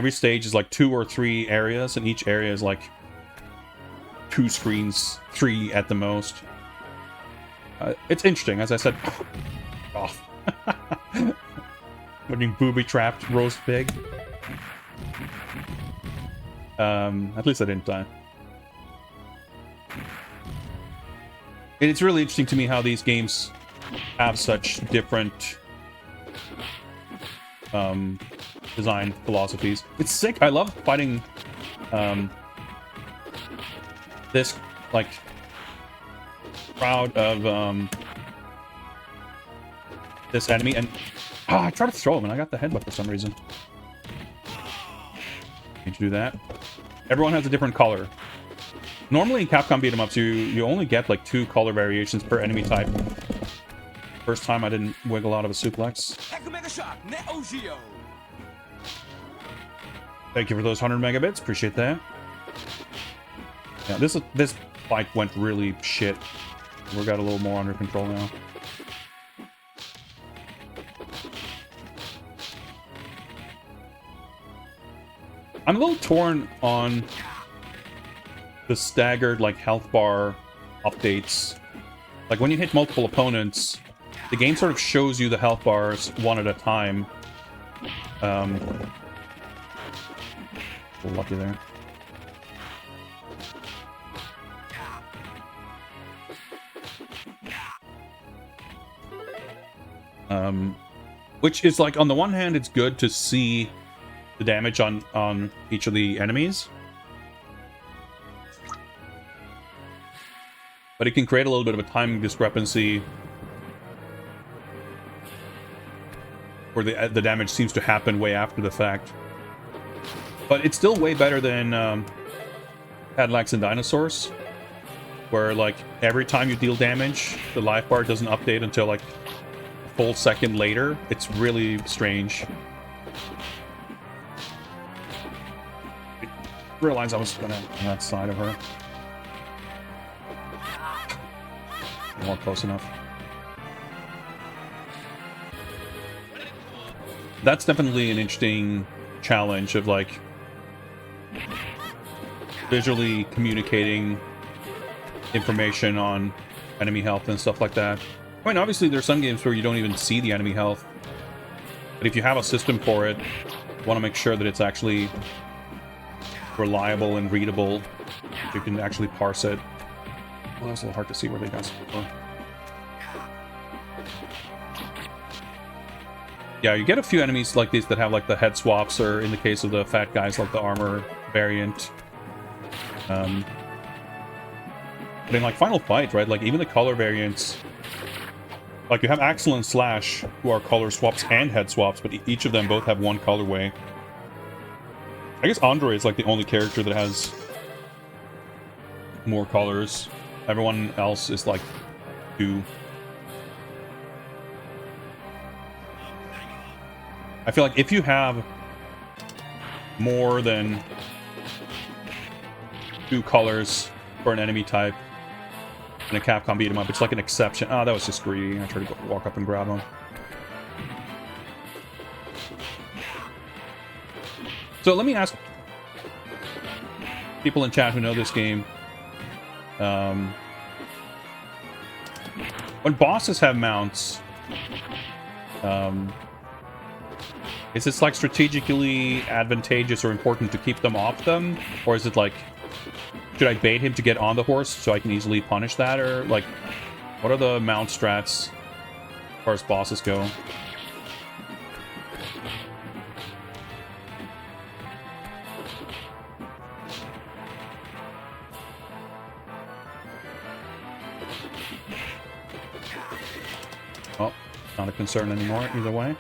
stage is like 2 or 3 areas, and each area is like 2 screens, 3 at the most. It's interesting, as I said. Off. Looking booby-trapped roast pig. At least I didn't die. And it's really interesting to me how these games have such different design philosophies. It's sick. I love fighting this, like, proud of this enemy, and I tried to throw him and I got the headbutt for some reason. Need to do that. Everyone has a different color. Normally in Capcom beat 'em ups, you only get like 2 color variations per enemy type. First time I didn't wiggle out of a suplex. Thank you for those 100 megabits. Appreciate that. Yeah, this fight went really shit. We got a little more under control now. I'm a little torn on the staggered like health bar updates. Like when you hit multiple opponents, the game sort of shows you the health bars one at a time. A little lucky there. Which is like, on the one hand, it's good to see the damage on each of the enemies. But it can create a little bit of a timing discrepancy where the damage seems to happen way after the fact. But it's still way better than Cadillacs and Dinosaurs, where like every time you deal damage, the life bar doesn't update until like a full second later. It's really strange. I realized I was gonna on that side of her. Not close enough. That's definitely an interesting challenge of like visually communicating information on enemy health and stuff like that. I mean, obviously there's some games where you don't even see the enemy health, but if you have a system for it, you want to make sure that it's actually reliable and readable. You can actually parse it. Well, it's a little hard to see where they got from. Yeah, you get a few enemies like these that have like the head swaps, or in the case of the fat guys, like the armor variant. But in like Final Fight, right? Like even the color variants, like you have Axel and Slash, who are color swaps and head swaps, but each of them both have one colorway. I guess Andre is like the only character that has more colors. Everyone else is like 2. I feel like if you have more than 2 colors for an enemy type in a Capcom beat 'em up, it's like an exception. Oh, that was just greedy. I tried to walk up and grab him. So let me ask people in chat who know this game. When bosses have mounts, is this like strategically advantageous or important to keep them off them? Or is it like, should I bait him to get on the horse so I can easily punish that? Or like, what are the mount strats as far as bosses go? Oh, not a concern anymore, either way.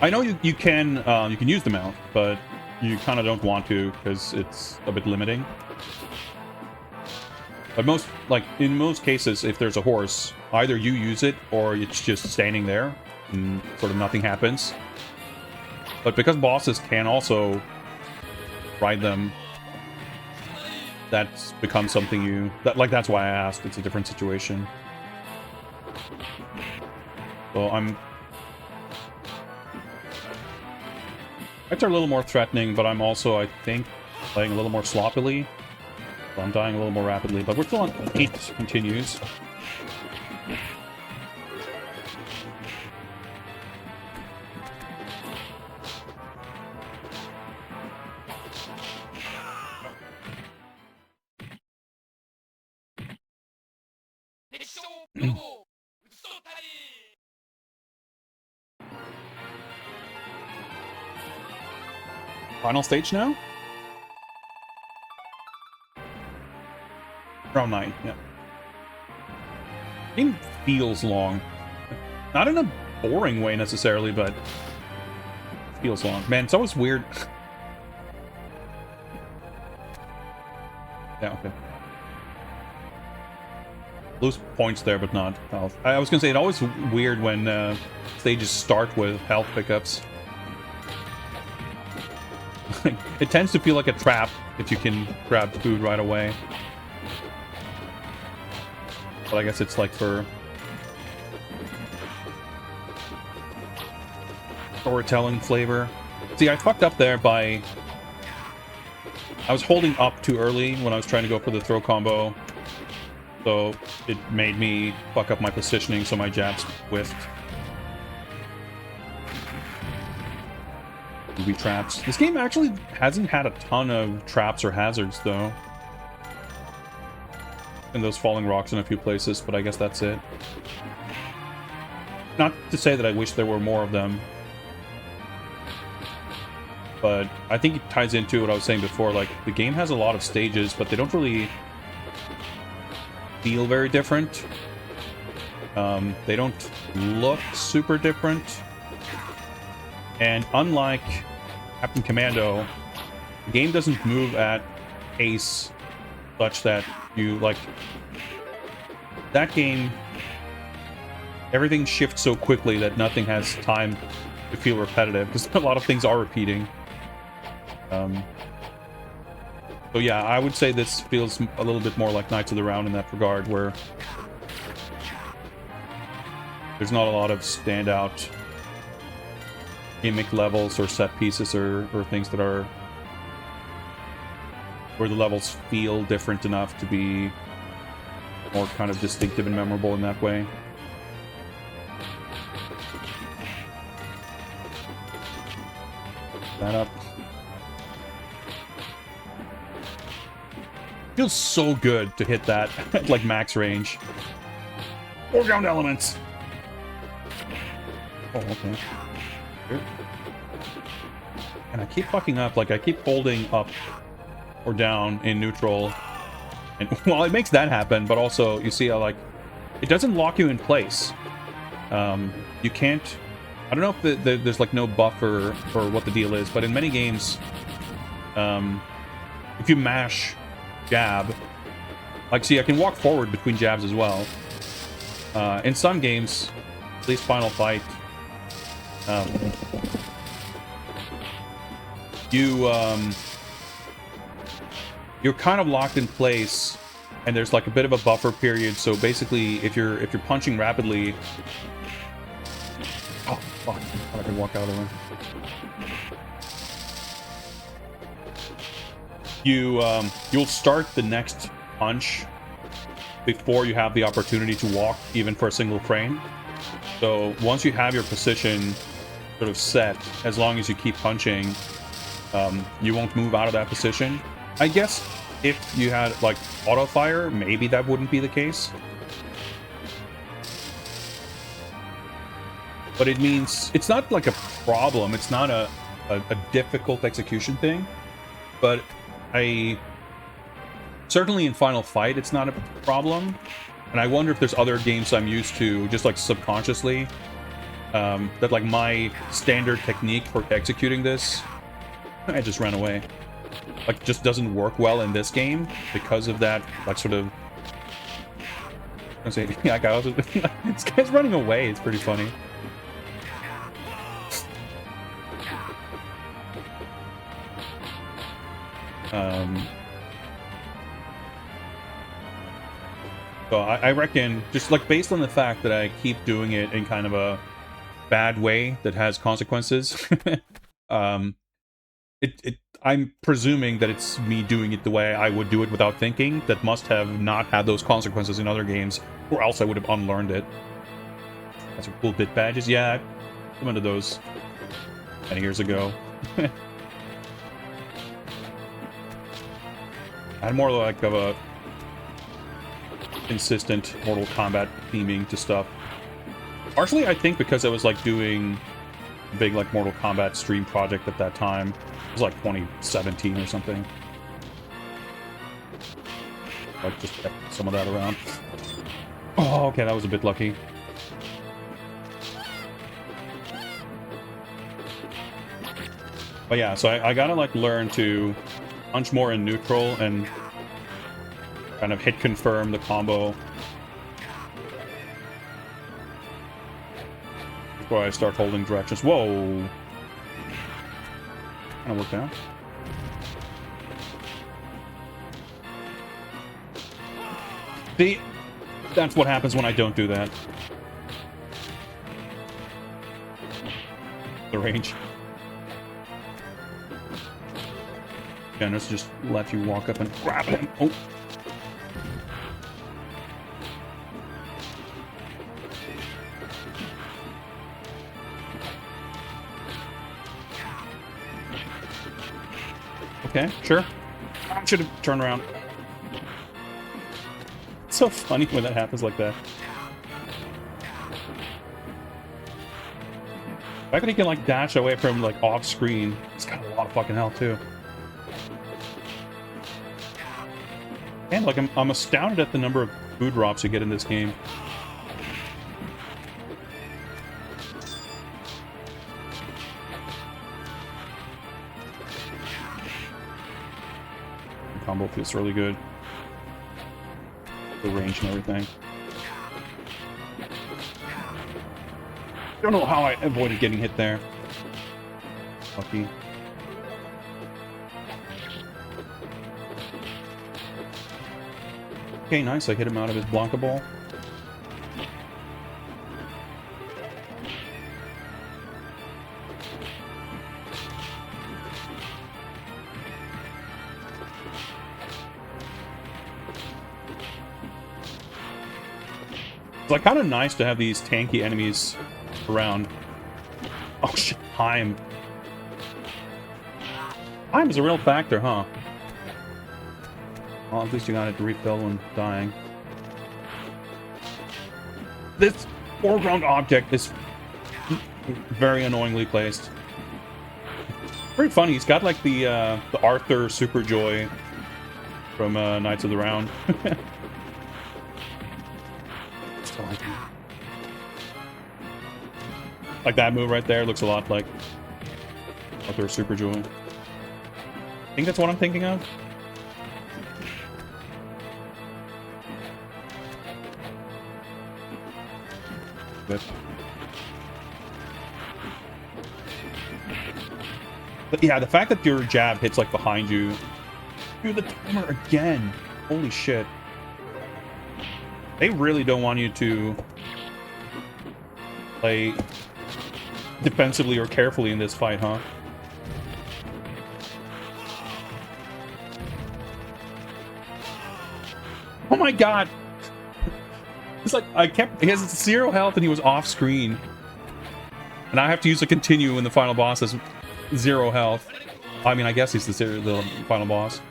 I know you can use the mount, but you kind of don't want to because it's a bit limiting. But in most cases, if there's a horse, either you use it or it's just standing there and sort of nothing happens. But because bosses can also ride them, that's become something that's why I asked. It's a different situation. So Fights are a little more threatening, but I'm also, I think, playing a little more sloppily. So I'm dying a little more rapidly, but we're still on 8 continues. Final stage now? Around 9, yeah. Game feels long. Not in a boring way necessarily, but feels long. Man, it's always weird. Yeah, okay. Lose points there, but not health. I was gonna say, it's always weird when stages start with health pickups. It tends to feel like a trap if you can grab food right away. But I guess it's like for storytelling flavor. See, I fucked up there by... I was holding up too early when I was trying to go for the throw combo. So it made me fuck up my positioning, so my jabs whiffed. Be traps. This game actually hasn't had a ton of traps or hazards, though. And those falling rocks in a few places, but I guess that's it. Not to say that I wish there were more of them. But I think it ties into what I was saying before, like, the game has a lot of stages, but they don't really feel very different. They don't look super different. And unlike Captain Commando, the game doesn't move at pace such that you, like... That game, everything shifts so quickly that nothing has time to feel repetitive, because a lot of things are repeating. So yeah, I would say this feels a little bit more like Knights of the Round in that regard, where there's not a lot of standout gimmick levels or set pieces or things that are where the levels feel different enough to be more kind of distinctive and memorable in that way. That up. Feels so good to hit that at like max range. Foreground elements. Oh, okay. Good. And I keep fucking up. Like I keep holding up or down in neutral. And well, it makes that happen, but also you see how like it doesn't lock you in place. You can't. I don't know if there's like no buffer for what the deal is, but in many games, if you mash jab, like see, I can walk forward between jabs as well. In some games, at least Final Fight, you're kind of locked in place, and there's like a bit of a buffer period. So basically, if you're punching rapidly, oh fuck, I can walk out of the way. You'll start the next punch before you have the opportunity to walk, even for a single frame. So once you have your position sort of set, as long as you keep punching, you won't move out of that position. I guess if you had like auto fire, maybe that wouldn't be the case. But it means it's not like a problem. It's not a difficult execution thing. But certainly in Final Fight, it's not a problem. And I wonder if there's other games I'm used to, just like subconsciously, that like my standard technique for executing this, I just ran away, like just doesn't work well in this game because of that, like sort of, I was saying, like I was, this guy's running away, it's pretty funny. So I reckon, just like based on the fact that I keep doing it in kind of a bad way that has consequences, I'm presuming that it's me doing it the way I would do it without thinking, that must have not had those consequences in other games, or else I would have unlearned it. That's some cool bit badges. Yeah, I came into those many years ago. I had more like of a consistent Mortal Kombat theming to stuff. Partially, I think, because I was like doing a big like Mortal Kombat stream project at that time. It was like 2017 or something. Like, just kept some of that around. Oh, okay, that was a bit lucky. But yeah, so I gotta, like, learn to punch more in neutral and kind of hit confirm the combo before I start holding directions. Whoa! Kind of worked out. See? That's what happens when I don't do that. The range. Dennis just let you walk up and grab him. Oh. Okay, sure. I should have turned around. It's so funny when that happens like that. The fact that he can, like, dash away from, like, off screen. He's got a lot of fucking health too. And, like, I'm astounded at the number of food drops you get in this game. The combo feels really good. The range and everything. Don't know how I avoided getting hit there. Lucky. Okay, nice. I hit him out of his Blanca ball. It's like kind of nice to have these tanky enemies around. Oh shit, time. Time is a real factor, huh? Well, at least you got it to refill when dying. This foreground object is very annoyingly placed. Very funny. He's got like the Arthur Super Joy from Knights of the Round. Still like him. Like that move right there looks a lot like Arthur Super Joy. I think that's what I'm thinking of. But yeah, the fact that your jab hits like behind you. Dude, the timer again. Holy shit. They really don't want you to play defensively or carefully in this fight, huh? Oh my god! It's like, he has 0 health and he was off screen. And I have to use a continue when the final boss has 0 health. I mean, I guess he's the final boss.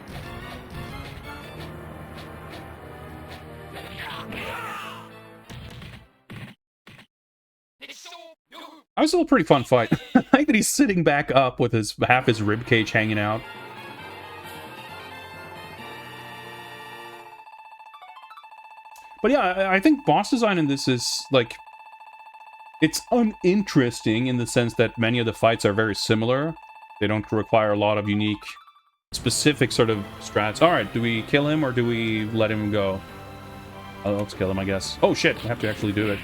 That was still a pretty fun fight. I like that he's sitting back up with half his ribcage hanging out. But yeah, I think boss design in this is, like, it's uninteresting in the sense that many of the fights are very similar. They don't require a lot of unique, specific sort of strats. Alright, do we kill him or do we let him go? Let's kill him, I guess. Oh shit, I have to actually do it.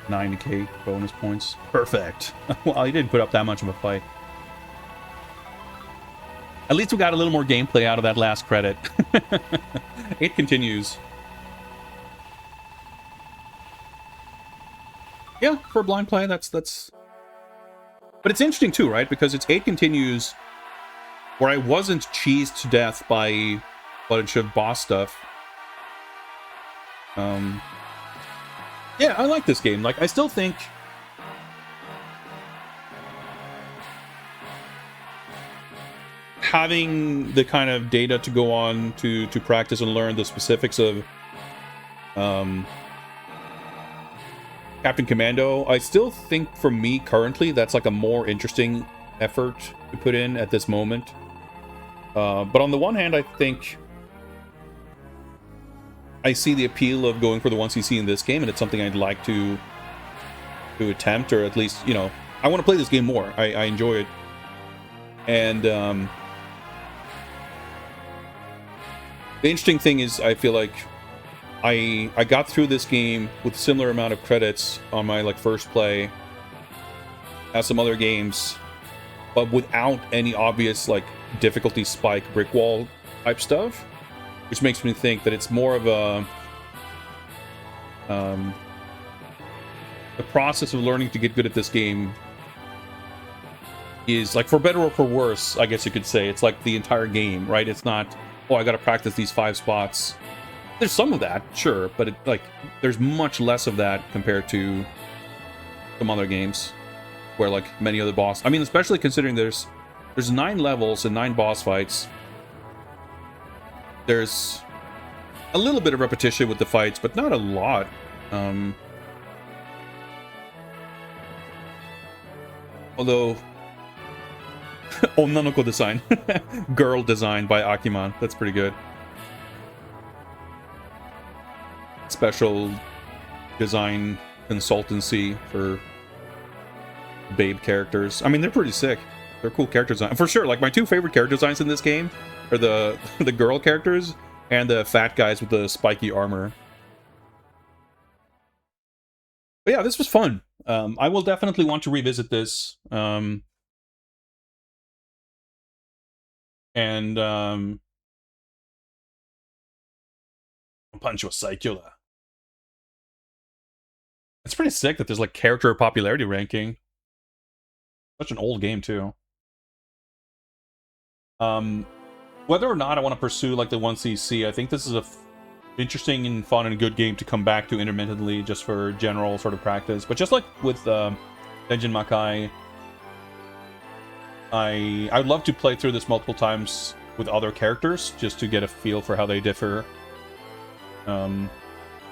$9K bonus points. Perfect. Well, he didn't put up that much of a fight. At least we got a little more gameplay out of that last credit. It continues. Yeah, for blind play, that's... But it's interesting too, right? Because it's 8 continues where I wasn't cheesed to death by a bunch of boss stuff. Yeah, I like this game. Like, I still think having the kind of data to go on to practice and learn the specifics of Captain Commando, I still think for me currently that's like a more interesting effort to put in at this moment. But on the one hand, I think I see the appeal of going for the 1cc in this game, and it's something I'd like to attempt, or at least, you know, I want to play this game more. I enjoy it. And the interesting thing is, I feel like I got through this game with a similar amount of credits on my like first play as some other games, but without any obvious like difficulty spike, brick wall type stuff, which makes me think that it's more of a the process of learning to get good at this game is like, for better or for worse, I guess you could say, it's like the entire game, right? It's not, oh, I gotta practice these 5 spots. There's some of that, sure, but there's much less of that compared to some other games where like many other boss, I mean, especially considering there's 9 levels and 9 boss fights. There's a little bit of repetition with the fights, but not a lot. Although Onanoko design, girl design by Akiman, that's pretty good. Special design consultancy for babe characters. I mean, they're pretty sick. They're cool character design for sure. Like, my 2 favorite character designs in this game are the girl characters and the fat guys with the spiky armor. But yeah, this was fun. I will definitely want to revisit this. Punch was Saikula. It's pretty sick that there's like character popularity ranking. Such an old game too. Whether or not I want to pursue like the 1cc, I think this is a interesting and fun and good game to come back to intermittently, just for general sort of practice. But just like with Denjin Makai, I'd love to play through this multiple times with other characters, just to get a feel for how they differ.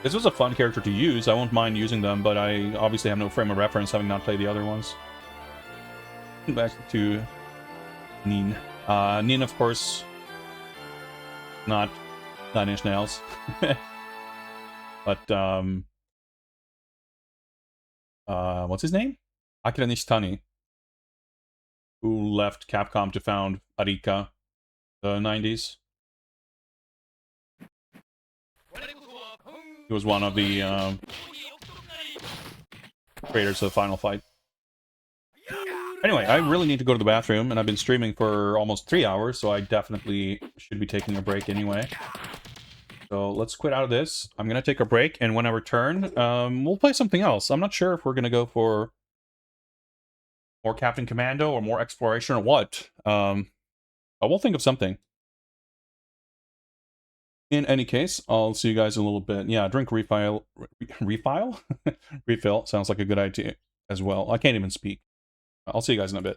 This was a fun character to use. I won't mind using them, but I obviously have no frame of reference, having not played the other ones. Back to Nin. Nin, of course, not Nine Inch Nails. But, what's his name? Akira Nishitani, who left Capcom to found Arika the 90s. He was one of the creators of Final Fight. Anyway, I really need to go to the bathroom, and I've been streaming for almost 3 hours, so I definitely should be taking a break anyway. So let's quit out of this. I'm going to take a break, and when I return, we'll play something else. I'm not sure if we're going to go for more Captain Commando or more exploration or what. But we'll think of something. In any case, I'll see you guys in a little bit. Yeah, drink refill. Refill? Refill sounds like a good idea as well. I can't even speak. I'll see you guys in a bit.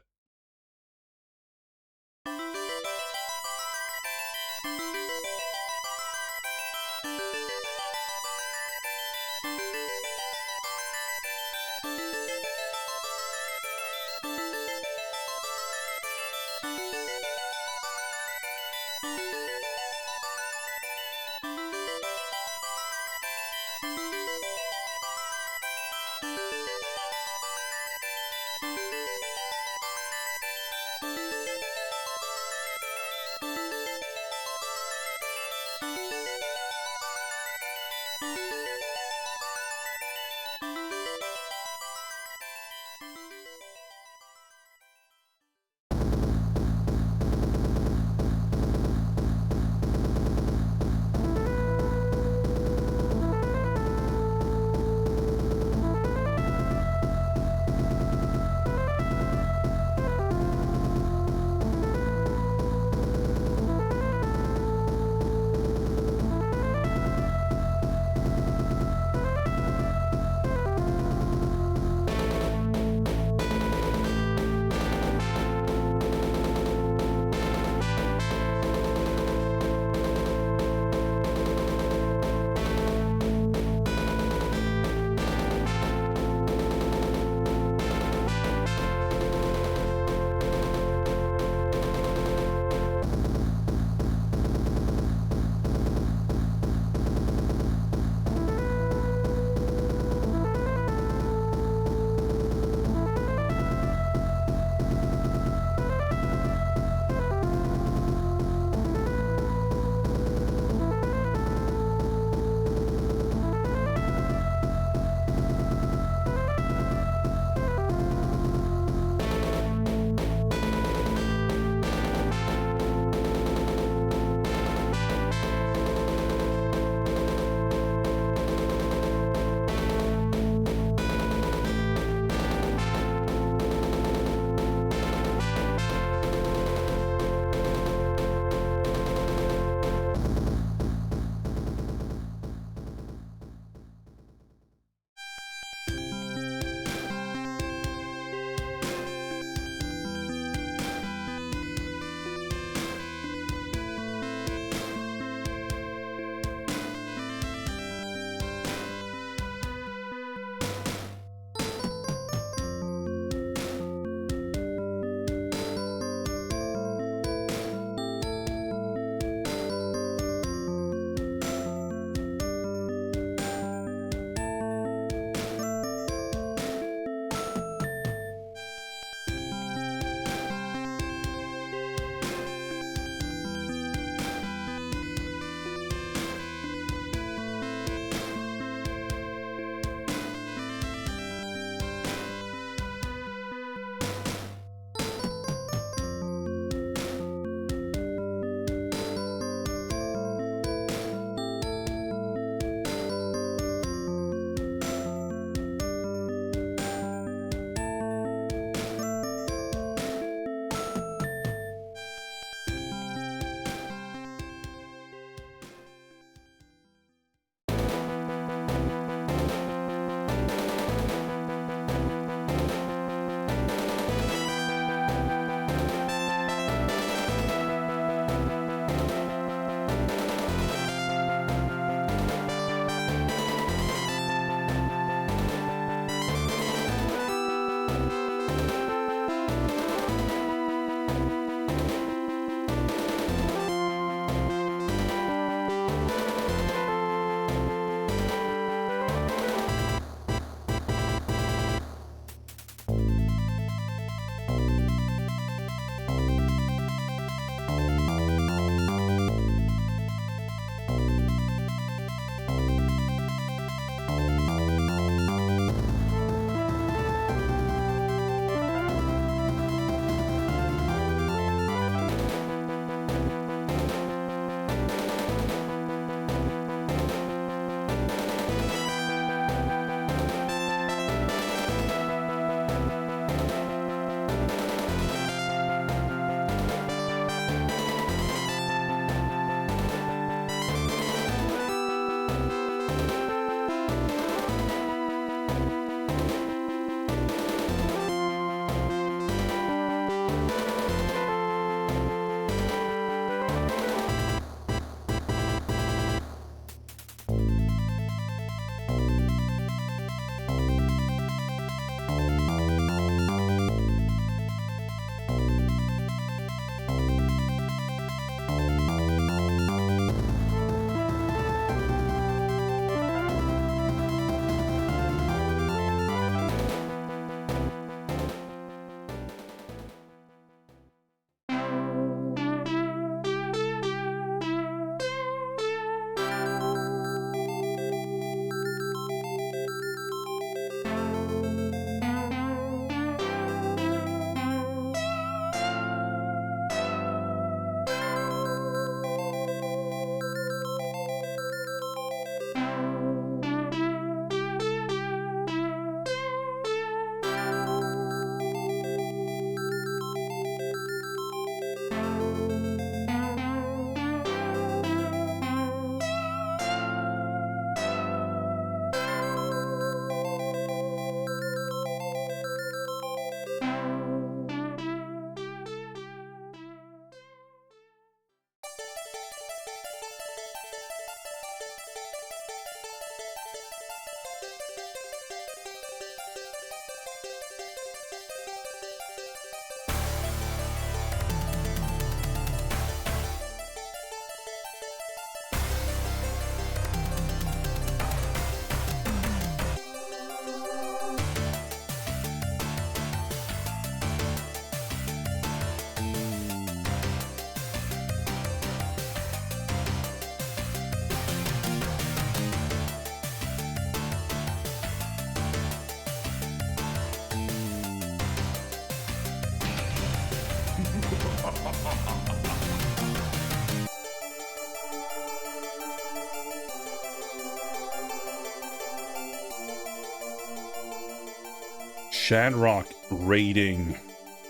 Shamrock raiding.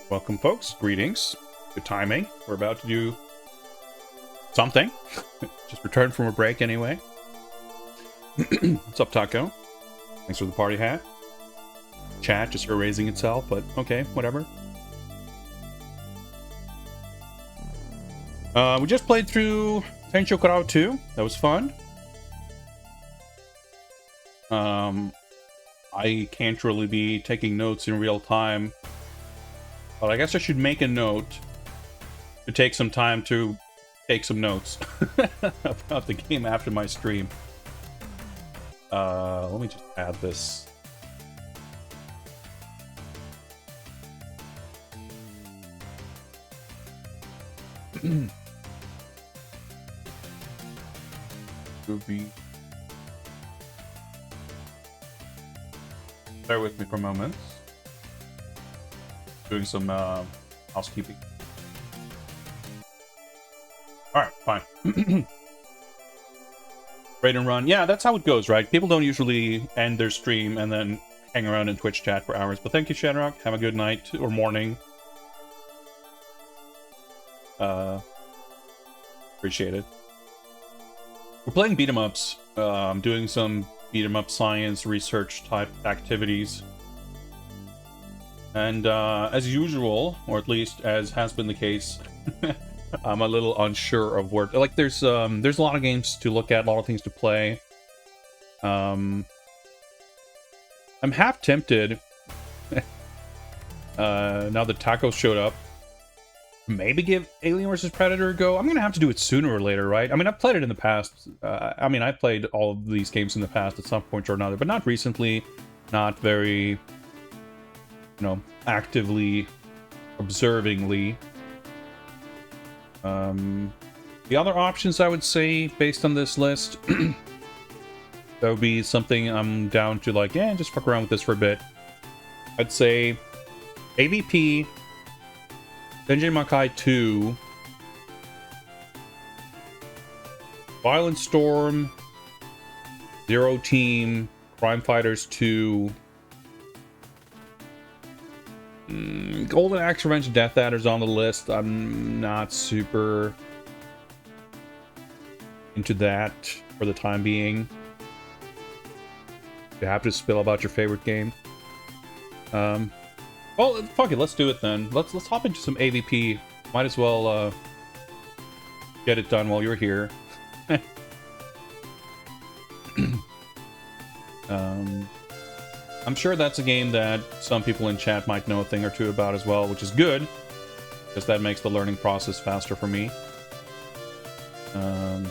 Welcome, folks. Greetings. Good timing. We're about to do something. Just returned from a break anyway. What's up, Taco? Thanks for the party hat. Chat just erasing itself, but okay, whatever. We just played through Tenchi Kurau 2. That was fun. I can't really be taking notes in real time, but I guess I should make a note to take some time to take some notes about the game after my stream. Let me just add this. Ruby. Bear with me for a moment. Doing some housekeeping. Alright, fine. Raid and run. Yeah, that's how it goes, right? People don't usually end their stream and then hang around in Twitch chat for hours. But thank you, Shamrock. Have a good night or morning. Appreciate it. We're playing beat 'em ups. Doing some beat 'em up science research type activities. And as usual, or at least as has been the case, I'm a little unsure of where. Like, there's a lot of games to look at, a lot of things to play. I'm half tempted. Now that Taco showed up, maybe give Alien vs Predator a go. I'm gonna have to do it sooner or later, right? I mean, I've played it in the past. I mean, I've played all of these games in the past at some point or another, but not recently, not very, you know, actively, observingly. The other options, I would say, based on this list, that would be something I'm down to, like, yeah, just fuck around with this for a bit. I'd say AVP, Tenchi Makai 2, Violent Storm, Zero Team, Crime Fighters 2, Golden Axe Revenge Death Adder's on the list. I'm not super into that for the time being. You have to spill about your favorite game. Well, fuck it, let's do it then. Let's hop into some AVP. Might as well get it done while you're here. I'm sure that's a game that some people in chat might know a thing or two about as well, which is good, because that makes the learning process faster for me. I'm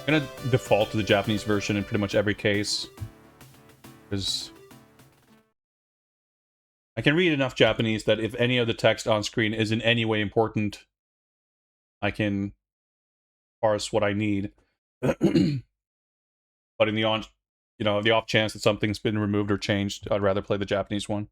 gonna default to the Japanese version in pretty much every case, because I can read enough Japanese that if any of the text on screen is in any way important, I can parse what I need. But in the the off chance that something's been removed or changed, I'd rather play the Japanese one.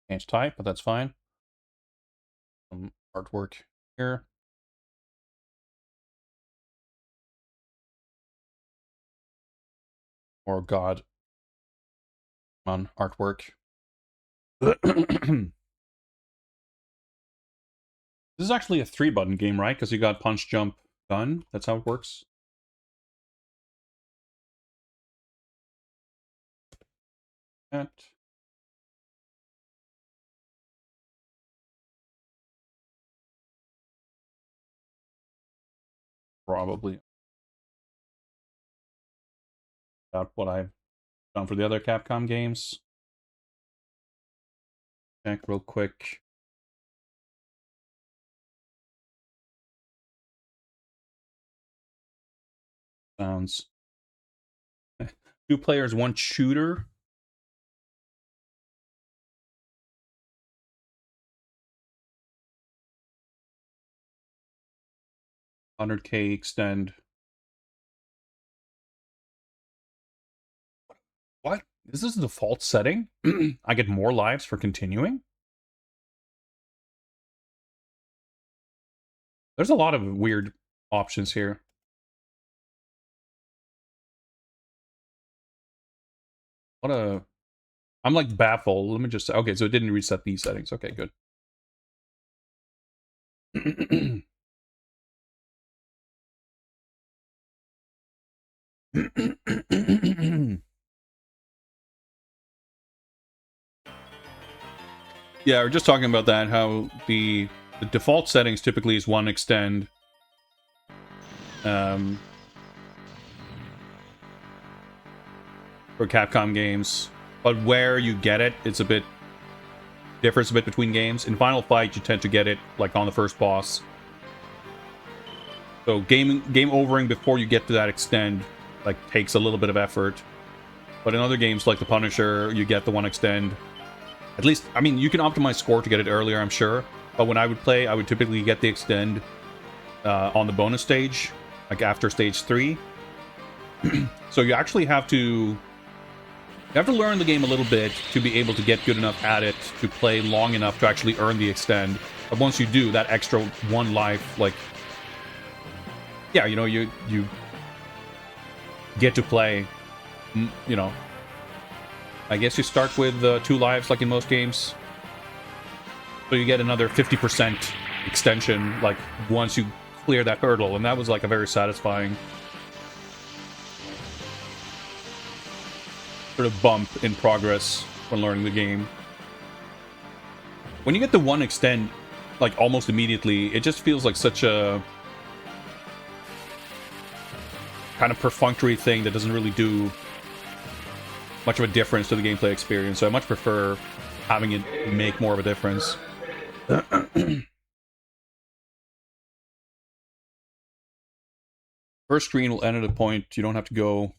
Can't type, but that's fine. Some artwork here. Oh god. Come on, artwork. This is actually a 3-button game, right? Because you got punch, jump, gun. That's how it works. That. Probably about what I've done for the other Capcom games. Check real quick. Sounds 2 players, 1 shooter. $100K extend. What? Is this the default setting? I get more lives for continuing? There's a lot of weird options here. I'm like baffled. Let me just... Okay, so it didn't reset these settings. Okay, good. Yeah, we're just talking about that, how the default settings typically is 1 extend. For Capcom games. But where you get it, it's a bit... differs a bit between games. In Final Fight, you tend to get it, like, on the first boss. So game overing before you get to that extend, like, takes a little bit of effort. But in other games, like The Punisher, you get the 1 extend. At least, I mean, you can optimize score to get it earlier, I'm sure. But when I would play, I would typically get the extend on the bonus stage, like after stage 3. So you actually have to... You have to learn the game a little bit to be able to get good enough at it to play long enough to actually earn the extend. But once you do, that extra 1 life, like... Yeah, you know, you get to play, you know... I guess you start with 2 lives, like in most games. So you get another 50% extension, like, once you clear that hurdle. And that was, like, a very satisfying... sort of bump in progress when learning the game. When you get the 1 extend, like, almost immediately, it just feels like such a... kind of perfunctory thing that doesn't really do... much of a difference to the gameplay experience, so I much prefer having it make more of a difference. First screen will end at a point you don't have to go.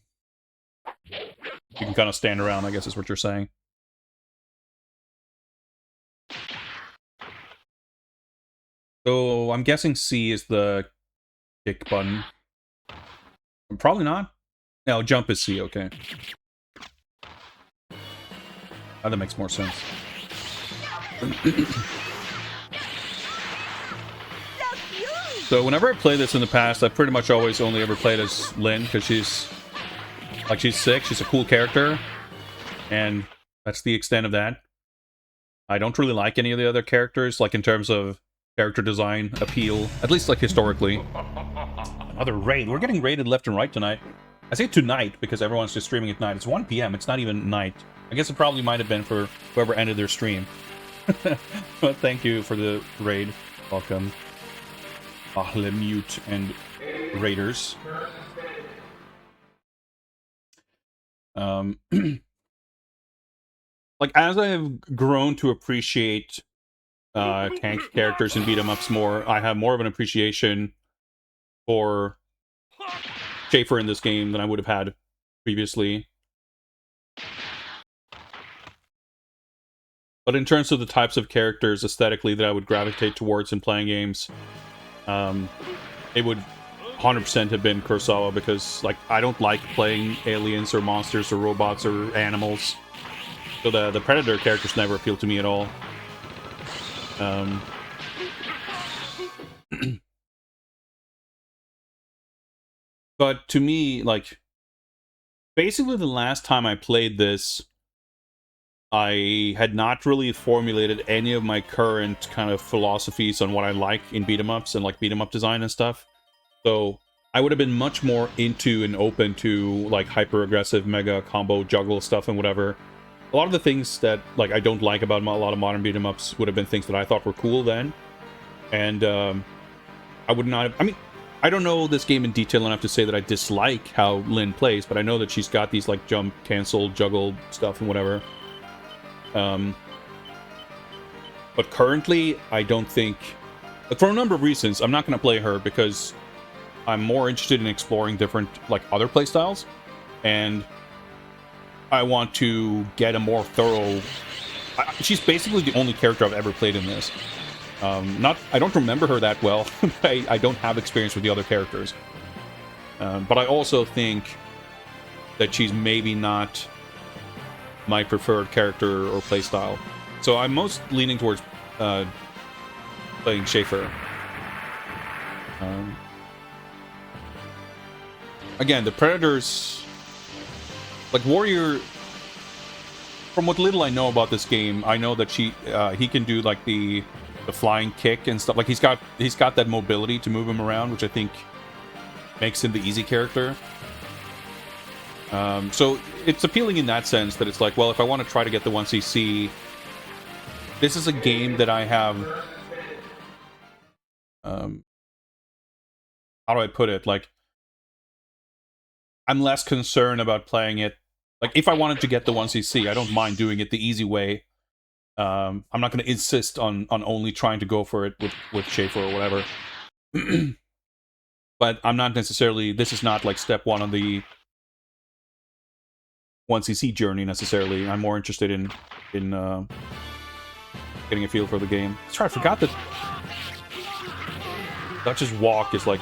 You can kind of stand around, I guess is what you're saying. So I'm guessing C is the kick button. Probably not. No, jump is C, okay. Oh, that makes more sense. So whenever I play this in the past, I've pretty much always only ever played as Lynn, because she's sick, she's a cool character, and that's the extent of that. I don't really like any of the other characters, like in terms of character design, appeal, at least like historically. Another raid. We're getting raided left and right tonight. I say tonight because everyone's just streaming at night. It's 1 p.m. It's not even night. I guess it probably might have been for whoever ended their stream. But thank you for the raid. Welcome. Mute and raiders. Like, as I have grown to appreciate tank characters and beat 'em ups more, I have more of an appreciation for Schaefer in this game than I would have had previously. But in terms of the types of characters aesthetically that I would gravitate towards in playing games, it would 100% have been Kurosawa, because, like, I don't like playing aliens or monsters or robots or animals. So the Predator characters never appealed to me at all. But to me, like, basically the last time I played this, I had not really formulated any of my current kind of philosophies on what I like in beat-em-ups and, like, beat-em-up design and stuff. So I would have been much more into and open to, like, hyper-aggressive mega combo juggle stuff and whatever. A lot of the things that, like, I don't like about a lot of modern beat-em-ups would have been things that I thought were cool then. And I would not have... I mean, I don't know this game in detail enough to say that I dislike how Lynn plays, but I know that she's got these, like, jump, cancel, juggle stuff and whatever. But currently, I don't think... But for a number of reasons, I'm not going to play her, because I'm more interested in exploring different, like, other playstyles. And I want to get a more thorough... She's basically the only character I've ever played in this. I don't remember her that well. I don't have experience with the other characters. But I also think that she's maybe not my preferred character or playstyle. So I'm most leaning towards playing Schaefer. Again, the Predators, like Warrior. From what little I know about this game, I know that he can do like the flying kick and stuff. Like he's got that mobility to move him around, which I think makes him the easy character. So it's appealing in that sense that it's like, well, if I want to try to get the 1cc, this is a game that I have. How do I put it? Like, I'm less concerned about playing it. Like, if I wanted to get the 1cc, I don't mind doing it the easy way. I'm not going to insist on only trying to go for it with Schaefer or whatever. But I'm not necessarily... This is not like step one on the 1cc journey necessarily. I'm more interested in getting a feel for the game. Sorry, I forgot that Dutch's walk is like...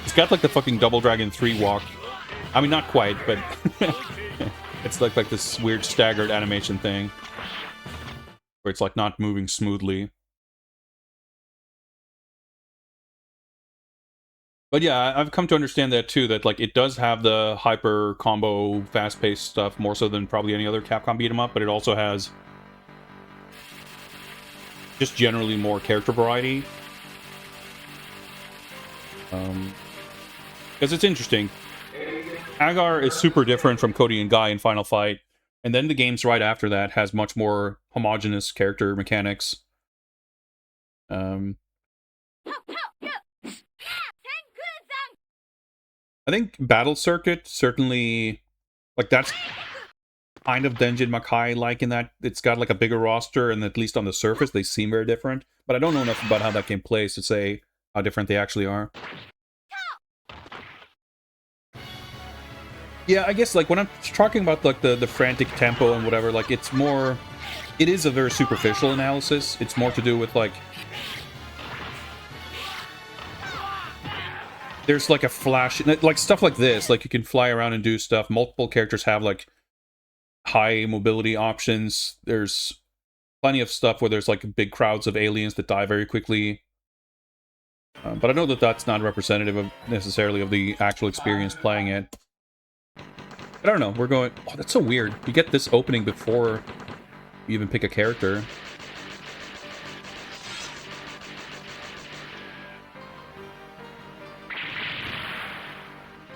It's got like the fucking Double Dragon 3 walk. I mean, not quite, but... It's like this weird staggered animation thing. Where it's like not moving smoothly. But yeah, I've come to understand that too, that like it does have the hyper combo, fast-paced stuff more so than probably any other Capcom beat 'em up, but it also has just generally more character variety. Because it's interesting. Agar is super different from Cody and Guy in Final Fight, and then the games right after that has much more homogeneous character mechanics. I think Battle Circuit certainly, like that's kind of Denjin Makai like in that it's got like a bigger roster, and at least on the surface they seem very different. But I don't know enough about how that game plays to say how different they actually are. Yeah, I guess like when I'm talking about like the frantic tempo and whatever, like it is a very superficial analysis. It's more to do with like there's like a flash, like stuff like this, like you can fly around and do stuff. Multiple characters have like high mobility options. There's plenty of stuff where there's like big crowds of aliens that die very quickly. But I know that that's not representative of necessarily of the actual experience playing it. I don't know, we're going... Oh, that's so weird. You get this opening before you even pick a character.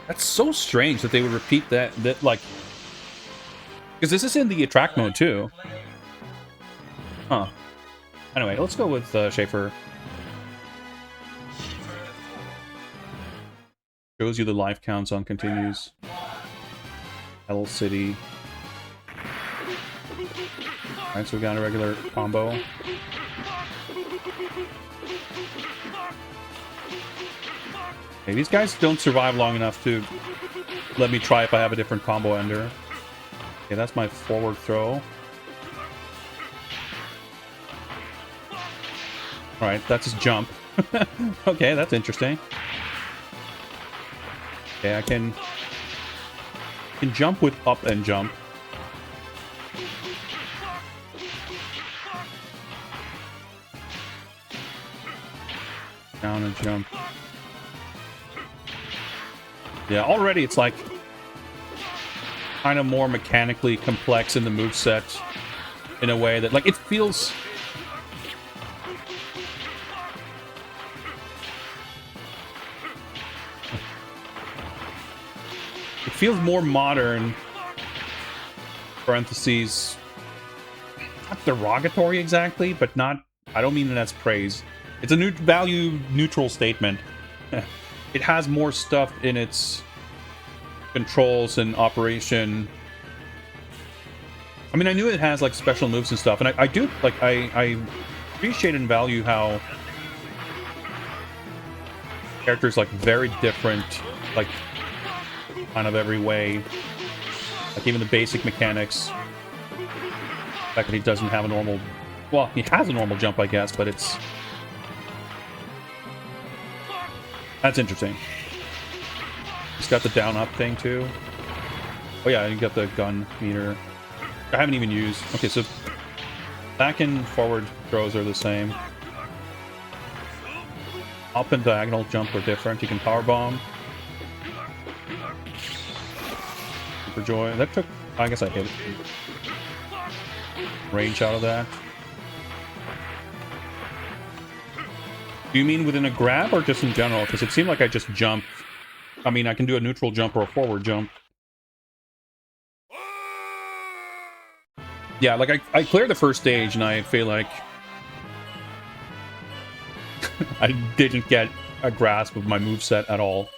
That's so strange that they would repeat that like... Because this is in the attract mode, too. Huh. Anyway, let's go with Schaefer. Shows you the life counts on continues. Hell City. Alright, so we got a regular combo. Hey, these guys don't survive long enough to let me try if I have a different combo ender. Okay, that's my forward throw. Alright, that's his jump. Okay, that's interesting. Okay, I can jump with up and jump. Down and jump. Yeah, already it's like kind of more mechanically complex in the moveset in a way that like it feels more modern, parentheses, not derogatory exactly, but not, I don't mean that as praise. It's a value neutral statement. It has more stuff in its controls and operation. I mean, I knew it has like special moves and stuff, and I do, like, I appreciate and value how characters like very different, like kind of every way, like even the basic mechanics. The fact that he doesn't have a normal, well, he has a normal jump, I guess, but that's interesting. He's got the down up thing too. Oh yeah, you got the gun meter. I haven't even used. Okay, so back and forward throws are the same. Up and diagonal jump are different. You can power bomb. Super joy. That took. I guess I hit range out of that. Do you mean within a grab or just in general? Because it seemed like I just jumped. I mean, I can do a neutral jump or a forward jump. Yeah, like I cleared the first stage and I feel like I didn't get a grasp of my moveset at all.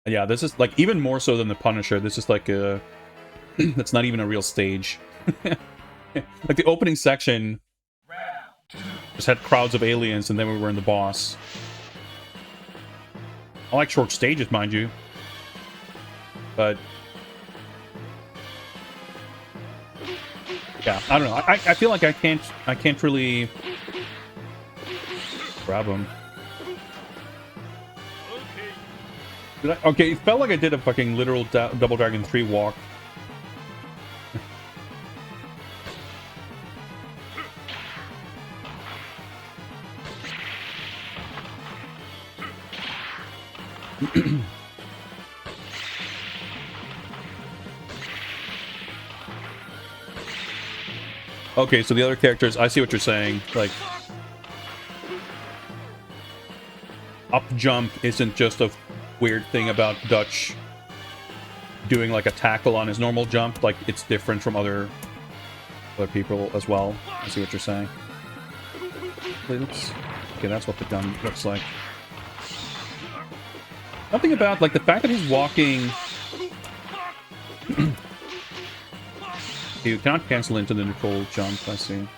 And yeah, this is like even more so than the Punisher. This is like a that's not even a real stage. Like the opening section just had crowds of aliens and then we were in the boss. I like short stages, mind you. But yeah, I don't know. I feel like I can't really grab him. Okay, it felt like I did a fucking literal Double Dragon 3 walk. Okay, so the other characters, I see what you're saying. Like, up jump isn't just a weird thing about Dutch doing like a tackle on his normal jump. Like, it's different from other people as well. I see what you're saying. Oops. Okay, that's what the gun looks like. Something about, like, the fact that he's walking... You cannot cancel into the neutral jump, I see.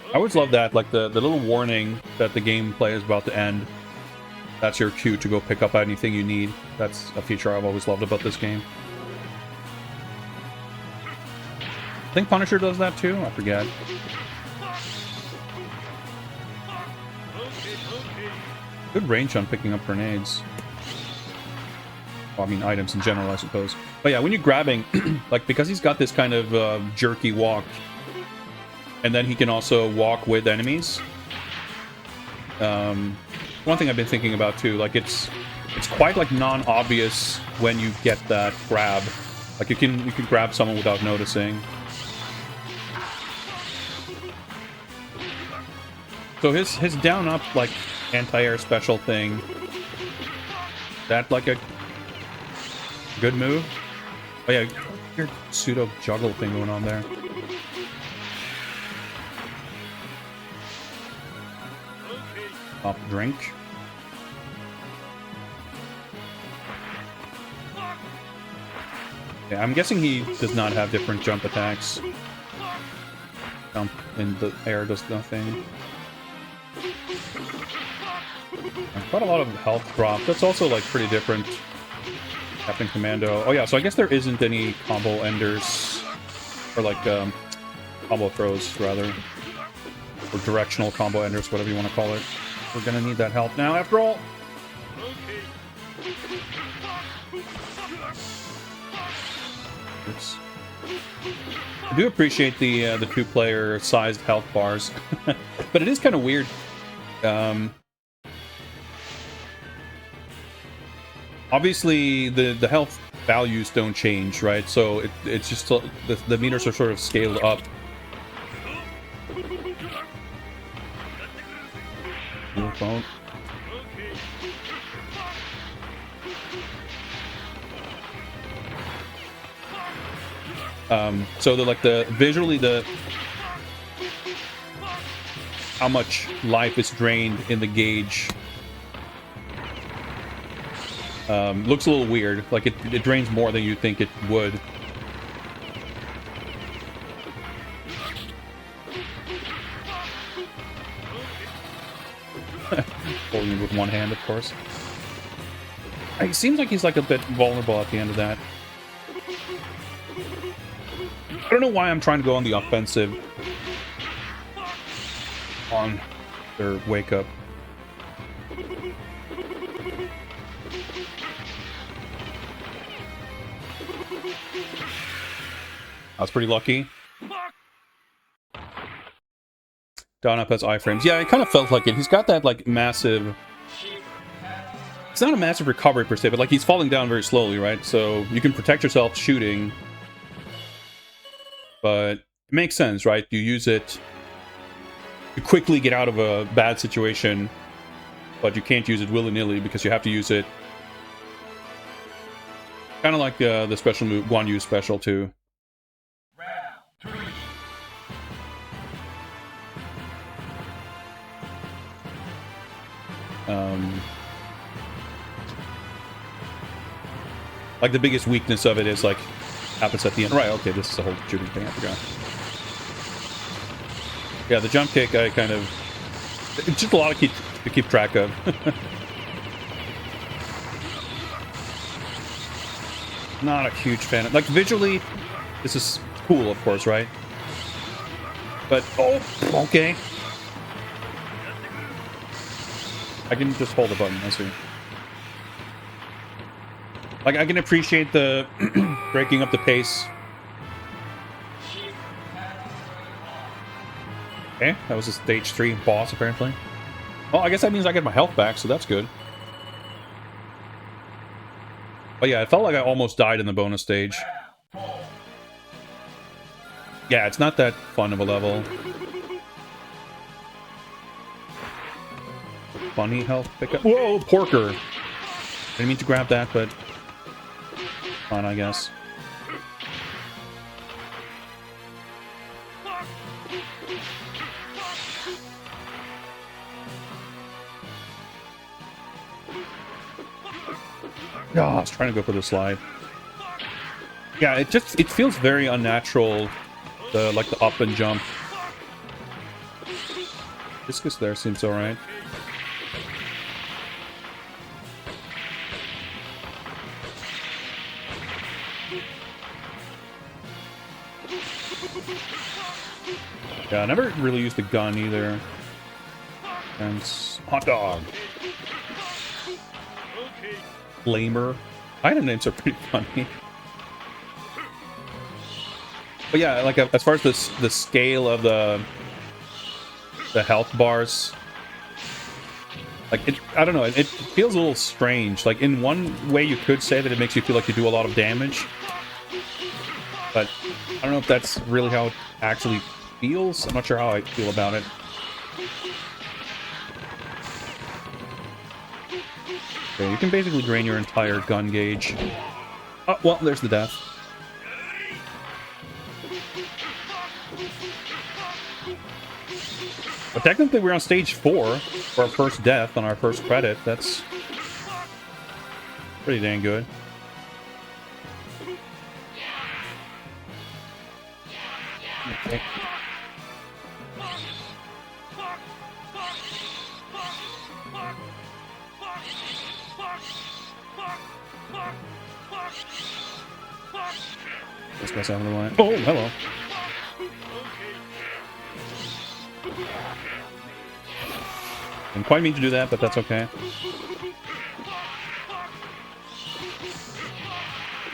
I always love that, like, the little warning that the gameplay is about to end. That's your cue to go pick up anything you need. That's a feature I've always loved about this game. I think Punisher does that too? I forget. Good range on picking up grenades. Well, I mean, items in general, I suppose. But yeah, when you're grabbing, like, because he's got this kind of jerky walk, and then he can also walk with enemies. One thing I've been thinking about too, like, it's quite like non-obvious when you get that grab. Like, you can grab someone without noticing. So his down up, like, anti-air special thing, that like a good move? Oh yeah, your pseudo juggle thing going on there. Up drink. Yeah, I'm guessing he does not have different jump attacks. Jump in the air does nothing. Quite a lot of health drop. That's also like pretty different. Captain Commando. Oh yeah, so I guess there isn't any combo enders. Or like combo throws, rather. Or directional combo enders, whatever you want to call it. We're gonna need that help now, after all. Oops. I do appreciate the two-player sized health bars. But it is kind of weird. Obviously, the health values don't change, right? So it's just the meters are sort of scaled up. Phone. So visually how much life is drained in the gauge looks a little weird. Like it drains more than you think it would. Holding it with one hand, of course. It seems like he's like a bit vulnerable at the end of that. I don't know why I'm trying to go on the offensive on their wake up. I was pretty lucky. Down up has iframes. Yeah, it kind of felt like it. He's got that like massive. It's not a massive recovery per se, but like he's falling down very slowly, right? So you can protect yourself shooting, but it makes sense, right? You use it to quickly get out of a bad situation, but you can't use it willy-nilly because you have to use it. Kind of like the special move, Guan Yu special too. Like the biggest weakness of it is like happens at the end. Right, okay, this is the whole shooting thing, I forgot. Yeah, the jump kick I kind of it's just a lot to keep track of. Not a huge fan of, like visually this is cool of course, right? But oh okay. I can just hold the button, I see. Like, I can appreciate the breaking up the pace. Okay, that was a stage 3 boss, apparently. Well, I guess that means I get my health back, so that's good. But yeah, it felt like I almost died in the bonus stage. Yeah, it's not that fun of a level. Funny health pickup. Whoa, porker! Didn't mean to grab that, but fine, I guess. Oh, I was trying to go for the slide. Yeah, it feels very unnatural. The up and jump. Discus there seems alright. Yeah, I never really used the gun either. And hot dog. Flamer. Item names are pretty funny. But yeah, like as far as the scale of the health bars, like I don't know, it feels a little strange. Like in one way, you could say that it makes you feel like you do a lot of damage, but I don't know if that's really how it actually feels. I'm not sure how I feel about it. Okay, you can basically drain your entire gun gauge. Oh, well, there's the death. But technically we're on stage 4 for our first death on our first credit. That's pretty dang good. Okay. This guy's out of the line. Oh, hello. Didn't quite mean to do that, but that's okay.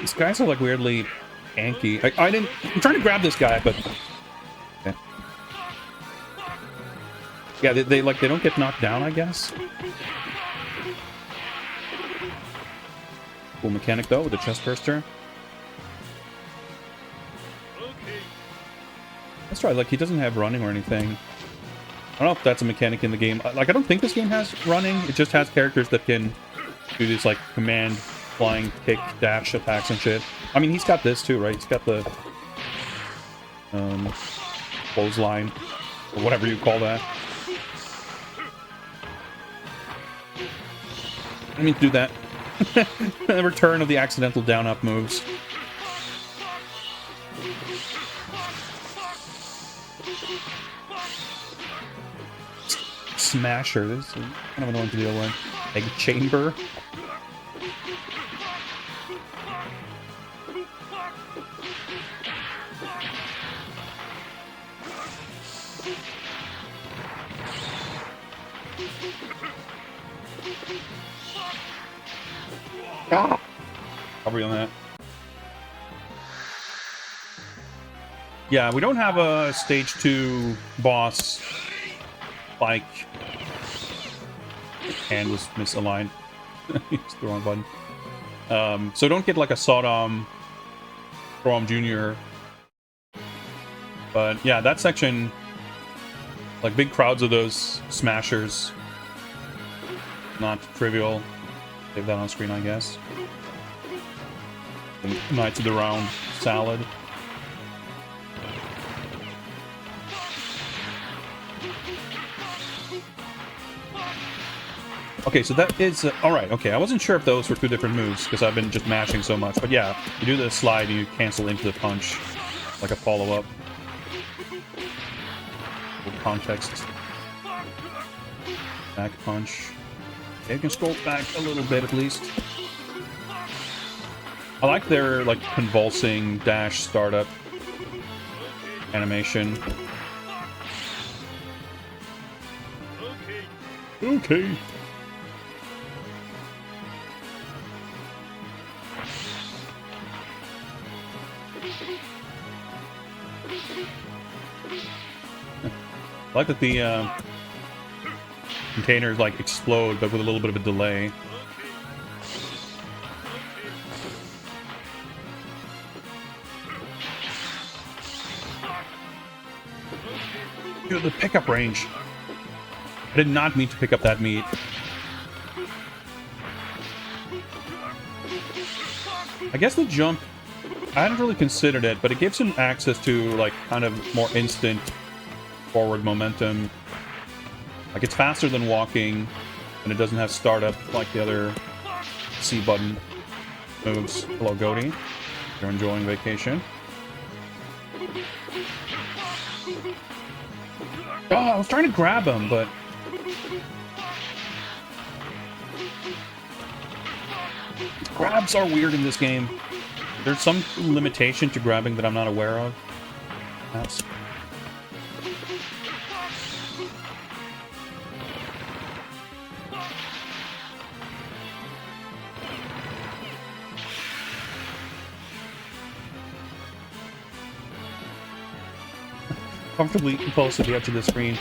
These guys are like weirdly anky. I'm trying to grab this guy, but okay. Yeah, they don't get knocked down, I guess. Cool mechanic though with the chest burster. Let's try. Like he doesn't have running or anything. I don't know if that's a mechanic in the game. Like I don't think this game has running. It just has characters that can do these like command, flying, kick, dash attacks and shit. I mean, he's got this too, right? He's got the clothesline or whatever you call that. I didn't mean to do that. The return of the accidental down-up moves. Smasher. This is kind of annoying to deal with. Egg chamber. Ah. Recovery on that. Yeah, we don't have a stage 2 boss spike. Hand was misaligned. It's the wrong button. So don't get like a Sodom from Jr. But yeah, that section, like big crowds of those smashers, not trivial. Save that on screen, I guess. And Knights of the Round salad. Okay, so that is... Alright, okay. I wasn't sure if those were two different moves, because I've been just mashing so much. But yeah, you do the slide and you cancel into the punch, like a follow-up. Context. Back punch. Okay, you can scroll back a little bit at least. I like their, like, convulsing dash startup animation. Okay. I like that the containers like explode, but with a little bit of a delay. Dude, the pickup range. I did not mean to pick up that meat. I guess the jump, I hadn't really considered it, but it gives him access to like kind of more instant forward momentum. Like it's faster than walking, and it doesn't have startup like the other C button moves. Hello, Goaty. You're enjoying vacation. Oh, I was trying to grab him, but grabs are weird in this game. There's some limitation to grabbing that I'm not aware of. Perhaps. Comfortably close to the edge of the screen.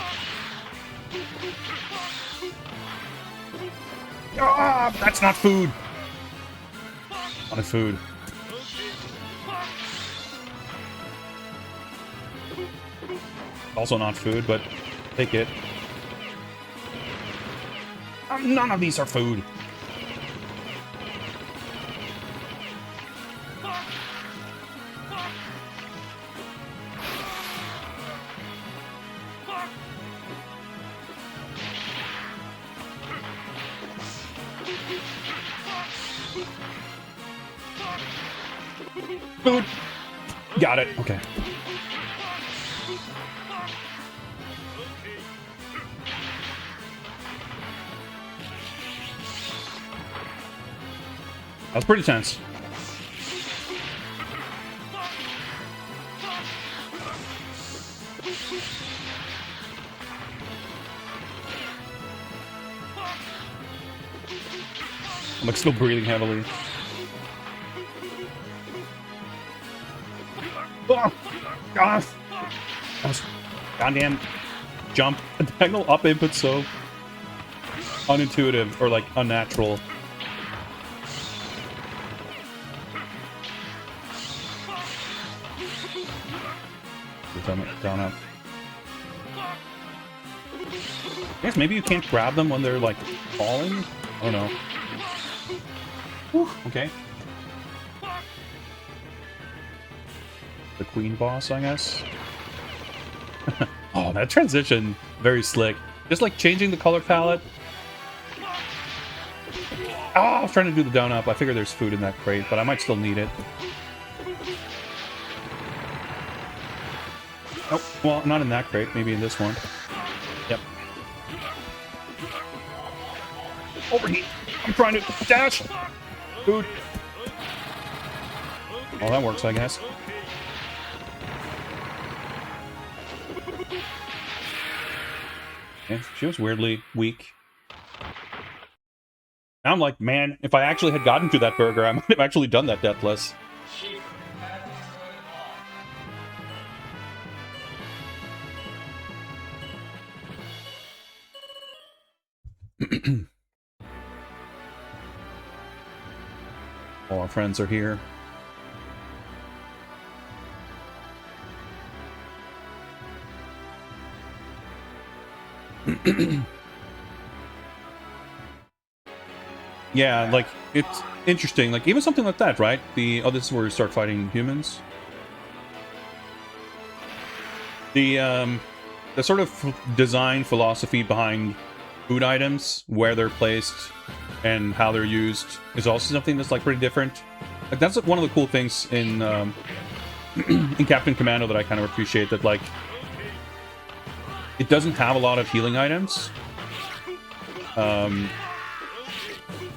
Ah, that's not food. Not food. Also not food, but take it. None of these are food. Food. Got it. Okay. That was pretty tense. I'm like still breathing heavily. Oh, God. That was goddamn jump. A diagonal up input so unintuitive or like unnatural. Down up. I guess maybe you can't grab them when they're like falling. I don't know. Whew, okay. The queen boss, I guess. Oh, that transition, very slick. Just like changing the color palette. Oh, I was trying to do the down up. I figure there's food in that crate, but I might still need it. Oh, well, not in that crate. Maybe in this one. Yep. Overheat. I'm trying to dash. Food. Well, that works, I guess. Yeah, she was weirdly weak. Now I'm like, man, if I actually had gotten to that burger, I might have actually done that deathless. All our friends are here. Yeah, like, it's interesting. Like, even something like that, right? Oh, this is where we start fighting humans. The sort of design philosophy behind food items, where they're placed, and how they're used, is also something that's, like, pretty different. Like, that's one of the cool things in in Captain Commando that I kind of appreciate, that, like, it doesn't have a lot of healing items.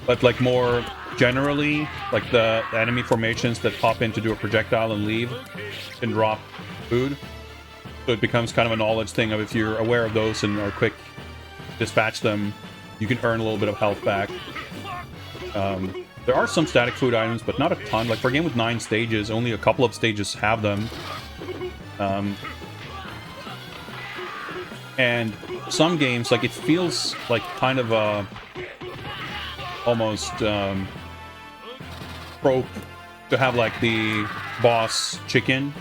But, like, more generally, like, the enemy formations that pop in to do a projectile and leave can drop food. So it becomes kind of a knowledge thing of, if you're aware of those and are quick dispatch them, you can earn a little bit of health back. There are some static food items, but not a ton. Like, for a game with 9 stages, only a couple of stages have them. And some games, like, it feels like kind of a almost trope to have, like, the boss chicken.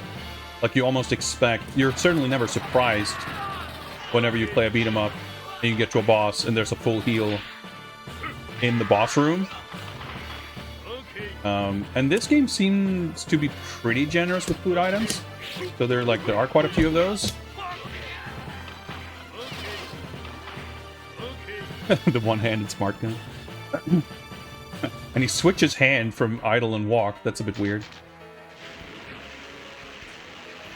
Like, you almost expect, you're certainly never surprised whenever you play a beat 'em up and you get to a boss and there's a full heal in the boss room. And this game seems to be pretty generous with food items, so there are quite a few of those. The one-handed smart gun. And he switches hand from idle and walk. That's a bit weird.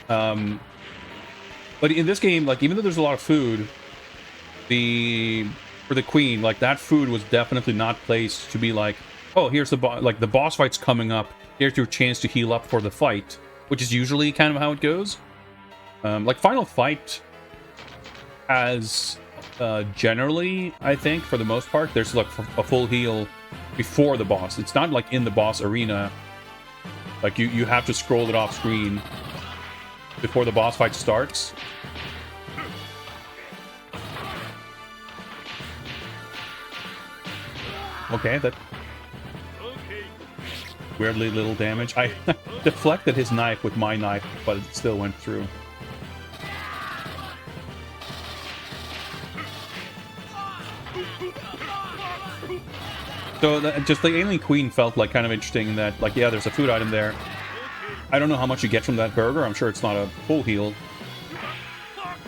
But in this game, like, even though there's a lot of food, for the queen, like, that food was definitely not placed to be like, oh, here's the boss fight's coming up, here's your chance to heal up for the fight, which is usually kind of how it goes. Like, Final Fight has generally, I think, for the most part, there's, like, a full heal before the boss. It's not like in the boss arena. Like, you have to scroll it off screen before the boss fight starts. Okay, that weirdly little damage. I deflected his knife with my knife, but it still went through. So just the Alien Queen felt like kind of interesting in that, like, yeah, there's a food item there. I don't know how much you get from that burger. I'm sure it's not a full heal,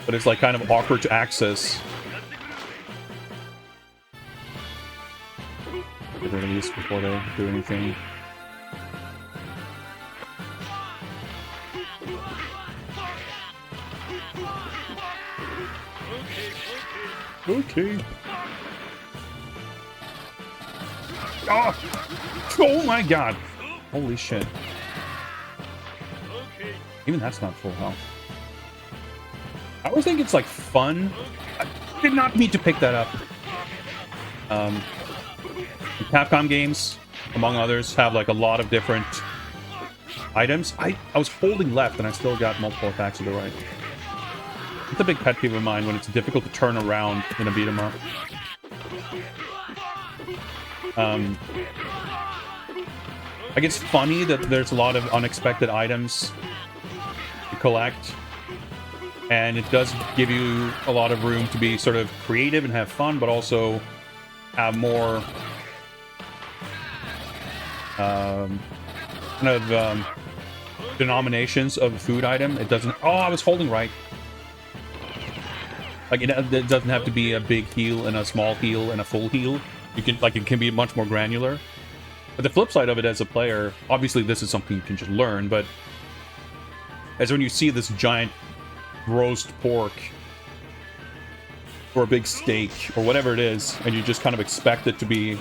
but it's, like, kind of awkward to access. Get rid of these before they do anything. Okay. Oh my god! Holy shit. Even that's not full health. I always think it's, like, fun. I did not need to pick that up. Capcom games, among others, have, like, a lot of different items. I was holding left and I still got multiple attacks to the right. It's a big pet peeve of mine when it's difficult to turn around in a beat 'em up. Like, it's funny that there's a lot of unexpected items to collect, and it does give you a lot of room to be sort of creative and have fun, but also have more denominations of a food item. It doesn't... Oh, I was holding right. Like, it doesn't have to be a big heal and a small heal and a full heal. You can, like, it can be much more granular. But the flip side of it as a player, obviously this is something you can just learn, but as when you see this giant roast pork or a big steak or whatever it is, and you just kind of expect it to be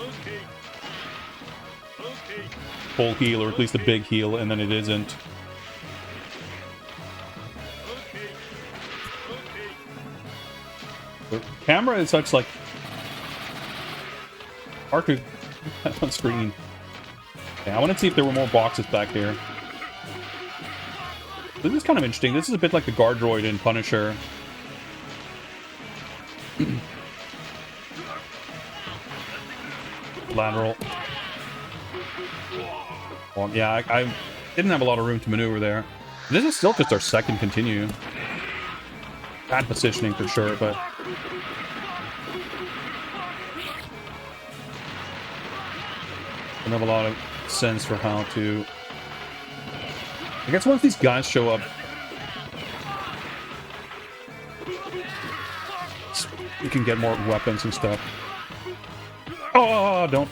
full heal, or at least a big heal, and then it isn't. The camera is such, like, hard to have on screen. Yeah, I want to see if there were more boxes back here. This is kind of interesting. This is a bit like the guard droid in Punisher. lateral. Well, yeah, I didn't have a lot of room to maneuver there. This is still just our second continue. Bad positioning for sure, but... don't have a lot of sense for how to... I guess once these guys show up, you can get more weapons and stuff. Oh, don't...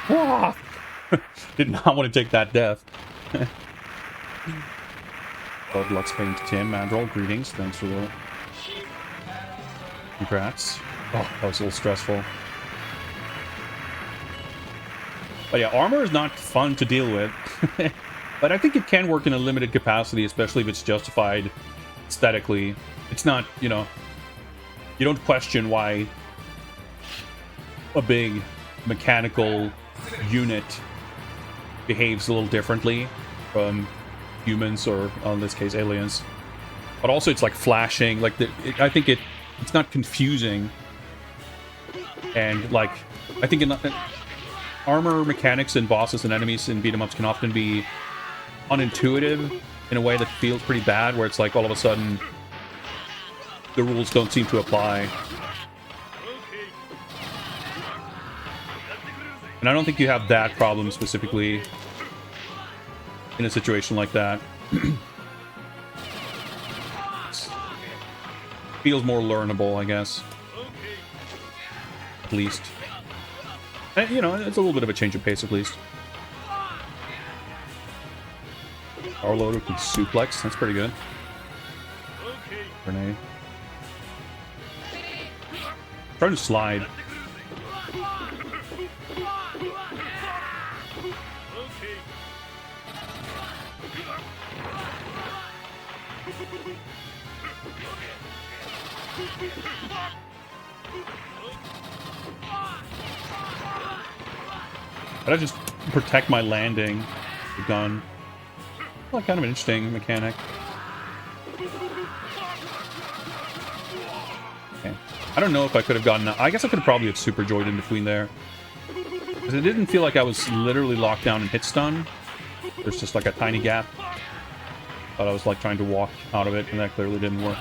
Ah! Did not want to take that death. Blood Lux Paint Tim, Mandrel, greetings. Thanks for the... congrats. Oh, that was a little stressful. But yeah, armor is not fun to deal with. But I think it can work in a limited capacity, especially if it's justified aesthetically. It's not, you know... You don't question why a big mechanical unit behaves a little differently from humans, or in this case aliens. But also it's like flashing, like I think it's not confusing, and like I think in armor mechanics and bosses and enemies in beat 'em ups can often be unintuitive in a way that feels pretty bad, where it's like all of a sudden the rules don't seem to apply. And I don't think you have that problem specifically in a situation like that. Feels more learnable, I guess. At least. And, you know, it's a little bit of a change of pace, at least. Power loader can suplex. That's pretty good. Grenade. Trying to slide. Gotta just protect my landing. The gun. Well, kind of an interesting mechanic. Okay. I don't know if I could have gotten... I guess I could have probably have super joyed in between there. Because it didn't feel like I was literally locked down and hit stun. There's just like a tiny gap. But I was like trying to walk out of it, and that clearly didn't work.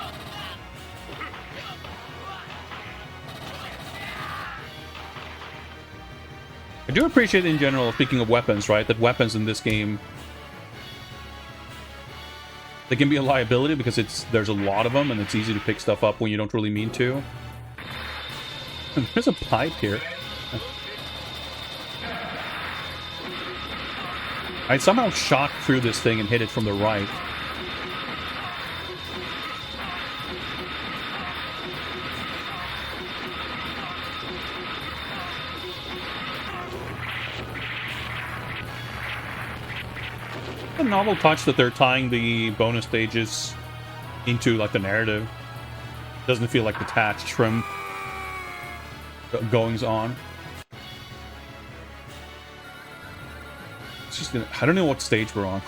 I do appreciate in general, speaking of weapons, right, that weapons in this game, they can be a liability because there's a lot of them and it's easy to pick stuff up when you don't really mean to. There's a pipe here. I somehow shot through this thing and hit it from the right. A novel touch that they're tying the bonus stages into like the narrative. Doesn't feel like detached from goings on. It's just I don't know what stage we're on.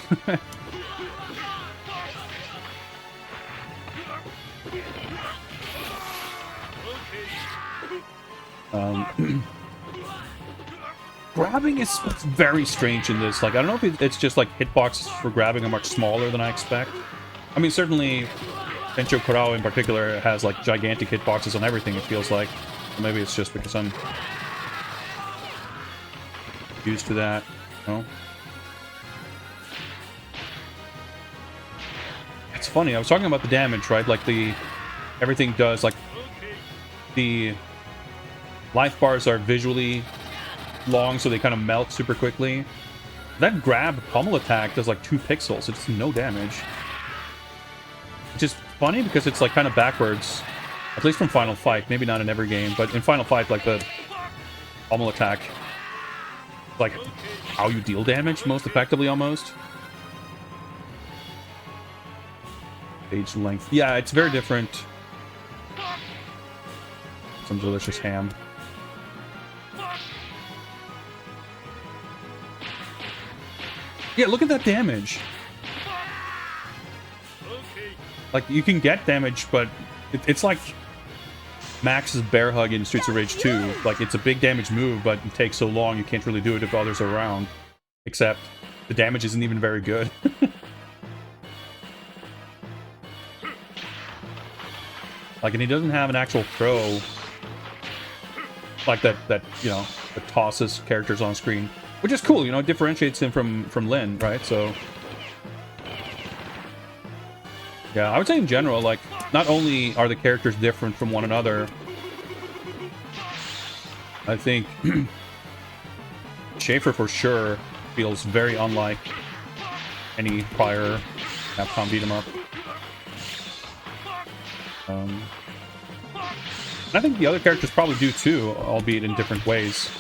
Grabbing is very strange in this. Like, I don't know if it's just like hitboxes for grabbing are much smaller than I expect. I mean, certainly Tenchi Kurau in particular has like gigantic hitboxes on everything, it feels like. Or maybe it's just because I'm used to that. No? It's funny, I was talking about the damage, right? Like everything does, like the life bars are visually long, so they kind of melt super quickly. That grab pummel attack does like 2 pixels. It's no damage. Which is funny because it's like kind of backwards. At least from Final Fight. Maybe not in every game, but in Final Fight, like the pummel attack, like how you deal damage most effectively almost. Page length. Yeah, it's very different. Some delicious ham. Yeah, look at that damage. Like, you can get damage, but it's like Max's bear hug in Streets of Rage 2. Like, it's a big damage move, but it takes so long you can't really do it if others are around. Except, the damage isn't even very good. Like, and he doesn't have an actual throw like that, you know, that tosses characters on screen. Which is cool, you know, it differentiates him from Lin, right? So, yeah, I would say in general, like, not only are the characters different from one another, I think Schaefer for sure feels very unlike any prior Capcom beat 'em up. And I think the other characters probably do too, albeit in different ways,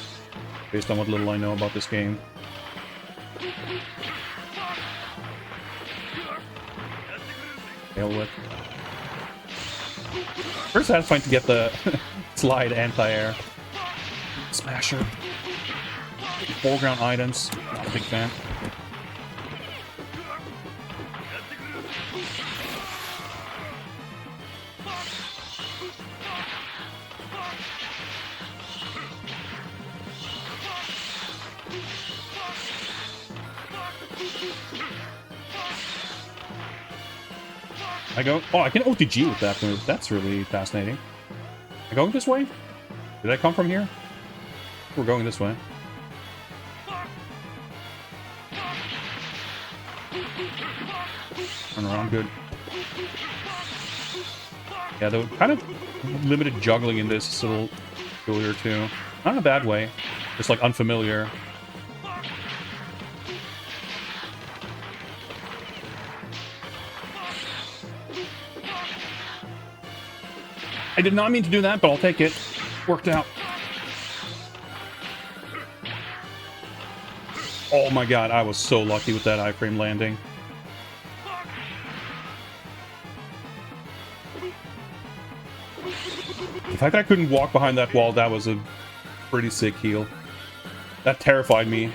based on what little I know about this game. Tail whip. First satisfying to get the slide anti-air. Smasher. Foreground items. Not a big fan. I go. Oh, I can OTG with that move. That's really fascinating. Am I going this way? Did I come from here? We're going this way. Turn around, good. Yeah, the kind of limited juggling in this is a little peculiar too. Not in a bad way, just like unfamiliar. I did not mean to do that, but I'll take it. Worked out. Oh my god, I was so lucky with that iframe landing. The fact that I couldn't walk behind that wall, that was a pretty sick heal. That terrified me.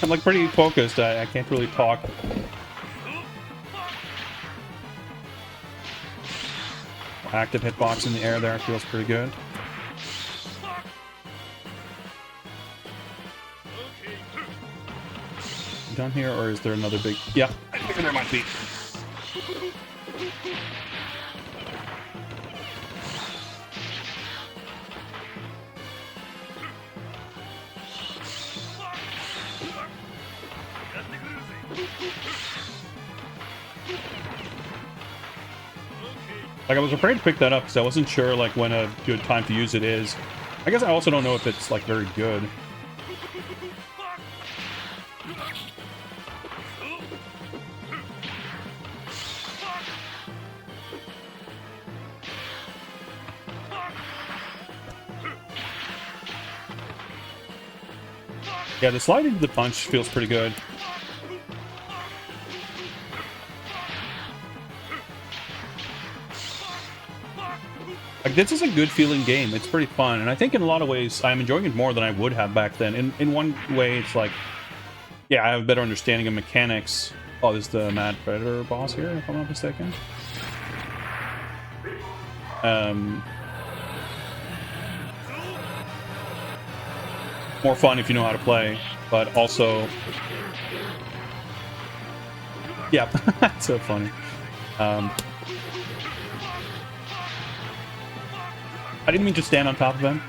I'm like pretty focused. I can't really talk. Active hitbox in the air there feels pretty good. Done here, or is there another big? Yeah, I think there might be. Like, I was afraid to pick that up because I wasn't sure, like, when a good time to use it is. I guess I also don't know if it's, like, very good. Yeah, the slide into the punch feels pretty good. Like, this is a good feeling game. It's pretty fun, and I think in a lot of ways I'm enjoying it more than I would have back then. In one way, it's like, yeah, I have a better understanding of mechanics. Oh, this is the Mad Predator boss here, if I'm not mistaken. More fun if you know how to play, but also, yeah, that's so funny. I didn't mean to stand on top of him.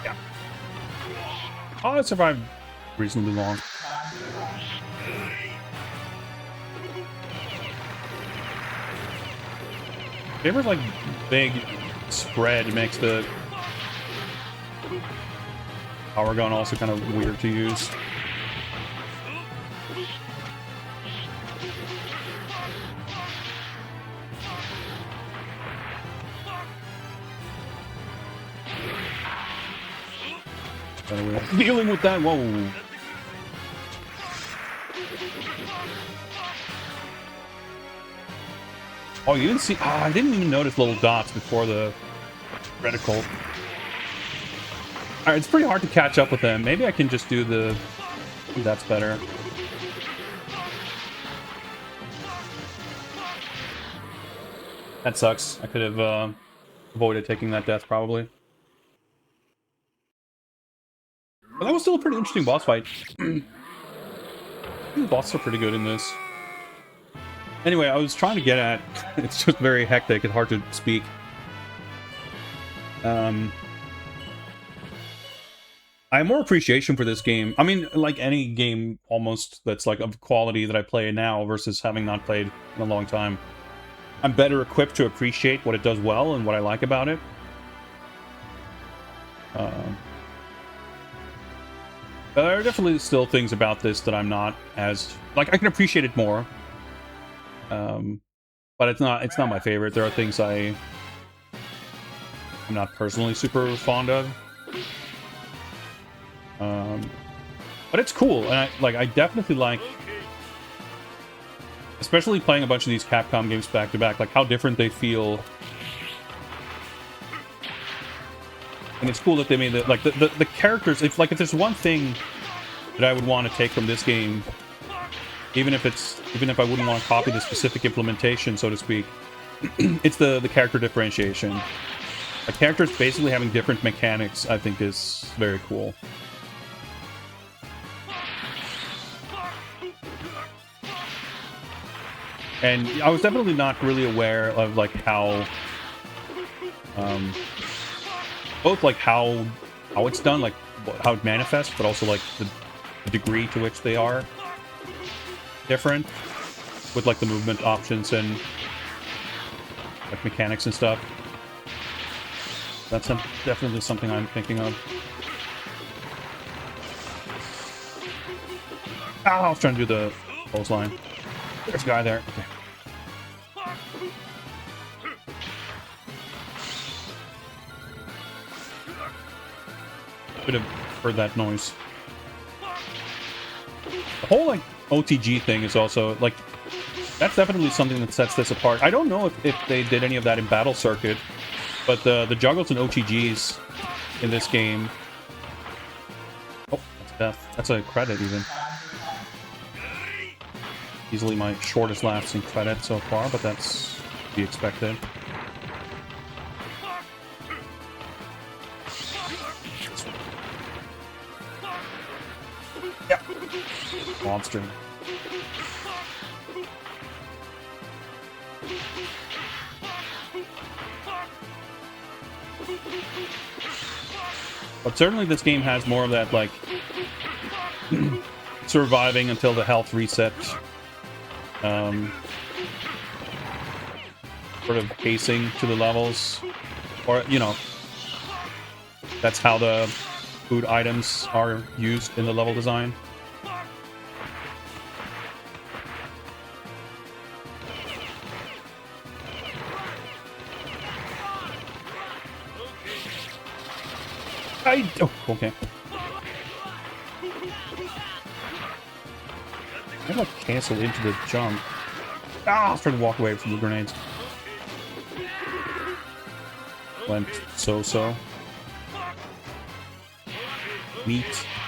Yeah. Oh, I survived reasonably long. Favorite, like, big spread makes the power gun also kind of weird to use. Dealing with that, whoa. Oh, you didn't see... Ah, I didn't even notice little dots before the reticle. Alright, it's pretty hard to catch up with them. Maybe I can just do the... That's better. That sucks. I could have avoided taking that death, probably. But that was still a pretty interesting boss fight. The bosses are pretty good in this. Anyway, I was trying to get at... It's just very hectic and hard to speak. I have more appreciation for this game. I mean, like any game almost that's like of quality that I play now versus having not played in a long time. I'm better equipped to appreciate what it does well and what I like about it. But there are definitely still things about this that I'm not as... Like, I can appreciate it more. But it's not my favorite. There are things I'm not personally super fond of. But it's cool, and I definitely like, especially playing a bunch of these Capcom games back to back, like how different they feel. And it's cool that they made the characters. If there's one thing that I would want to take from this game, even if I wouldn't want to copy the specific implementation, so to speak, it's the character differentiation. Like, characters basically having different mechanics, I think, is very cool. And I was definitely not really aware of like how, both like how it's done, like how it manifests, but also like the degree to which they are different with like the movement options and like mechanics and stuff. That's definitely something I'm thinking of. Ah, I was trying to do the clothesline. There's a guy there. Okay. Could have heard that noise. The whole like OTG thing is also like, that's definitely something that sets this apart. I don't know if they did any of that in Battle Circuit, but the juggles and OTGs in this game. Oh, that's death. That's a credit even. Easily my shortest lasting credit so far, but that's to be expected. Yep. Monster. But certainly this game has more of that, like, surviving until the health resets. Sort of pacing to the levels, or you know, that's how the food items are used in the level design. Oh, okay. I got canceled into the jump. Ah, I was trying to walk away from the grenades. Went so. Meat.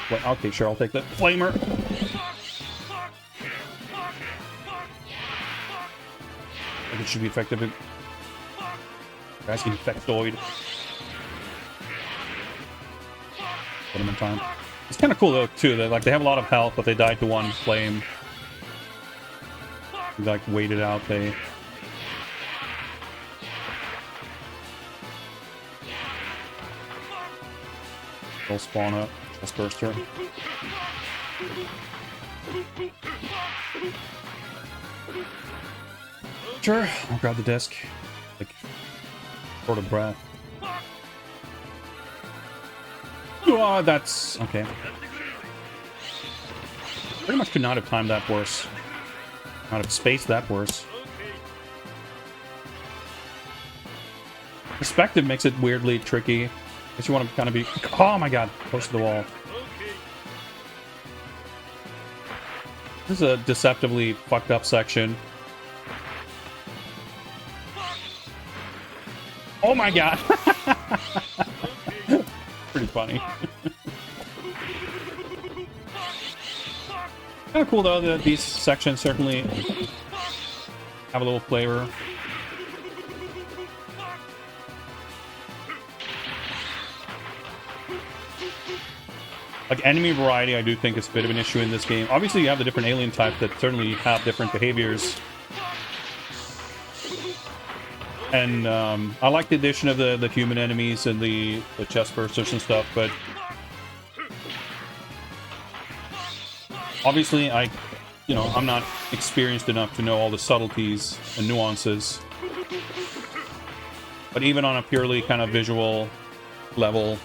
What? Okay, sure, I'll take that. Flamer. I think it should be effective. Guys, infectoid. Put him in time. It's kind of cool though too that like they have a lot of health, but they died to one flame. They, like waited out. They'll spawn up. Chest burster. Sure, I'll grab the disc. Like, short of breath. Oh, that's okay. Pretty much could not have timed that worse. Not have spaced that worse. Perspective makes it weirdly tricky. Guess you want to kind of be... Oh my god, close to the wall. This is a deceptively fucked up section. Oh my god! Pretty funny. Kind of cool though that these sections certainly have a little flavor. Like enemy variety, I do think is a bit of an issue in this game. Obviously, you have the different alien types that certainly have different behaviors. And I like the addition of the human enemies and the chest bursters and stuff, but obviously I'm not experienced enough to know all the subtleties and nuances. But even on a purely kind of visual level,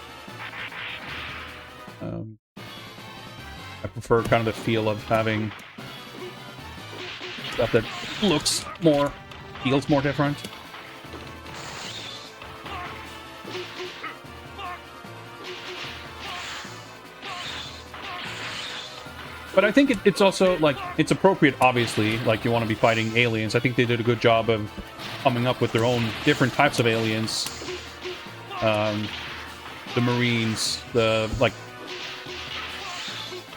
I prefer kind of the feel of having stuff that feels more different. But I think it's also, like, it's appropriate, obviously, like, you want to be fighting aliens. I think they did a good job of coming up with their own different types of aliens. The Marines, I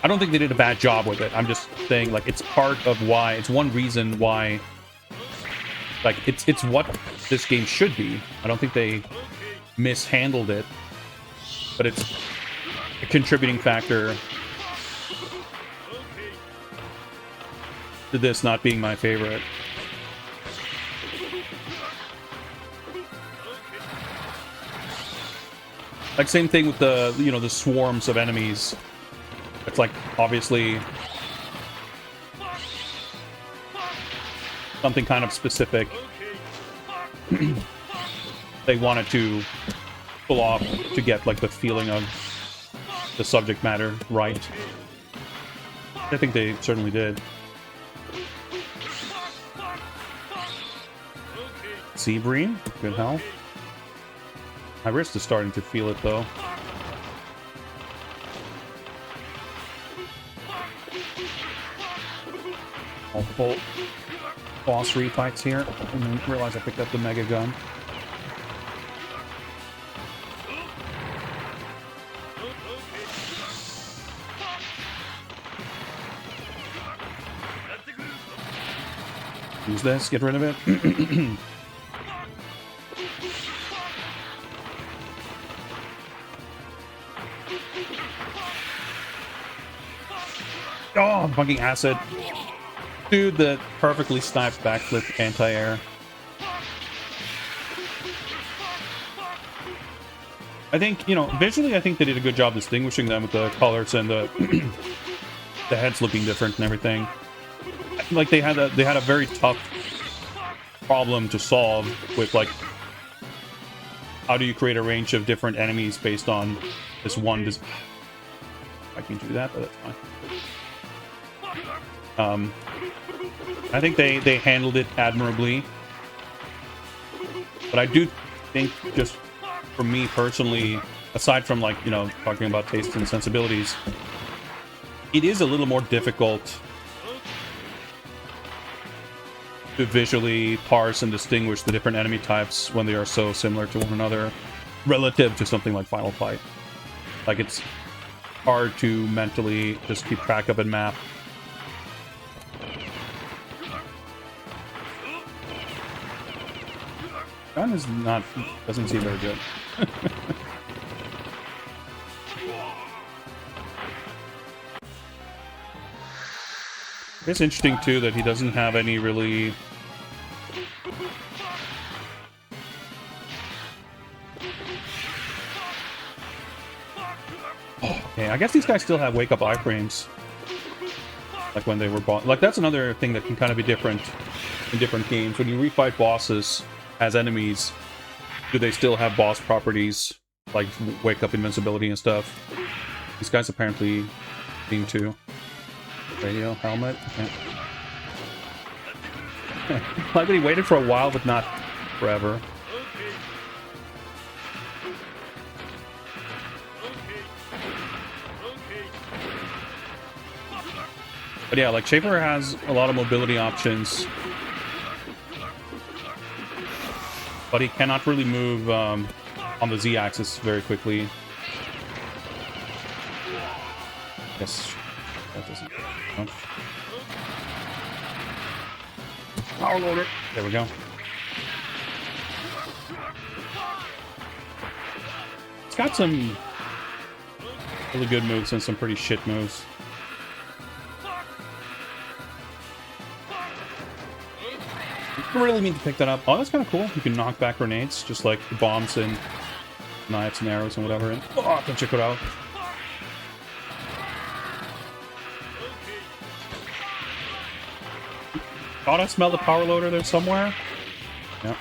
don't think they did a bad job with it. I'm just saying, like, it's part of why, it's one reason why, like, it's what this game should be. I don't think they mishandled it, but it's a contributing factor to this not being my favorite. Like, same thing with the, the swarms of enemies. It's like, obviously, something kind of specific they wanted to pull off to get, like, the feeling of the subject matter right. I think they certainly did. Sea Bream, good health. My wrist is starting to feel it, though. Multiple boss refights here. I didn't realize I picked up the mega gun. Use this, get rid of it. Oh, fucking acid. Dude, the perfectly sniped backflip anti-air. I think, visually I think they did a good job distinguishing them with the colors and the the heads looking different and everything. Like, they had a very tough problem to solve with, like, how do you create a range of different enemies based on this one I can do that, but that's fine. I think they handled it admirably. But I do think, just for me personally, aside from, like, talking about taste and sensibilities, it is a little more difficult to visually parse and distinguish the different enemy types when they are so similar to one another relative to something like Final Fight. Like, it's hard to mentally just keep track of and map. Gun is doesn't seem very good. It's interesting too that he doesn't have any really okay, I guess these guys still have wake-up iframes. Like when they were like, that's another thing that can kind of be different in different games. When you refight bosses as enemies, do they still have boss properties like wake up invincibility and stuff? These guys apparently seem to. Radio helmet. Okay. Like that he waited for a while, but not forever. But yeah, like Schaefer has a lot of mobility options, but he cannot really move on the Z-axis very quickly. Yes, that doesn't. No. Power loader. There we go. It's got some really good moves and some pretty shit moves. I really mean to pick that up. Oh, that's kind of cool. You can knock back grenades, just like the bombs and knives and arrows and whatever. And oh, Tenchi Kurau. Thought I smelled the power loader there somewhere. Yep.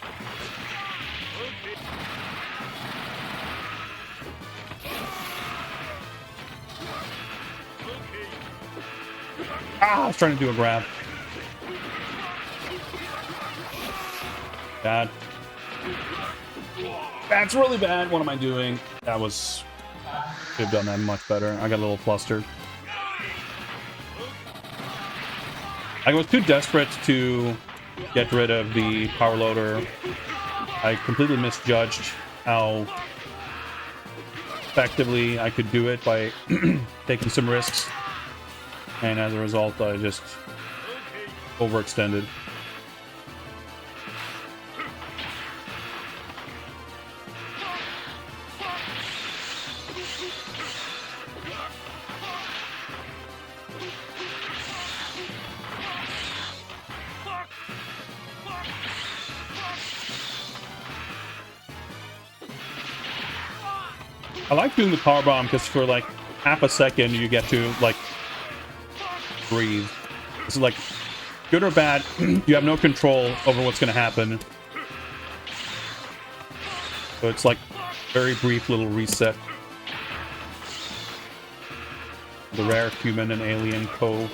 Ah, I was trying to do a grab. Bad. That's really bad. What am I doing? That was... Should have done that much better. I got a little flustered. I was too desperate to get rid of the power loader. I completely misjudged how effectively I could do it by taking some risks. And as a result, I just overextended. I like doing the power bomb because for like half a second you get to like breathe. It's like good or bad, you have no control over what's going to happen. So it's like very brief little reset. The rare human and alien co-faults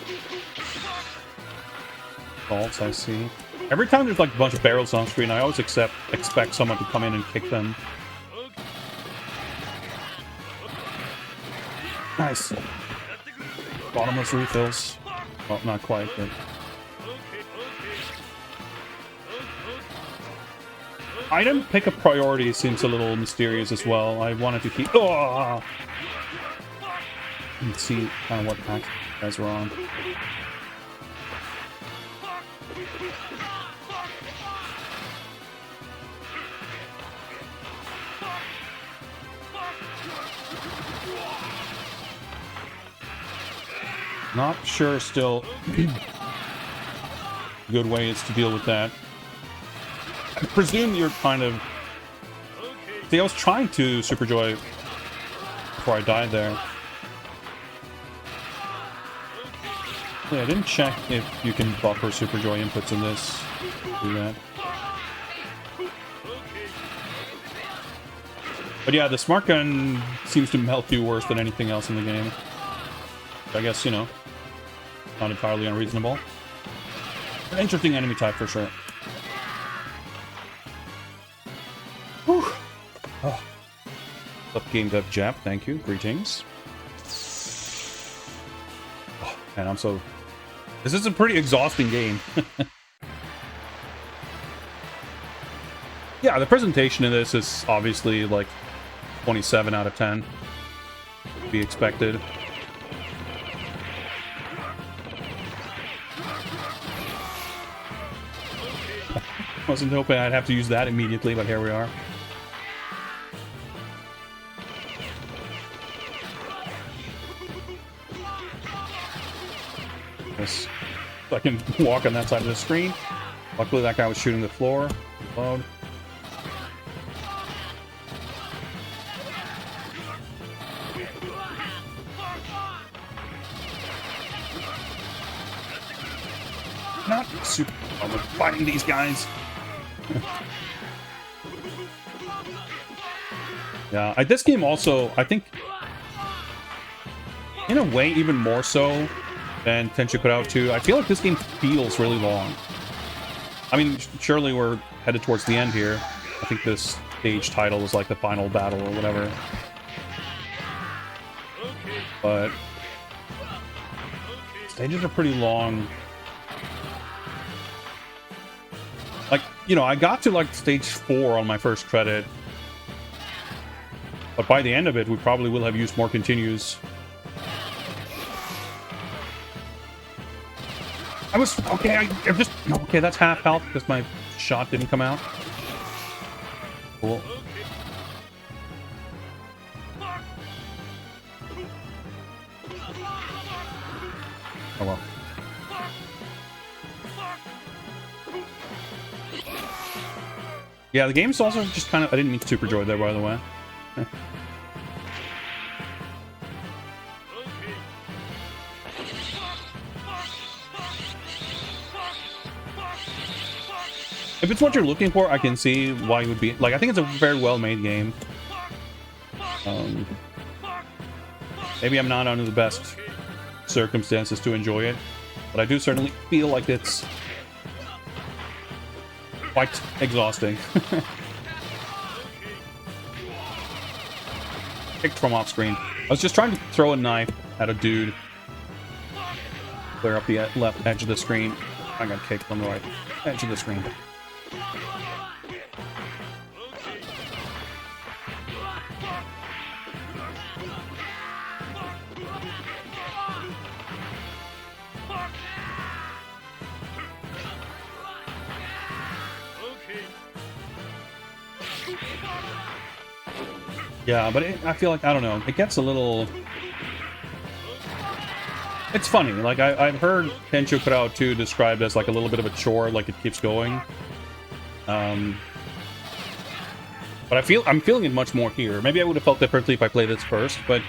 I see. Every time there's like a bunch of barrels on screen, I always expect someone to come in and kick them. Nice. Bottomless refills. Well, not quite, but... Item pick-up priority seems a little mysterious as well. I wanted to keep... Oh! Let's see kind of what pack you guys were on. Not sure still good ways to deal with that. I presume you're kind of... See, I was trying to Super Joy before I died there. Yeah, I didn't check if you can buffer Super Joy inputs in this. Do that. But yeah, the smart gun seems to melt you worse than anything else in the game. I guess, you know, not entirely unreasonable. An interesting enemy type for sure. Whew. Oh. Up game dev Jap, thank you. Greetings. Oh, man, I'm so... This is a pretty exhausting game. Yeah, the presentation in this is obviously like 27 out of 10. To be expected. Wasn't hoping I'd have to use that immediately, but here we are. Yes. So I can walk on that side of the screen. Luckily that guy was shooting the floor. Load. Not super fun with fighting these guys. Yeah, this game also, I think, in a way, even more so than Tenchi Kurau 2, I feel like this game feels really long. I mean, surely we're headed towards the end here. I think this stage title is like the final battle or whatever. But stages are pretty long. Like, you know, I got to like stage 4 on my first credit. But by the end of it, we probably will have used more continues. I was... Okay, I just... Okay, that's half health because my shot didn't come out. Cool. Oh well. Yeah, the game's also just kind of... I didn't mean Super Joy there, by the way. If it's what you're looking for, I can see why you would be... Like, I think it's a very well-made game. Maybe I'm not under the best circumstances to enjoy it, but I do certainly feel like it's quite exhausting. Kicked from off screen. I was just trying to throw a knife at a dude. Clear up the left edge of the screen. I got kicked from the right edge of the screen. Yeah, but I feel like, I don't know, it gets a little... It's funny, like, I've heard Tenchi Kurau 2 described as like a little bit of a chore, like it keeps going. But I'm feeling it much more here. Maybe I would have felt differently if I played this first, but...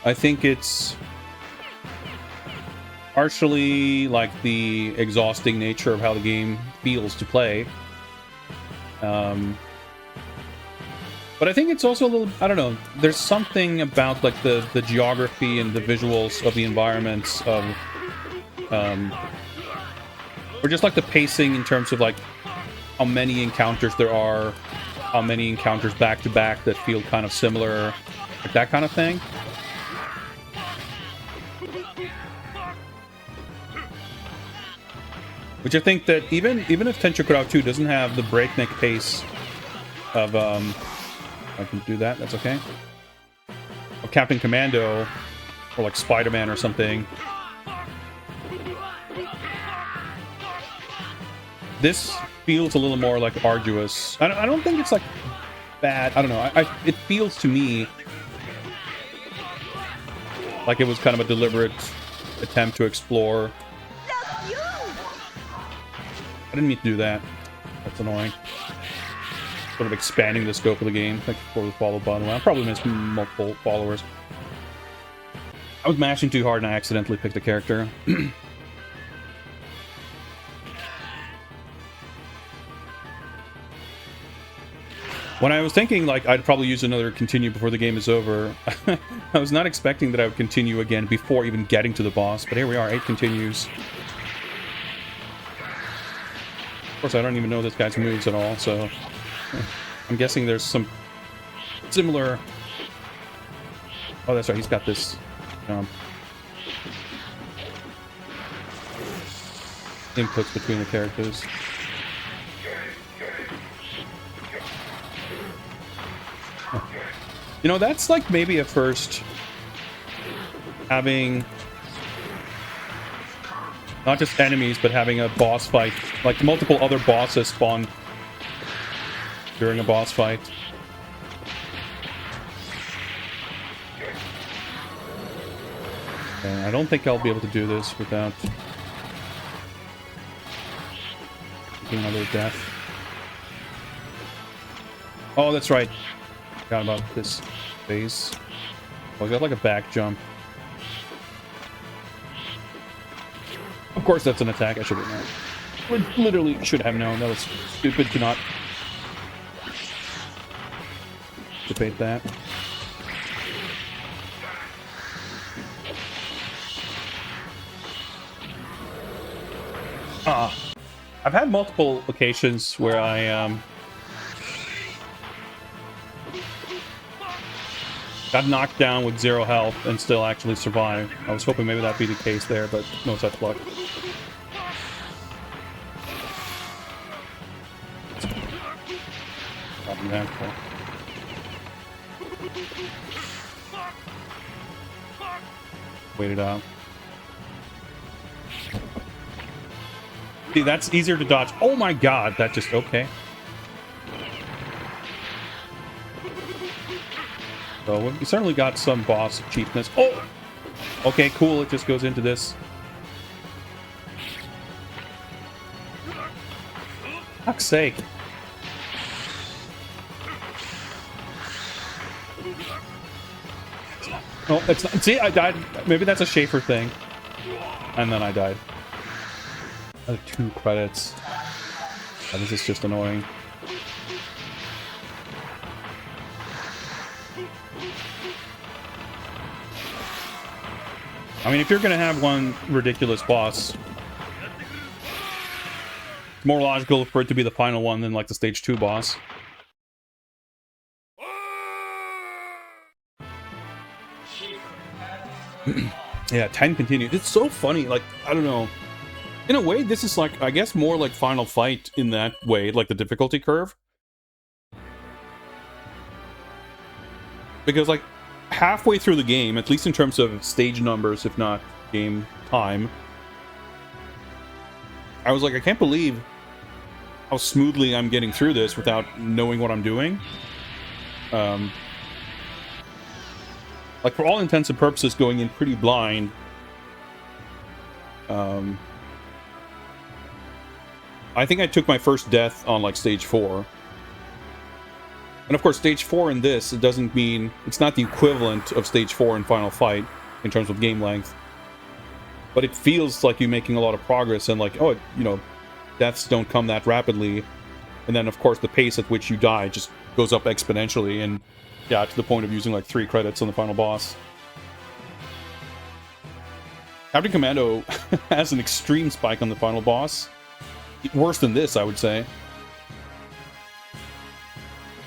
I think it's... partially like the exhausting nature of how the game feels to play. But I think it's also a little, I don't know, there's something about like the geography and the visuals of the environments of, or just like the pacing in terms of like how many encounters there are, how many encounters back to back that feel kind of similar, like that kind of thing. Which I think that even if Tenchi Kurau 2 doesn't have the breakneck pace of, I can do that, that's okay. Or Captain Commando, or like Spider-Man or something. This feels a little more like arduous. I don't think it's like bad. I don't know. It feels to me like it was kind of a deliberate attempt to explore. I didn't mean to do that. That's annoying. Sort of expanding the scope of the game. Thank you for the follow, by the way. I probably missed multiple followers. I was mashing too hard and I accidentally picked a character. When I was thinking, like, I'd probably use another continue before the game is over, I was not expecting that I would continue again before even getting to the boss, but here we are, 8 continues. Of course, I don't even know this guy's moves at all, so... I'm guessing there's some similar... Oh, that's right, he's got this inputs between the characters. You know, that's like maybe a first, having not just enemies, but having a boss fight, like multiple other bosses spawn during a boss fight. Okay, I don't think I'll be able to do this without taking another death. Oh, that's right. Forgot about this phase. Oh, I got like a back jump. Of course, that's an attack. I should have known. Literally should have known. That was stupid to not debate that. I've had multiple occasions where I got knocked down with 0 health and still actually survived. I was hoping maybe that'd be the case there, but no such luck. Probably handful. Wait it out. See, that's easier to dodge. Oh my god, that just... okay. So we certainly got some boss cheapness. Oh! Okay, cool, it just goes into this. Fuck's sake. Oh, it's not... see, I died. Maybe that's a Schaefer thing. And then I died. Another 2 credits. Oh, this is just annoying. I mean, if you're gonna have one ridiculous boss, it's more logical for it to be the final one than like the stage 2 boss. Yeah, 10 continued. It's so funny, like, I don't know. In a way, this is like, I guess, more like Final Fight in that way, like the difficulty curve. Because, like, halfway through the game, at least in terms of stage numbers, if not game time, I was like, I can't believe how smoothly I'm getting through this without knowing what I'm doing. Like, for all intents and purposes, going in pretty blind. I think I took my first death on, like, stage 4. And, of course, stage 4 in this, it doesn't mean... it's not the equivalent of stage 4 in Final Fight, in terms of game length. But it feels like you're making a lot of progress, and, like, oh, you know, deaths don't come that rapidly. And then, of course, the pace at which you die just goes up exponentially, and... yeah, to the point of using like 3 credits on the final boss. Captain Commando has an extreme spike on the final boss. Worse than this, I would say.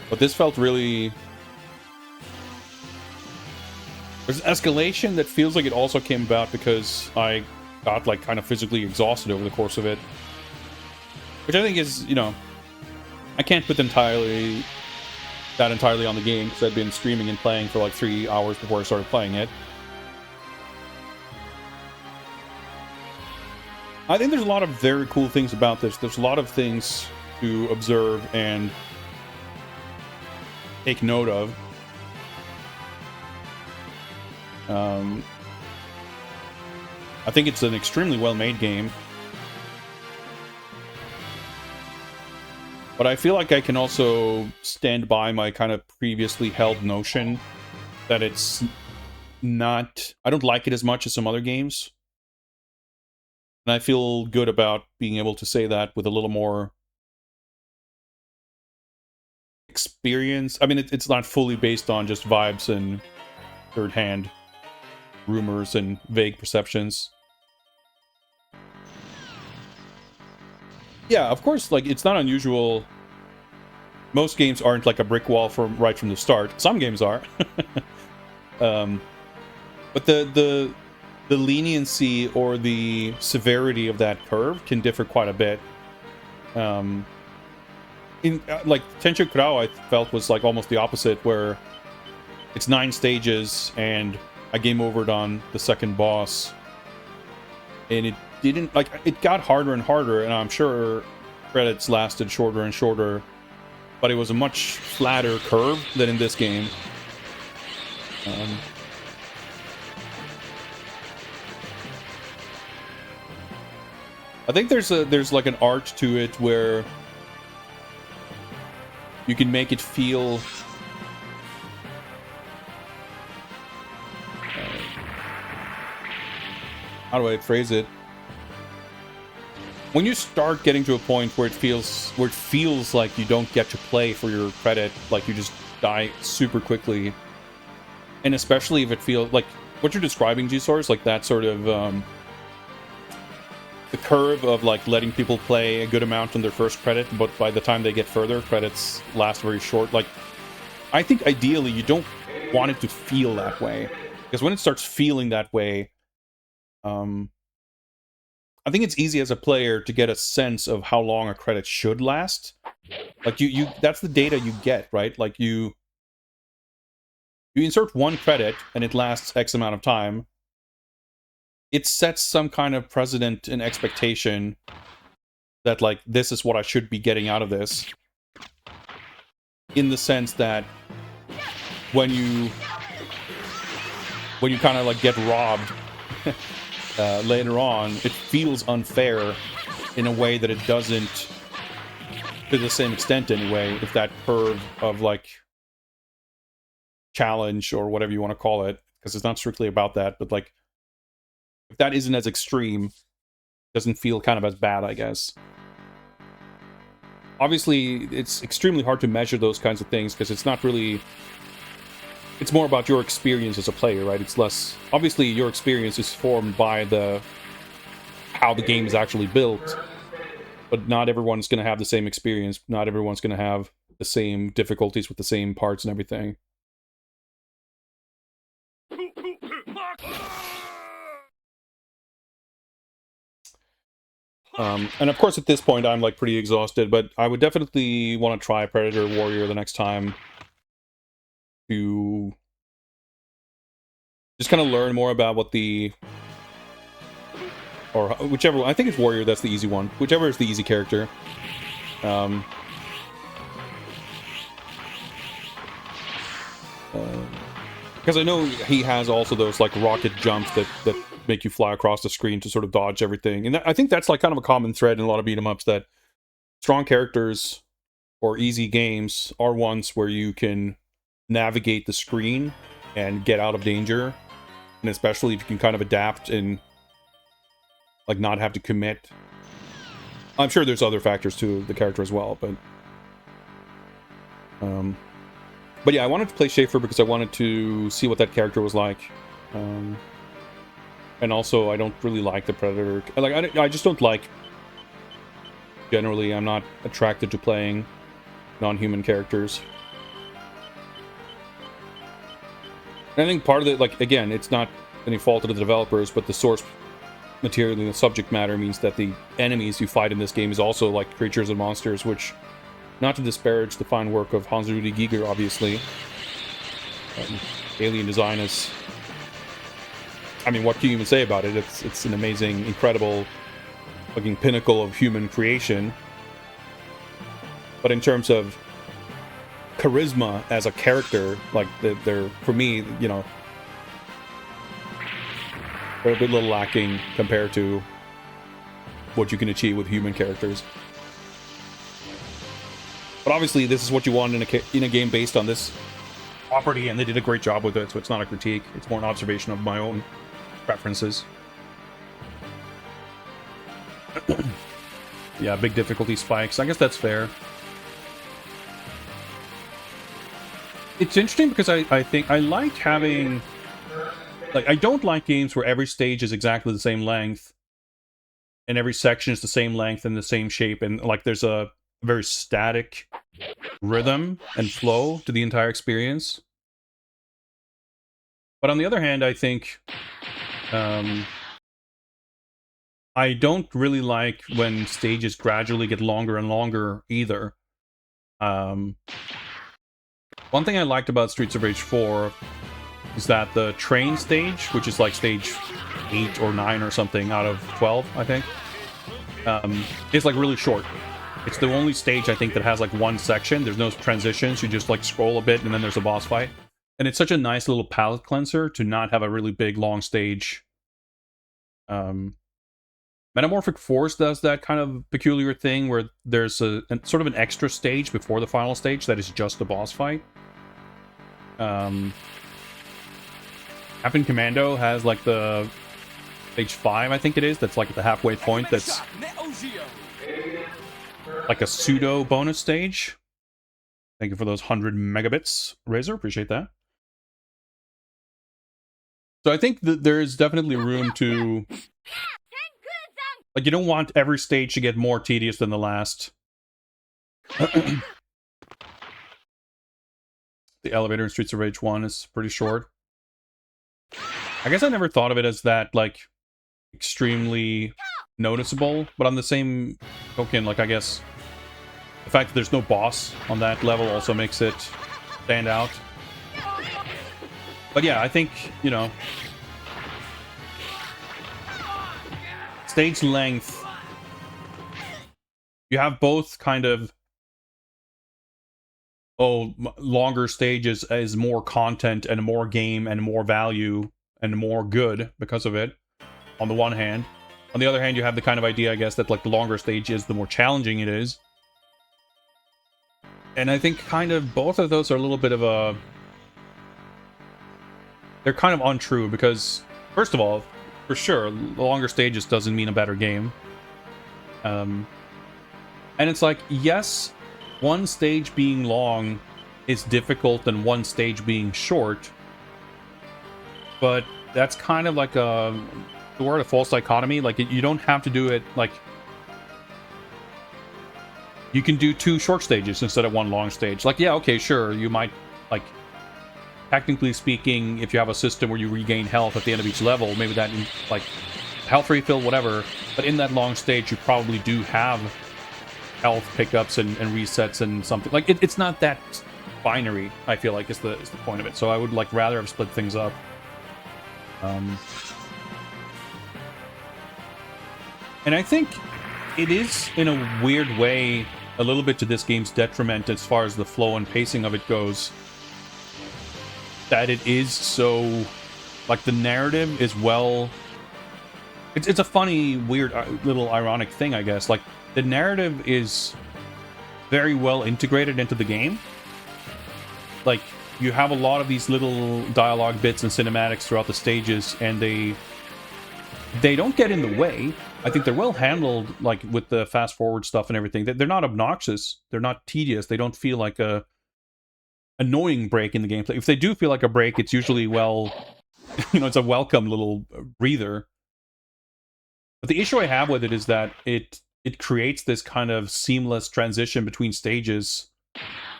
But this felt really... there's an escalation that feels like it also came about because I got like kind of physically exhausted over the course of it. Which I think is, you know... I can't put that entirely on the game because I'd been streaming and playing for like 3 hours before I started playing it. I think there's a lot of very cool things about this. There's a lot of things to observe and take note of. I think it's an extremely well-made game. But I feel like I can also stand by my kind of previously held notion that it's not... I don't like it as much as some other games. And I feel good about being able to say that with a little more experience. I mean, it's not fully based on just vibes and third-hand rumors and vague perceptions. Yeah, of course, like, it's not unusual. Most games aren't like a brick wall right from the start. Some games are. But the leniency or the severity of that curve can differ quite a bit. Like, Tenchi Kurau, I felt, was like almost the opposite, where it's 9 stages and I game overed on the second boss. And it didn't, like, it got harder and harder, and I'm sure credits lasted shorter and shorter, but it was a much flatter curve than in this game. I think there's like an art to it where you can make it feel how do I phrase it? When you start getting to a point where it feels like you don't get to play for your credit, like you just die super quickly, and especially if it feels like what you're describing, G-Source, like that sort of the curve of like letting people play a good amount on their first credit, but by the time they get further, credits last very short. Like, I think ideally you don't want it to feel that way. Because when it starts feeling that way, I think it's easy as a player to get a sense of how long a credit should last. Like you that's the data you get, right? Like you insert one credit and it lasts X amount of time. It sets some kind of precedent and expectation that, like, this is what I should be getting out of this. In the sense that when you kind of like get robbed later on, it feels unfair in a way that it doesn't to the same extent anyway, if that curve of like challenge or whatever you want to call it, because it's not strictly about that, but like if that isn't as extreme, it doesn't feel kind of as bad, I guess. Obviously, it's extremely hard to measure those kinds of things because it's not really... It's more about your experience as a player, right? It's less... Obviously, your experience is formed by how the game is actually built, but not everyone's going to have the same experience. Not everyone's going to have the same difficulties with the same parts and everything. And of course, at this point, I'm like pretty exhausted, but I would definitely want to try Predator Warrior the next time to just kind of learn more about what or whichever, I think it's Warrior, that's the easy one. Whichever is the easy character. Because I know he has also those like rocket jumps that make you fly across the screen to sort of dodge everything. And I think that's like kind of a common thread in a lot of beat-em-ups, that strong characters or easy games are ones where you can navigate the screen and get out of danger. And especially if you can kind of adapt and like not have to commit. I'm sure there's other factors to the character as well, but yeah, I wanted to play Schaefer because I wanted to see what that character was like. And also, I don't really like the Predator. Like, I just don't like... Generally, I'm not attracted to playing non-human characters. And I think part of it, like, again, it's not any fault of the developers, but the source material and the subject matter means that the enemies you fight in this game is also like creatures and monsters, which, not to disparage the fine work of Hans-Rudi Giger, obviously. Alien design is... I mean, what can you even say about it? It's an amazing, incredible fucking pinnacle of human creation. But in terms of charisma as a character, like, they're for me, you know, they're a bit little lacking compared to what you can achieve with human characters. But obviously, this is what you want in a game based on this property, and they did a great job with it, so it's not a critique. It's more an observation of my own preferences. Yeah, big difficulty spikes. I guess that's fair. It's interesting because I think I like having... Like, I don't like games where every stage is exactly the same length, and every section is the same length and the same shape, and like there's a very static rhythm and flow to the entire experience. But on the other hand, I think I don't really like when stages gradually get longer and longer either. One thing I liked about Streets of Rage 4 is that the train stage, which is like stage 8 or 9 or something out of 12, I think, is like really short. It's the only stage, I think, that has like one section. There's no transitions. You just like scroll a bit and then there's a boss fight. And it's such a nice little palate cleanser to not have a really big, long stage. Metamorphic Force does that kind of peculiar thing where there's a sort of an extra stage before the final stage that is just a boss fight. Captain Commando has like the stage 5, I think it is, that's like at the halfway point, that's like a pseudo bonus stage. Thank you for those 100 megabits, Razor, appreciate that. So I think that there is definitely room to... Like, you don't want every stage to get more tedious than the last. the elevator in Streets of Rage 1 is pretty short. I guess I never thought of it as that, like, extremely noticeable, but on the same token, like, I guess the fact that there's no boss on that level also makes it stand out. But yeah, I think, you know, stage length, you have both kind of, longer stages as more content and more game and more value and more good because of it, on the one hand. On the other hand, you have the kind of idea, I guess, that like the longer stage is, the more challenging it is. And I think kind of both of those are a little bit of a... they're kind of untrue, because, first of all, for sure, longer stages doesn't mean a better game. And it's like, yes, one stage being long is difficult than one stage being short, but that's kind of like the word, a false dichotomy. Like, you don't have to do it, like, you can do 2 short stages instead of 1 long stage. Like, yeah, okay, sure, you might, like, technically speaking, if you have a system where you regain health at the end of each level, maybe that, like, health refill, whatever, but in that long stage, you probably do have health pickups and resets and something. Like, it's not that binary, I feel like, is the point of it. So I would, like, rather have split things up. And I think it is, in a weird way, a little bit to this game's detriment as far as the flow and pacing of it goes, that it is so, like, the narrative is well... It's a funny, weird, little ironic thing, I guess. Like, the narrative is very well integrated into the game. Like, you have a lot of these little dialogue bits and cinematics throughout the stages, and they don't get in the way. I think they're well handled, like, with the fast-forward stuff and everything. They're not obnoxious. They're not tedious. They don't feel like a annoying break in the gameplay. If they do feel like a break, it's usually, well, you know, it's a welcome little breather. But the issue I have with it is that it creates this kind of seamless transition between stages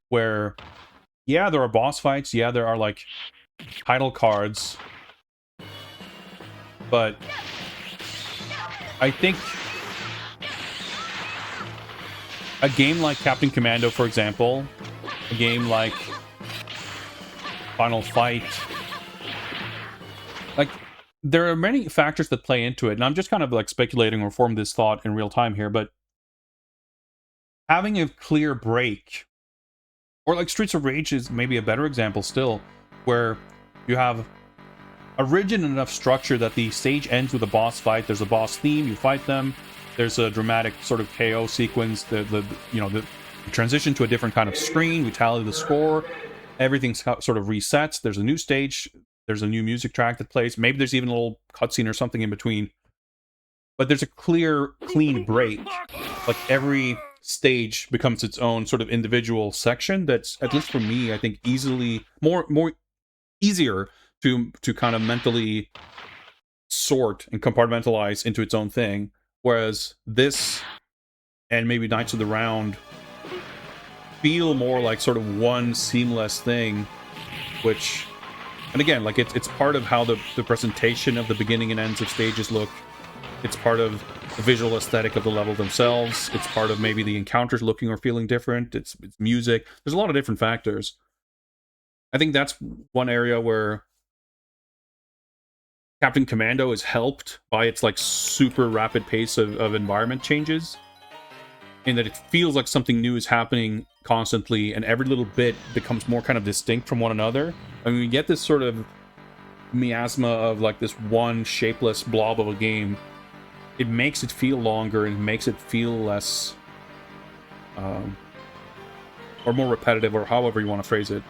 where, yeah, there are boss fights, yeah, there are, like, title cards, but I think a game like Captain Commando, for example, a game like Final Fight, like, there are many factors that play into it, and I'm just kind of, like, speculating or forming this thought in real time here, but having a clear break, or like Streets of Rage is maybe a better example still, where you have a rigid enough structure that the stage ends with a boss fight. There's a boss theme, you fight them, there's a dramatic sort of KO sequence, the transition to a different kind of screen, we tally the score, everything sort of resets, there's a new stage, there's a new music track that plays, maybe there's even a little cutscene or something in between, but there's a clear, clean break. Like, every stage becomes its own sort of individual section that's, at least for me, I think easier to kind of mentally sort and compartmentalize into its own thing, whereas this and maybe Knights of the Round feel more like sort of one seamless thing, which, and again, like, it's part of how the presentation of the beginning and ends of stages look. It's part of the visual aesthetic of the level themselves. It's part of maybe the encounters looking or feeling different. It's music. There's a lot of different factors. I think that's one area where Captain Commando is helped by its, like, super rapid pace of environment changes, in that it feels like something new is happening constantly, and every little bit becomes more kind of distinct from one another. I mean, we get this sort of miasma of, like, this one shapeless blob of a game. It makes it feel longer, and makes it feel less, or more repetitive, or however you want to phrase it.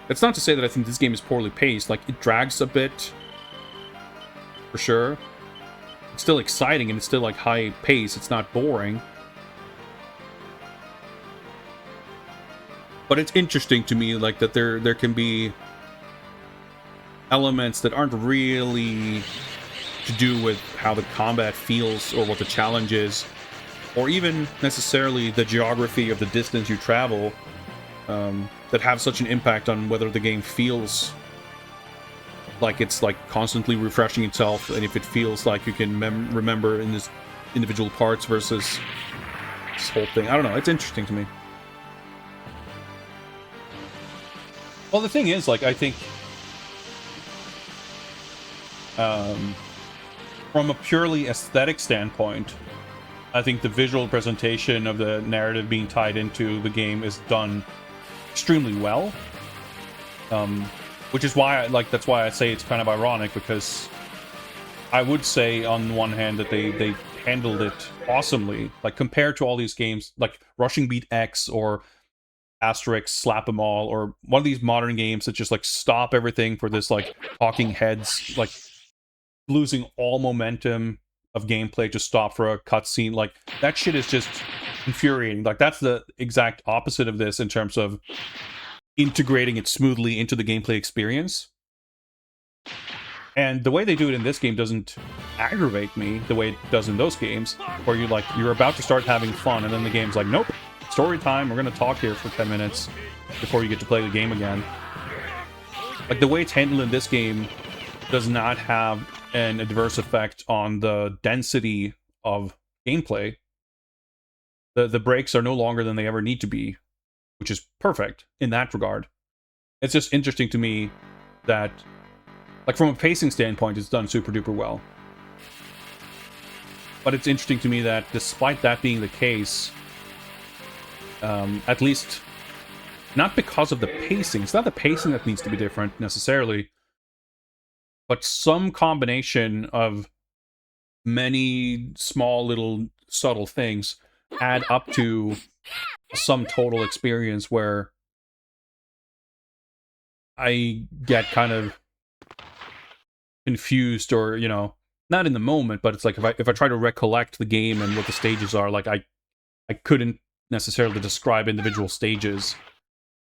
It's not to say that I think this game is poorly paced. Like, it drags a bit, for sure. It's still exciting, and it's still, like, high pace. It's not boring. But it's interesting to me, like, that there can be elements that aren't really to do with how the combat feels or what the challenge is, or even necessarily the geography of the distance you travel. that have such an impact on whether the game feels like it's like constantly refreshing itself, and if it feels like you can remember in this individual parts versus this whole thing. I don't know. It's interesting to me. Well, the thing is, like, I think from a purely aesthetic standpoint, I think the visual presentation of the narrative being tied into the game is done extremely well. Which is why, that's why I say it's kind of ironic, because I would say on one hand that they handled it awesomely, like compared to all these games like Rushing Beat X or Asterix Slap 'em All, or one of these modern games that just like stop everything for this like talking heads, like losing all momentum of gameplay to stop for a cutscene. Like that shit is just infuriating. Like that's the exact opposite of this in terms of integrating it smoothly into the gameplay experience. And the way they do it in this game doesn't aggravate me the way it does in those games, where you're about to start having fun, and then the game's like, nope, story time, we're gonna talk here for 10 minutes before you get to play the game again. Like the way it's handled in this game does not have an adverse effect on the density of gameplay. The breaks are no longer than they ever need to be, which is perfect in that regard. It's just interesting to me that, like, from a pacing standpoint, it's done super duper well. But it's interesting to me that despite that being the case, at least not because of the pacing, it's not the pacing that needs to be different necessarily, but some combination of many small little subtle things add up to some total experience where I get kind of confused, or, you know, not in the moment, but it's like if I try to recollect the game and what the stages are, like I couldn't necessarily describe individual stages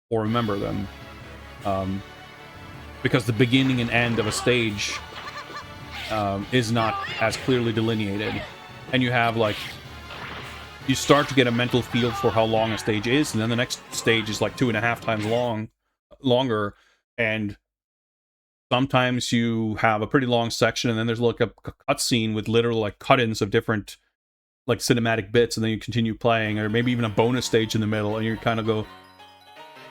or remember them, because the beginning and end of a stage is not as clearly delineated, and you have like, you start to get a mental feel for how long a stage is, and then the next stage is like 2.5 times longer, and sometimes you have a pretty long section, and then there's like a cutscene with literal like cut-ins of different like cinematic bits, and then you continue playing, or maybe even a bonus stage in the middle, and you kind of go,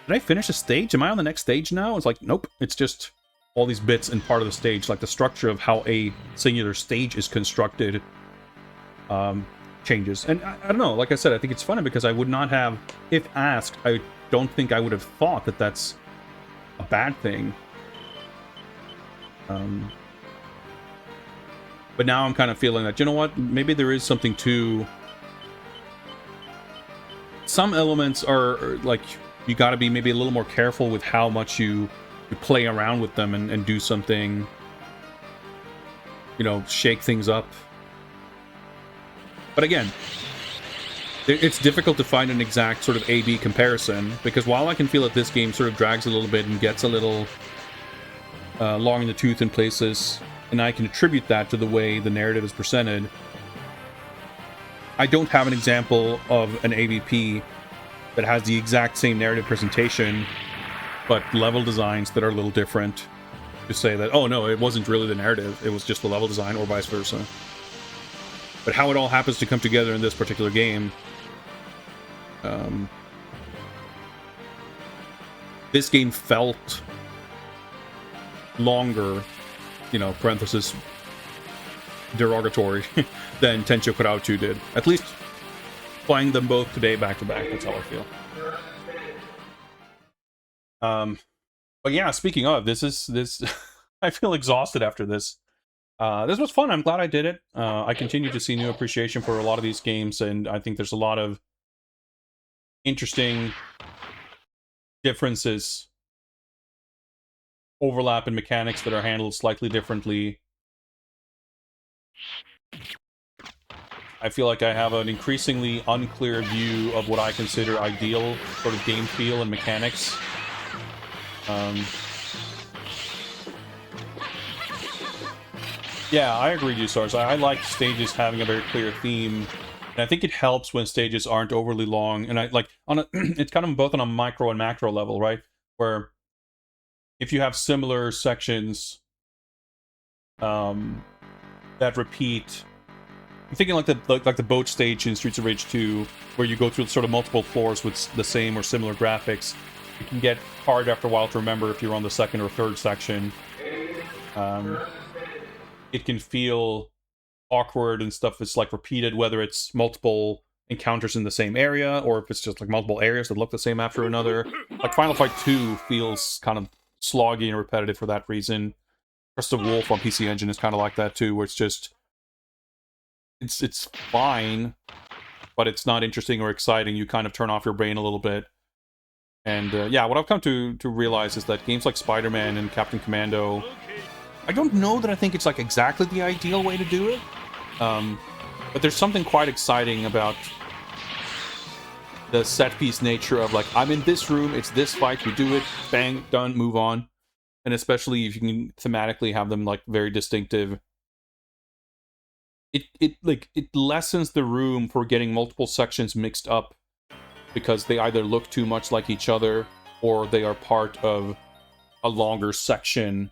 did I finish a stage? Am I on the next stage now? It's like, nope, it's just all these bits and part of the stage. Like the structure of how a singular stage is constructed changes. And I don't know, like I said, I think it's funny because I would not have, if asked, I don't think I would have thought that that's a bad thing. But now I'm kind of feeling that, you know what, maybe there is something to... Some elements are like, you gotta be maybe a little more careful with how much you play around with them and do something, you know, shake things up. But again, it's difficult to find an exact sort of A-B comparison, because while I can feel that this game sort of drags a little bit and gets a little long in the tooth in places, and I can attribute that to the way the narrative is presented, I don't have an example of an AVP that has the exact same narrative presentation, but level designs that are a little different, to say that, oh no, it wasn't really the narrative, it was just the level design, or vice versa. But how it all happens to come together in this particular game, this game felt longer, you know, parenthesis, derogatory, than Tenchi Kurau 2 did. At least playing them both today back to back, that's how I feel. But yeah, speaking of, this I feel exhausted after this. This was fun. I'm glad I did it. I continue to see new appreciation for a lot of these games, and I think there's a lot of interesting differences, overlap in mechanics that are handled slightly differently. I feel like I have an increasingly unclear view of what I consider ideal sort of game feel and mechanics. Yeah, I agree, Usars. I like stages having a very clear theme And I think it helps when stages aren't overly long. And I like on a, it's kind of both on a micro and macro level, right? Where if you have similar sections that repeat, I'm thinking like the boat stage in Streets of Rage 2, where you go through sort of multiple floors with the same or similar graphics. It can get hard after a while to remember if you're on the second or third section. It can feel awkward and stuff is like repeated, whether it's multiple encounters in the same area or if it's just like multiple areas that look the same after another. Like Final Fight 2 feels kind of sloggy and repetitive for that reason. Crest of Wolf on PC Engine is kind of like that too, where it's just it's fine, but it's not interesting or exciting. You kind of turn off your brain a little bit. And yeah, what I've come to realize is that games like Spider-Man and Captain Commando, I don't know that I think it's like exactly the ideal way to do it, but there's something quite exciting about the set-piece nature of like, I'm in this room, it's this fight, we do it, bang, done, move on. And especially if you can thematically have them like very distinctive. It lessens the room for getting multiple sections mixed up because they either look too much like each other or they are part of a longer section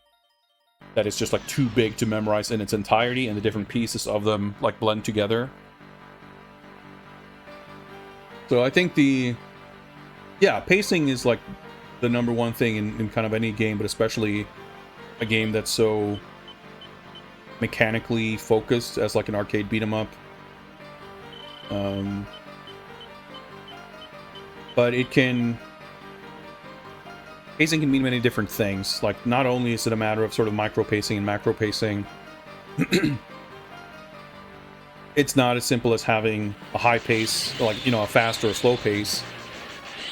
that is just like too big to memorize in its entirety, and the different pieces of them like blend together. So I think pacing is like the number one thing in kind of any game, but especially a game that's so mechanically focused as like an arcade beat 'em up. But pacing can mean many different things. Like, not only is it a matter of sort of micro pacing and macro pacing, it's not as simple as having a high pace, like, you know, a fast or a slow pace.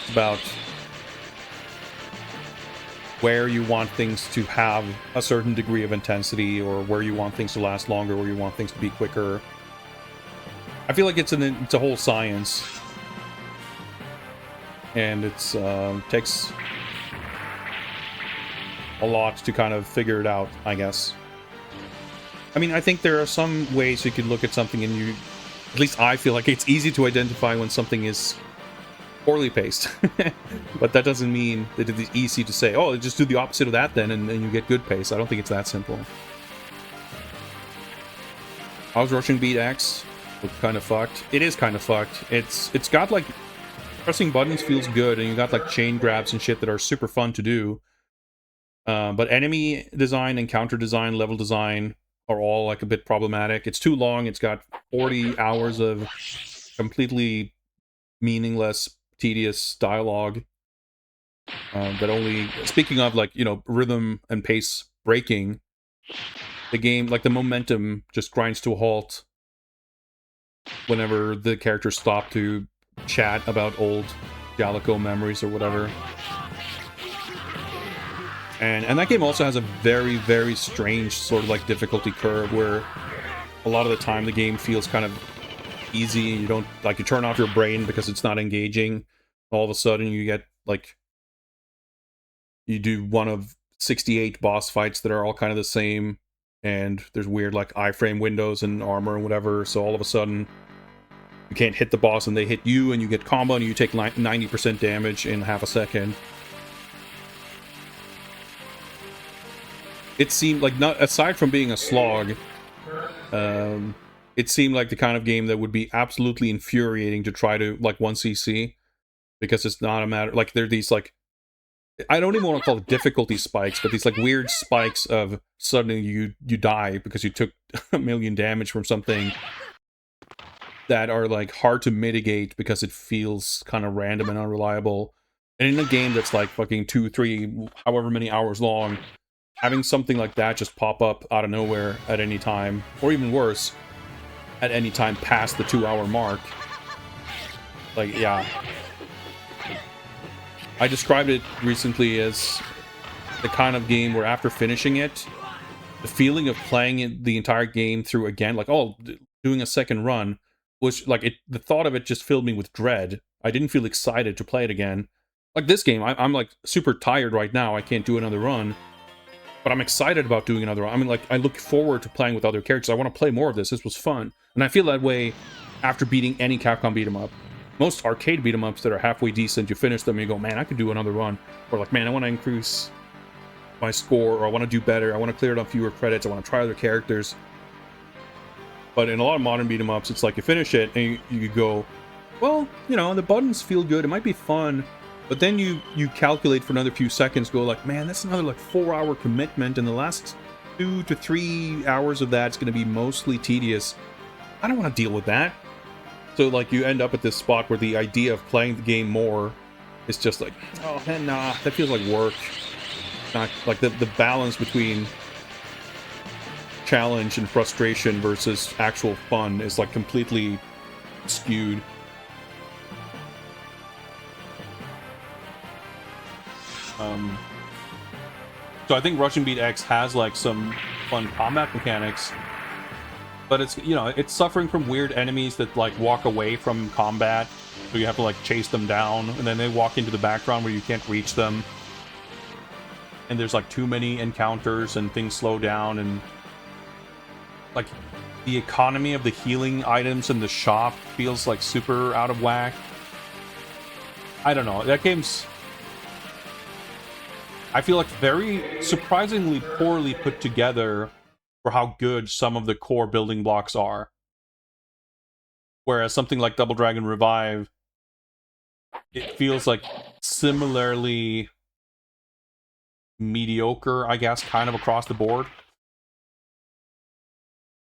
It's about where you want things to have a certain degree of intensity, or where you want things to last longer, where you want things to be quicker. I feel like it's a whole science, and it's takes a lot to kind of figure it out, I guess. I mean, I think there are some ways you could look at something and at least I feel like it's easy to identify when something is poorly paced. But that doesn't mean that it's easy to say, oh, just do the opposite of that then, and you get good pace. I don't think it's that simple. How's Rushing Beat X? It's kind of fucked. It is kind of fucked. It's got like, pressing buttons feels good, and you got like chain grabs and shit that are super fun to do. But enemy design, encounter design, level design are all like a bit problematic. It's too long. It's got 40 hours of completely meaningless, tedious dialogue that only, speaking of like, you know, rhythm and pace breaking, the game, like the momentum just grinds to a halt whenever the characters stop to chat about old Jalico memories or whatever. And that game also has a very, very strange sort of like difficulty curve where a lot of the time the game feels kind of easy. You don't, like, you turn off your brain because it's not engaging. All of a sudden you get like, you do one of 68 boss fights that are all kind of the same, and there's weird like iframe windows and armor and whatever, so all of a sudden you can't hit the boss and they hit you, and you get combo and you take 90% damage in half a second. It seemed like, not aside from being a slog, it seemed like the kind of game that would be absolutely infuriating to try to like 1cc, because it's not a matter, like, there are these like, I don't even want to call it difficulty spikes, but these like weird spikes of suddenly you die because you took a million damage from something, that are like hard to mitigate because it feels kind of random and unreliable. And in a game that's like fucking 2, 3, however many hours long, having something like that just pop up out of nowhere at any time, or even worse, at any time past the 2-hour mark, like, yeah. I described it recently as the kind of game where after finishing it, the feeling of playing it, the entire game through again, like, oh, doing a second run, was like, the thought of it just filled me with dread. I didn't feel excited to play it again. Like this game, I'm like super tired right now, I can't do another run. but I'm excited about doing another one. I mean, like, I look forward to playing with other characters. I want to play more of this. This was fun. And I feel that way after beating any Capcom beat 'em up. Most arcade beat 'em ups that are halfway decent, you finish them and you go, man, I could do another run. Or like, man, I want to increase my score, or I want to do better. I want to clear it on fewer credits. I want to try other characters. But in a lot of modern beat 'em ups, it's like you finish it and you go, well, you know, the buttons feel good. It might be fun. But then you calculate for another few seconds, go like, man, that's another like 4-hour commitment, and the last 2 to 3 hours of that's going to be mostly tedious. I don't want to deal with that. So like you end up at this spot where the idea of playing the game more is just like, oh man, nah, that feels like work. Not like the balance between challenge and frustration versus actual fun is like completely skewed. So I think Russian Beat X has like some fun combat mechanics, but it's, you know, it's suffering from weird enemies that like walk away from combat, so you have to like chase them down, and then they walk into the background where you can't reach them, and there's like too many encounters and things slow down, and like the economy of the healing items in the shop feels like super out of whack. I don't know, that game's, I feel like very surprisingly poorly put together for how good some of the core building blocks are. Whereas something like Double Dragon Revive, it feels like similarly mediocre, I guess, kind of across the board.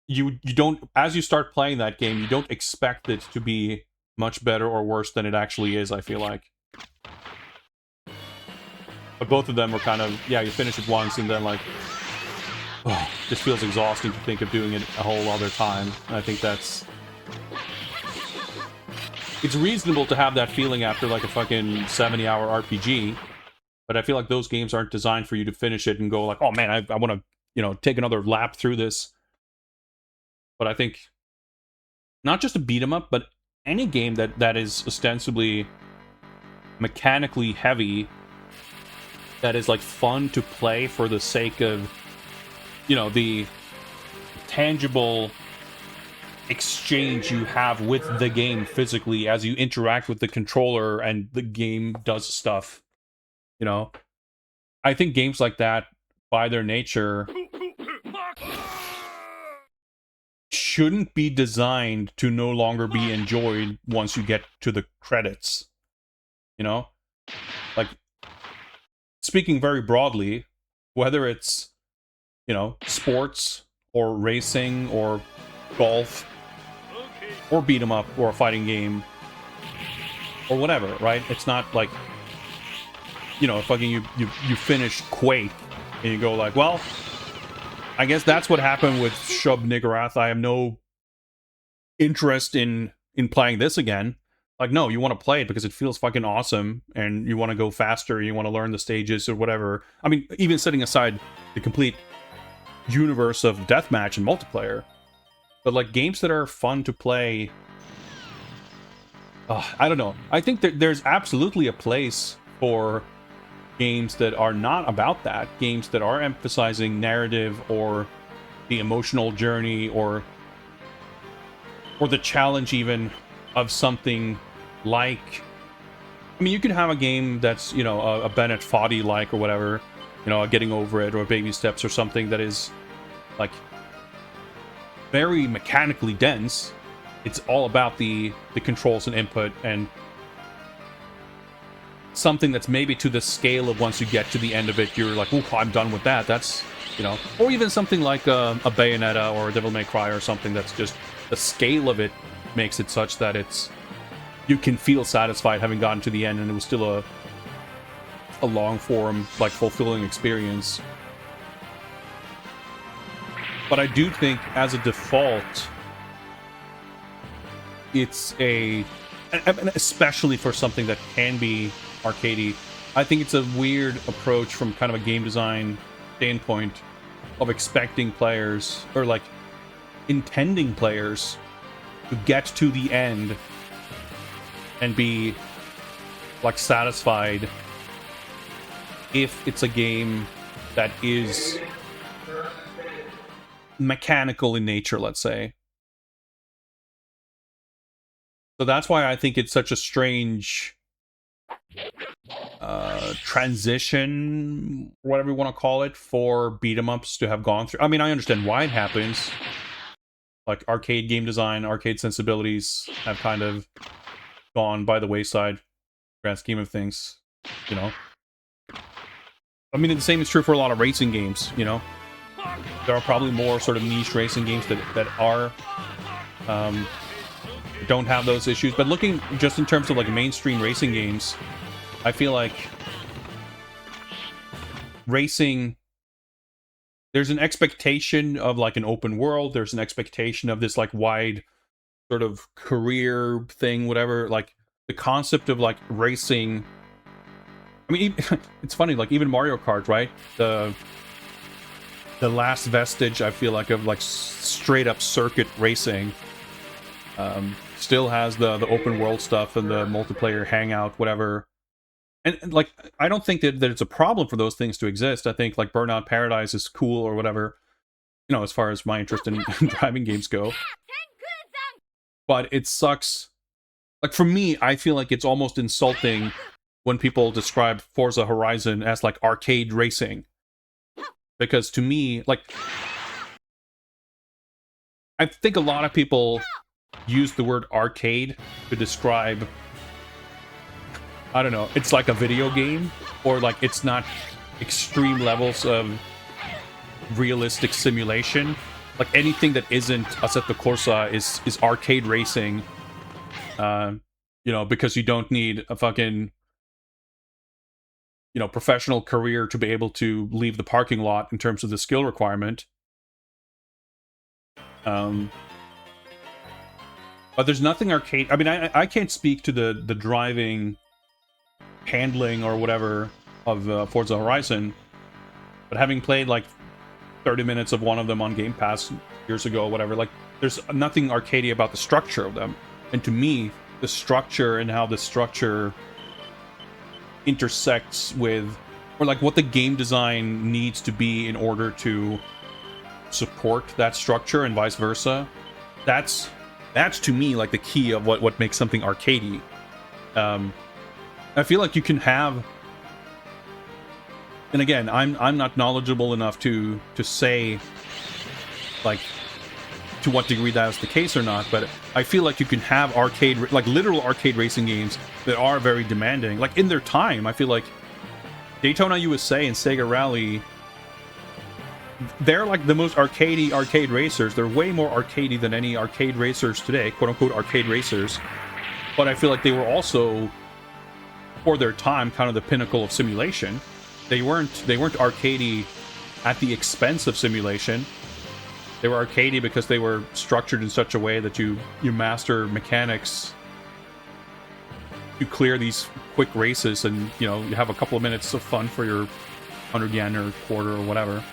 You don't, as you start playing that game, you don't expect it to be much better or worse than it actually is, I feel like. But both of them were kind of, yeah, you finish it once and then like, oh, this feels exhausting to think of doing it a whole other time. And I think that's... It's reasonable to have that feeling after like a fucking 70-hour RPG, but I feel like those games aren't designed for you to finish it and go like, oh man, I want to, you know, take another lap through this. But I think not just a beat 'em up, but any game that is ostensibly mechanically heavy, that is like fun to play for the sake of, you know, the tangible exchange you have with the game physically as you interact with the controller and the game does stuff, you know. I think games like that, by their nature, shouldn't be designed to no longer be enjoyed once you get to the credits, you know. Like, speaking very broadly, whether it's, you know, sports or racing or golf or beat 'em up or a fighting game or whatever, right? It's not like, you know, fucking you finish Quake and you go like, well, I guess that's what happened with Shub Niggurath. I have no interest in playing this again. Like, no, you want to play it because it feels fucking awesome, and you want to go faster, you want to learn the stages or whatever. I mean, even setting aside the complete universe of deathmatch and multiplayer, but like games that are fun to play, I don't know. I think that there's absolutely a place for games that are not about that. Games that are emphasizing narrative or the emotional journey or the challenge even of something like, I mean, you can have a game that's, you know, a Bennett Foddy like or whatever, you know, a Getting Over It or Baby Steps or something that is like very mechanically dense. It's all about the controls and input, and something that's maybe to the scale of once you get to the end of it, you're like, oh, I'm done with that. That's, you know, or even something like a Bayonetta or a Devil May Cry or something that's just the scale of it makes it such that it's, you can feel satisfied having gotten to the end, and it was still a long form, like, fulfilling experience. But I do think, as a default, it's a, especially for something that can be arcadey, I think it's a weird approach from kind of a game design standpoint of expecting players, or like intending players, to get to the end and be like satisfied if it's a game that is mechanical in nature, let's say. So that's why I think it's such a strange transition, whatever you want to call it, for beat 'em ups to have gone through. I mean, I understand why it happens. Like, arcade game design, arcade sensibilities have kind of gone by the wayside, grand scheme of things, you know. I mean, the same is true for a lot of racing games, you know. There are probably more sort of niche racing games that are don't have those issues. But looking just in terms of like mainstream racing games, I feel like racing, there's an expectation of like an open world. There's an expectation of this like wide sort of career thing, whatever. Like the concept of like racing. I mean, it's funny, like even Mario Kart, right? The last vestige, I feel like, of like straight up circuit racing still has the open world stuff and the multiplayer hangout, whatever. And like, I don't think that it's a problem for those things to exist. I think like Burnout Paradise is cool or whatever, you know, as far as my interest in driving games go. But it sucks. Like for me, I feel like it's almost insulting when people describe Forza Horizon as like arcade racing. Because to me, like, I think a lot of people use the word arcade to describe, I don't know, it's like a video game, or like it's not extreme levels of realistic simulation. Like anything that isn't Assetto Corsa is arcade racing, you know, because you don't need a fucking, you know, professional career to be able to leave the parking lot in terms of the skill requirement. But there's nothing arcade. I mean, I can't speak to the driving handling or whatever of Forza Horizon, but having played like 30 minutes of one of them on Game Pass years ago or whatever, like there's nothing arcadey about the structure of them. And to me, the structure and how the structure intersects with, or like what the game design needs to be in order to support that structure and vice versa, that's to me like the key of what makes something arcadey. I feel like you can have, and again, I'm not knowledgeable enough to say like to what degree that is the case or not, but I feel like you can have arcade, like literal arcade racing games that are very demanding. Like in their time, I feel like Daytona USA and Sega Rally, they're like the most arcadey arcade racers. They're way more arcadey than any arcade racers today, quote unquote arcade racers. But I feel like they were also, for their time, kind of the pinnacle of simulation. They weren't arcadey at the expense of simulation. They were arcadey because they were structured in such a way that you master mechanics to clear these quick races, and you know, you have a couple of minutes of fun for your 100 yen or quarter or whatever.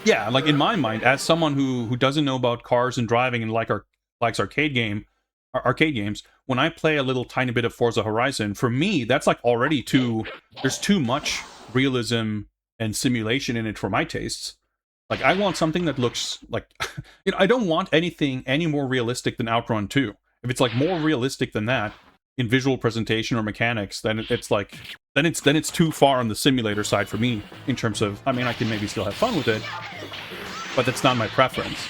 Yeah, like in my mind, as someone who doesn't know about cars and driving and likes arcade games, when I play a little tiny bit of Forza Horizon, for me, that's like already there's too much realism and simulation in it for my tastes. Like, I want something that looks like, you know, I don't want anything any more realistic than Outrun 2. If it's like more realistic than that in visual presentation or mechanics, then it's like, then it's too far on the simulator side for me in terms of, I mean, I can maybe still have fun with it, but that's not my preference.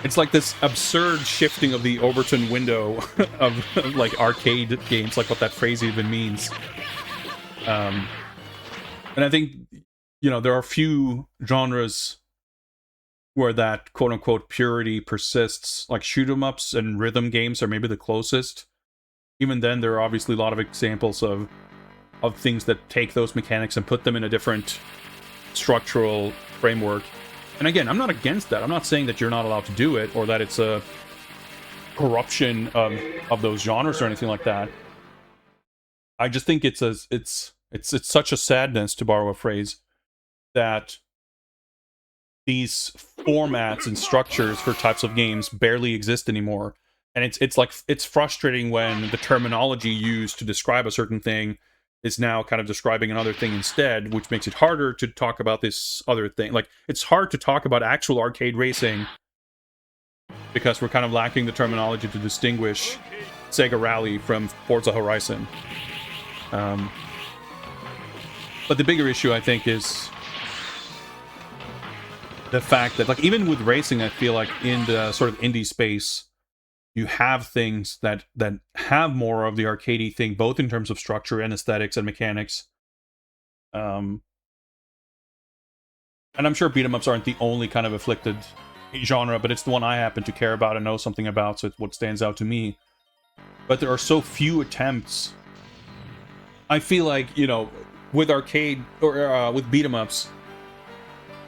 It's like this absurd shifting of the Overton window of like arcade games, like what that phrase even means. And I think, you know, there are few genres where that quote-unquote purity persists. Like shoot 'em ups and rhythm games are maybe the closest. Even then, there are obviously a lot of examples of things that take those mechanics and put them in a different structural framework. And again, I'm not against that. I'm not saying that you're not allowed to do it, or that it's a corruption of those genres or anything like that. I just think it's such a sadness, to borrow a phrase, that these formats and structures for types of games barely exist anymore. And it's frustrating when the terminology used to describe a certain thing is now kind of describing another thing instead, which makes it harder to talk about this other thing. Like, it's hard to talk about actual arcade racing because we're kind of lacking the terminology to distinguish Sega Rally from Forza Horizon. But the bigger issue, I think, is the fact that, like, even with racing, I feel like in the sort of indie space, you have things that have more of the arcadey thing, both in terms of structure and aesthetics and mechanics. And I'm sure beat 'em ups aren't the only kind of afflicted genre, but it's the one I happen to care about and know something about, so it's what stands out to me. But there are so few attempts. I feel like, you know, with arcade or with beat 'em ups,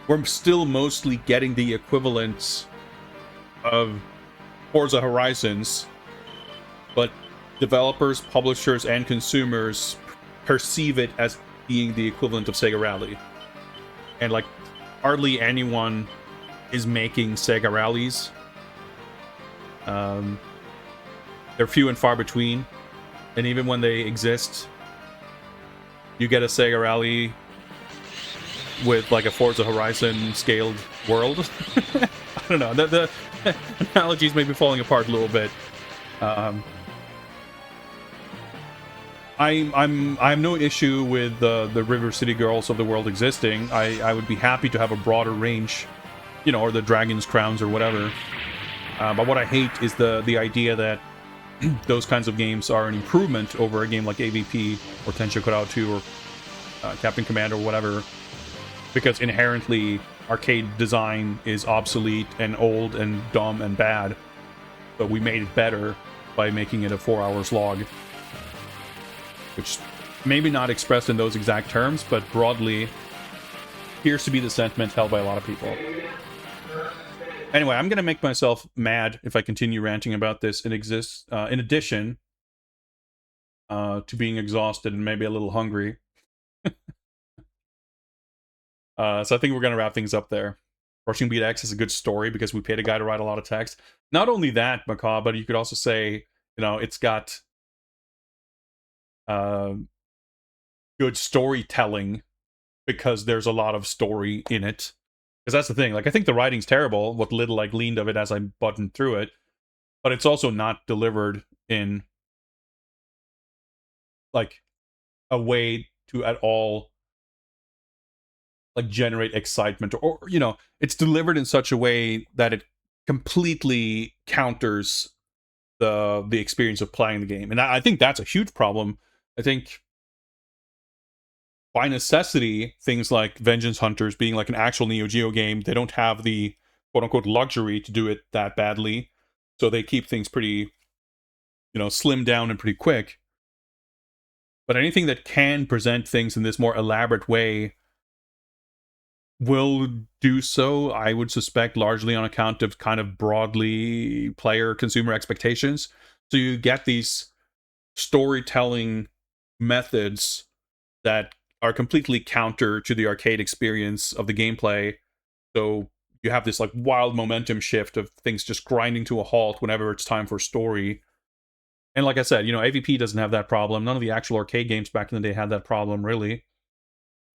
we're still mostly getting the equivalents of Forza Horizons, but developers, publishers, and consumers perceive it as being the equivalent of Sega Rally. And, like, hardly anyone is making Sega Rallies. They're few and far between, and even when they exist, you get a Sega Rally with, like, a Forza Horizon scaled world. I don't know, the analogies may be falling apart a little bit. I have no issue with the River City Girls of the world existing. I would be happy to have a broader range, you know, or the Dragon's Crowns or whatever. But what I hate is the idea that those kinds of games are an improvement over a game like AVP or Tenchi Kurau 2 or Captain Commando or whatever, because inherently arcade design is obsolete and old and dumb and bad. But we made it better by making it a 4-hour slog. Which maybe not expressed in those exact terms, but broadly appears to be the sentiment held by a lot of people. Anyway, I'm going to make myself mad if I continue ranting about this. It exists, in addition to being exhausted and maybe a little hungry. So I think we're going to wrap things up there. Rushing Beat X is a good story because we paid a guy to write a lot of text. Not only that, Macaw, but you could also say, you know, it's got good storytelling because there's a lot of story in it. Because that's the thing. Like, I think the writing's terrible, what little I gleaned of it as I buttoned through it. But it's also not delivered in, like, a way to at all, like, generate excitement. Or, you know, it's delivered in such a way that it completely counters the experience of playing the game. And I think that's a huge problem. I think by necessity, things like Vengeance Hunters being like an actual Neo Geo game, they don't have the quote-unquote luxury to do it that badly. So they keep things pretty, you know, slimmed down and pretty quick. But anything that can present things in this more elaborate way will do so, I would suspect, largely on account of kind of broadly player-consumer expectations. So you get these storytelling methods that are completely counter to the arcade experience of the gameplay. So you have this like wild momentum shift of things just grinding to a halt whenever it's time for story. And like I said, you know, AVP doesn't have that problem. None of the actual arcade games back in the day had that problem, really.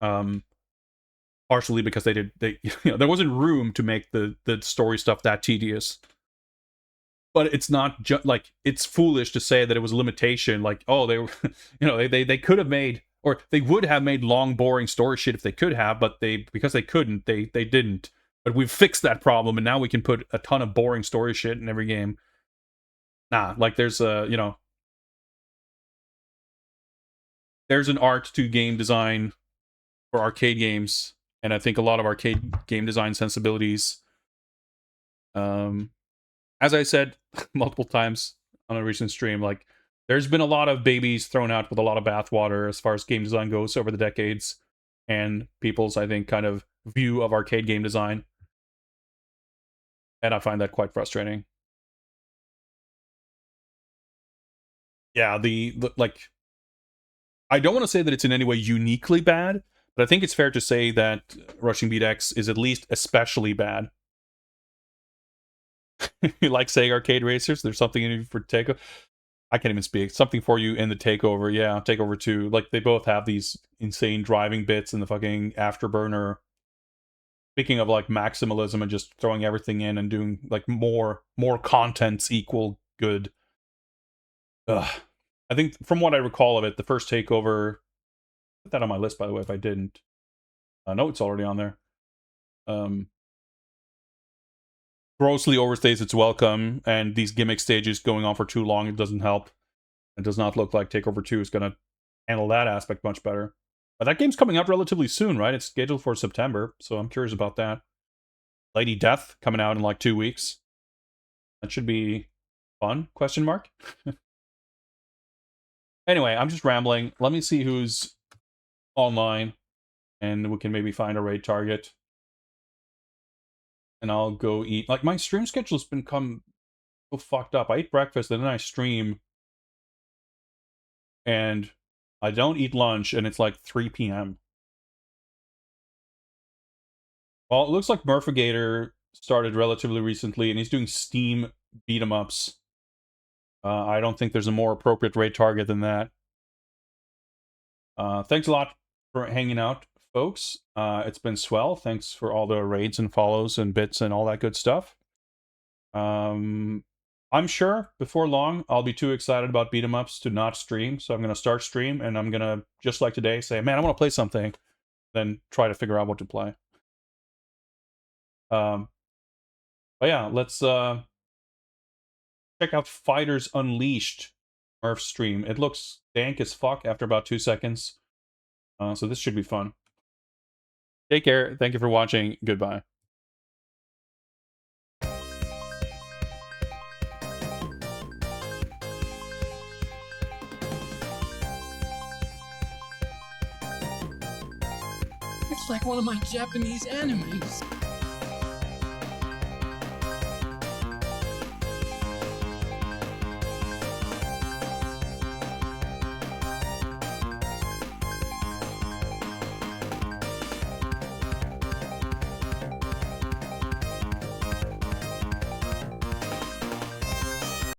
Partially because they you know, there wasn't room to make the story stuff that tedious. But it's not just like, it's foolish to say that it was a limitation. Like, oh, they were, you know, they could have made, or they would have made long, boring story shit if they could have, but because they couldn't, they didn't. But we've fixed that problem, and now we can put a ton of boring story shit in every game. Nah, like there's you know, there's an art to game design for arcade games, and I think a lot of arcade game design sensibilities, as I said multiple times on a recent stream, like, there's been a lot of babies thrown out with a lot of bathwater as far as game design goes over the decades, and people's, I think, kind of view of arcade game design. And I find that quite frustrating. Yeah, the like, I don't want to say that it's in any way uniquely bad, but I think it's fair to say that Rushing Beat X is at least especially bad. You like saying arcade racers? There's something in you for take. I can't even speak. Something for you in the Takeover. Yeah, Takeover 2. Like, they both have these insane driving bits in the fucking Afterburner. Speaking of, like, maximalism and just throwing everything in and doing, like, more contents equal good. Ugh. I think, from what I recall of it, the first Takeover... Put that on my list, by the way, if I didn't. No, it's already on there. Grossly overstays its welcome, and these gimmick stages going on for too long, it doesn't help. It does not look like Takeover 2 is going to handle that aspect much better. But that game's coming out relatively soon, right? It's scheduled for September, so I'm curious about that. Lady Death coming out in like 2 weeks. That should be fun, question mark? Anyway, I'm just rambling. Let me see who's online, and we can maybe find a raid target. And I'll go eat. Like, my stream schedule's become so fucked up. I eat breakfast, and then I stream, and I don't eat lunch, and it's like 3 p.m. Well, it looks like Murphigator started relatively recently, and he's doing Steam beat-em-ups. I don't think there's a more appropriate raid target than that. Thanks a lot for hanging out, folks. It's been swell. Thanks for all the raids and follows and bits and all that good stuff. I'm sure before long I'll be too excited about beat-em-ups to not stream, so I'm going to start stream, and I'm going to, just like today, say, man, I want to play something, then try to figure out what to play. But yeah, let's check out Fighters Unleashed Murph stream. It looks dank as fuck after about 2 seconds, so this should be fun. Take care. Thank you for watching. Goodbye. It's like one of my Japanese animes.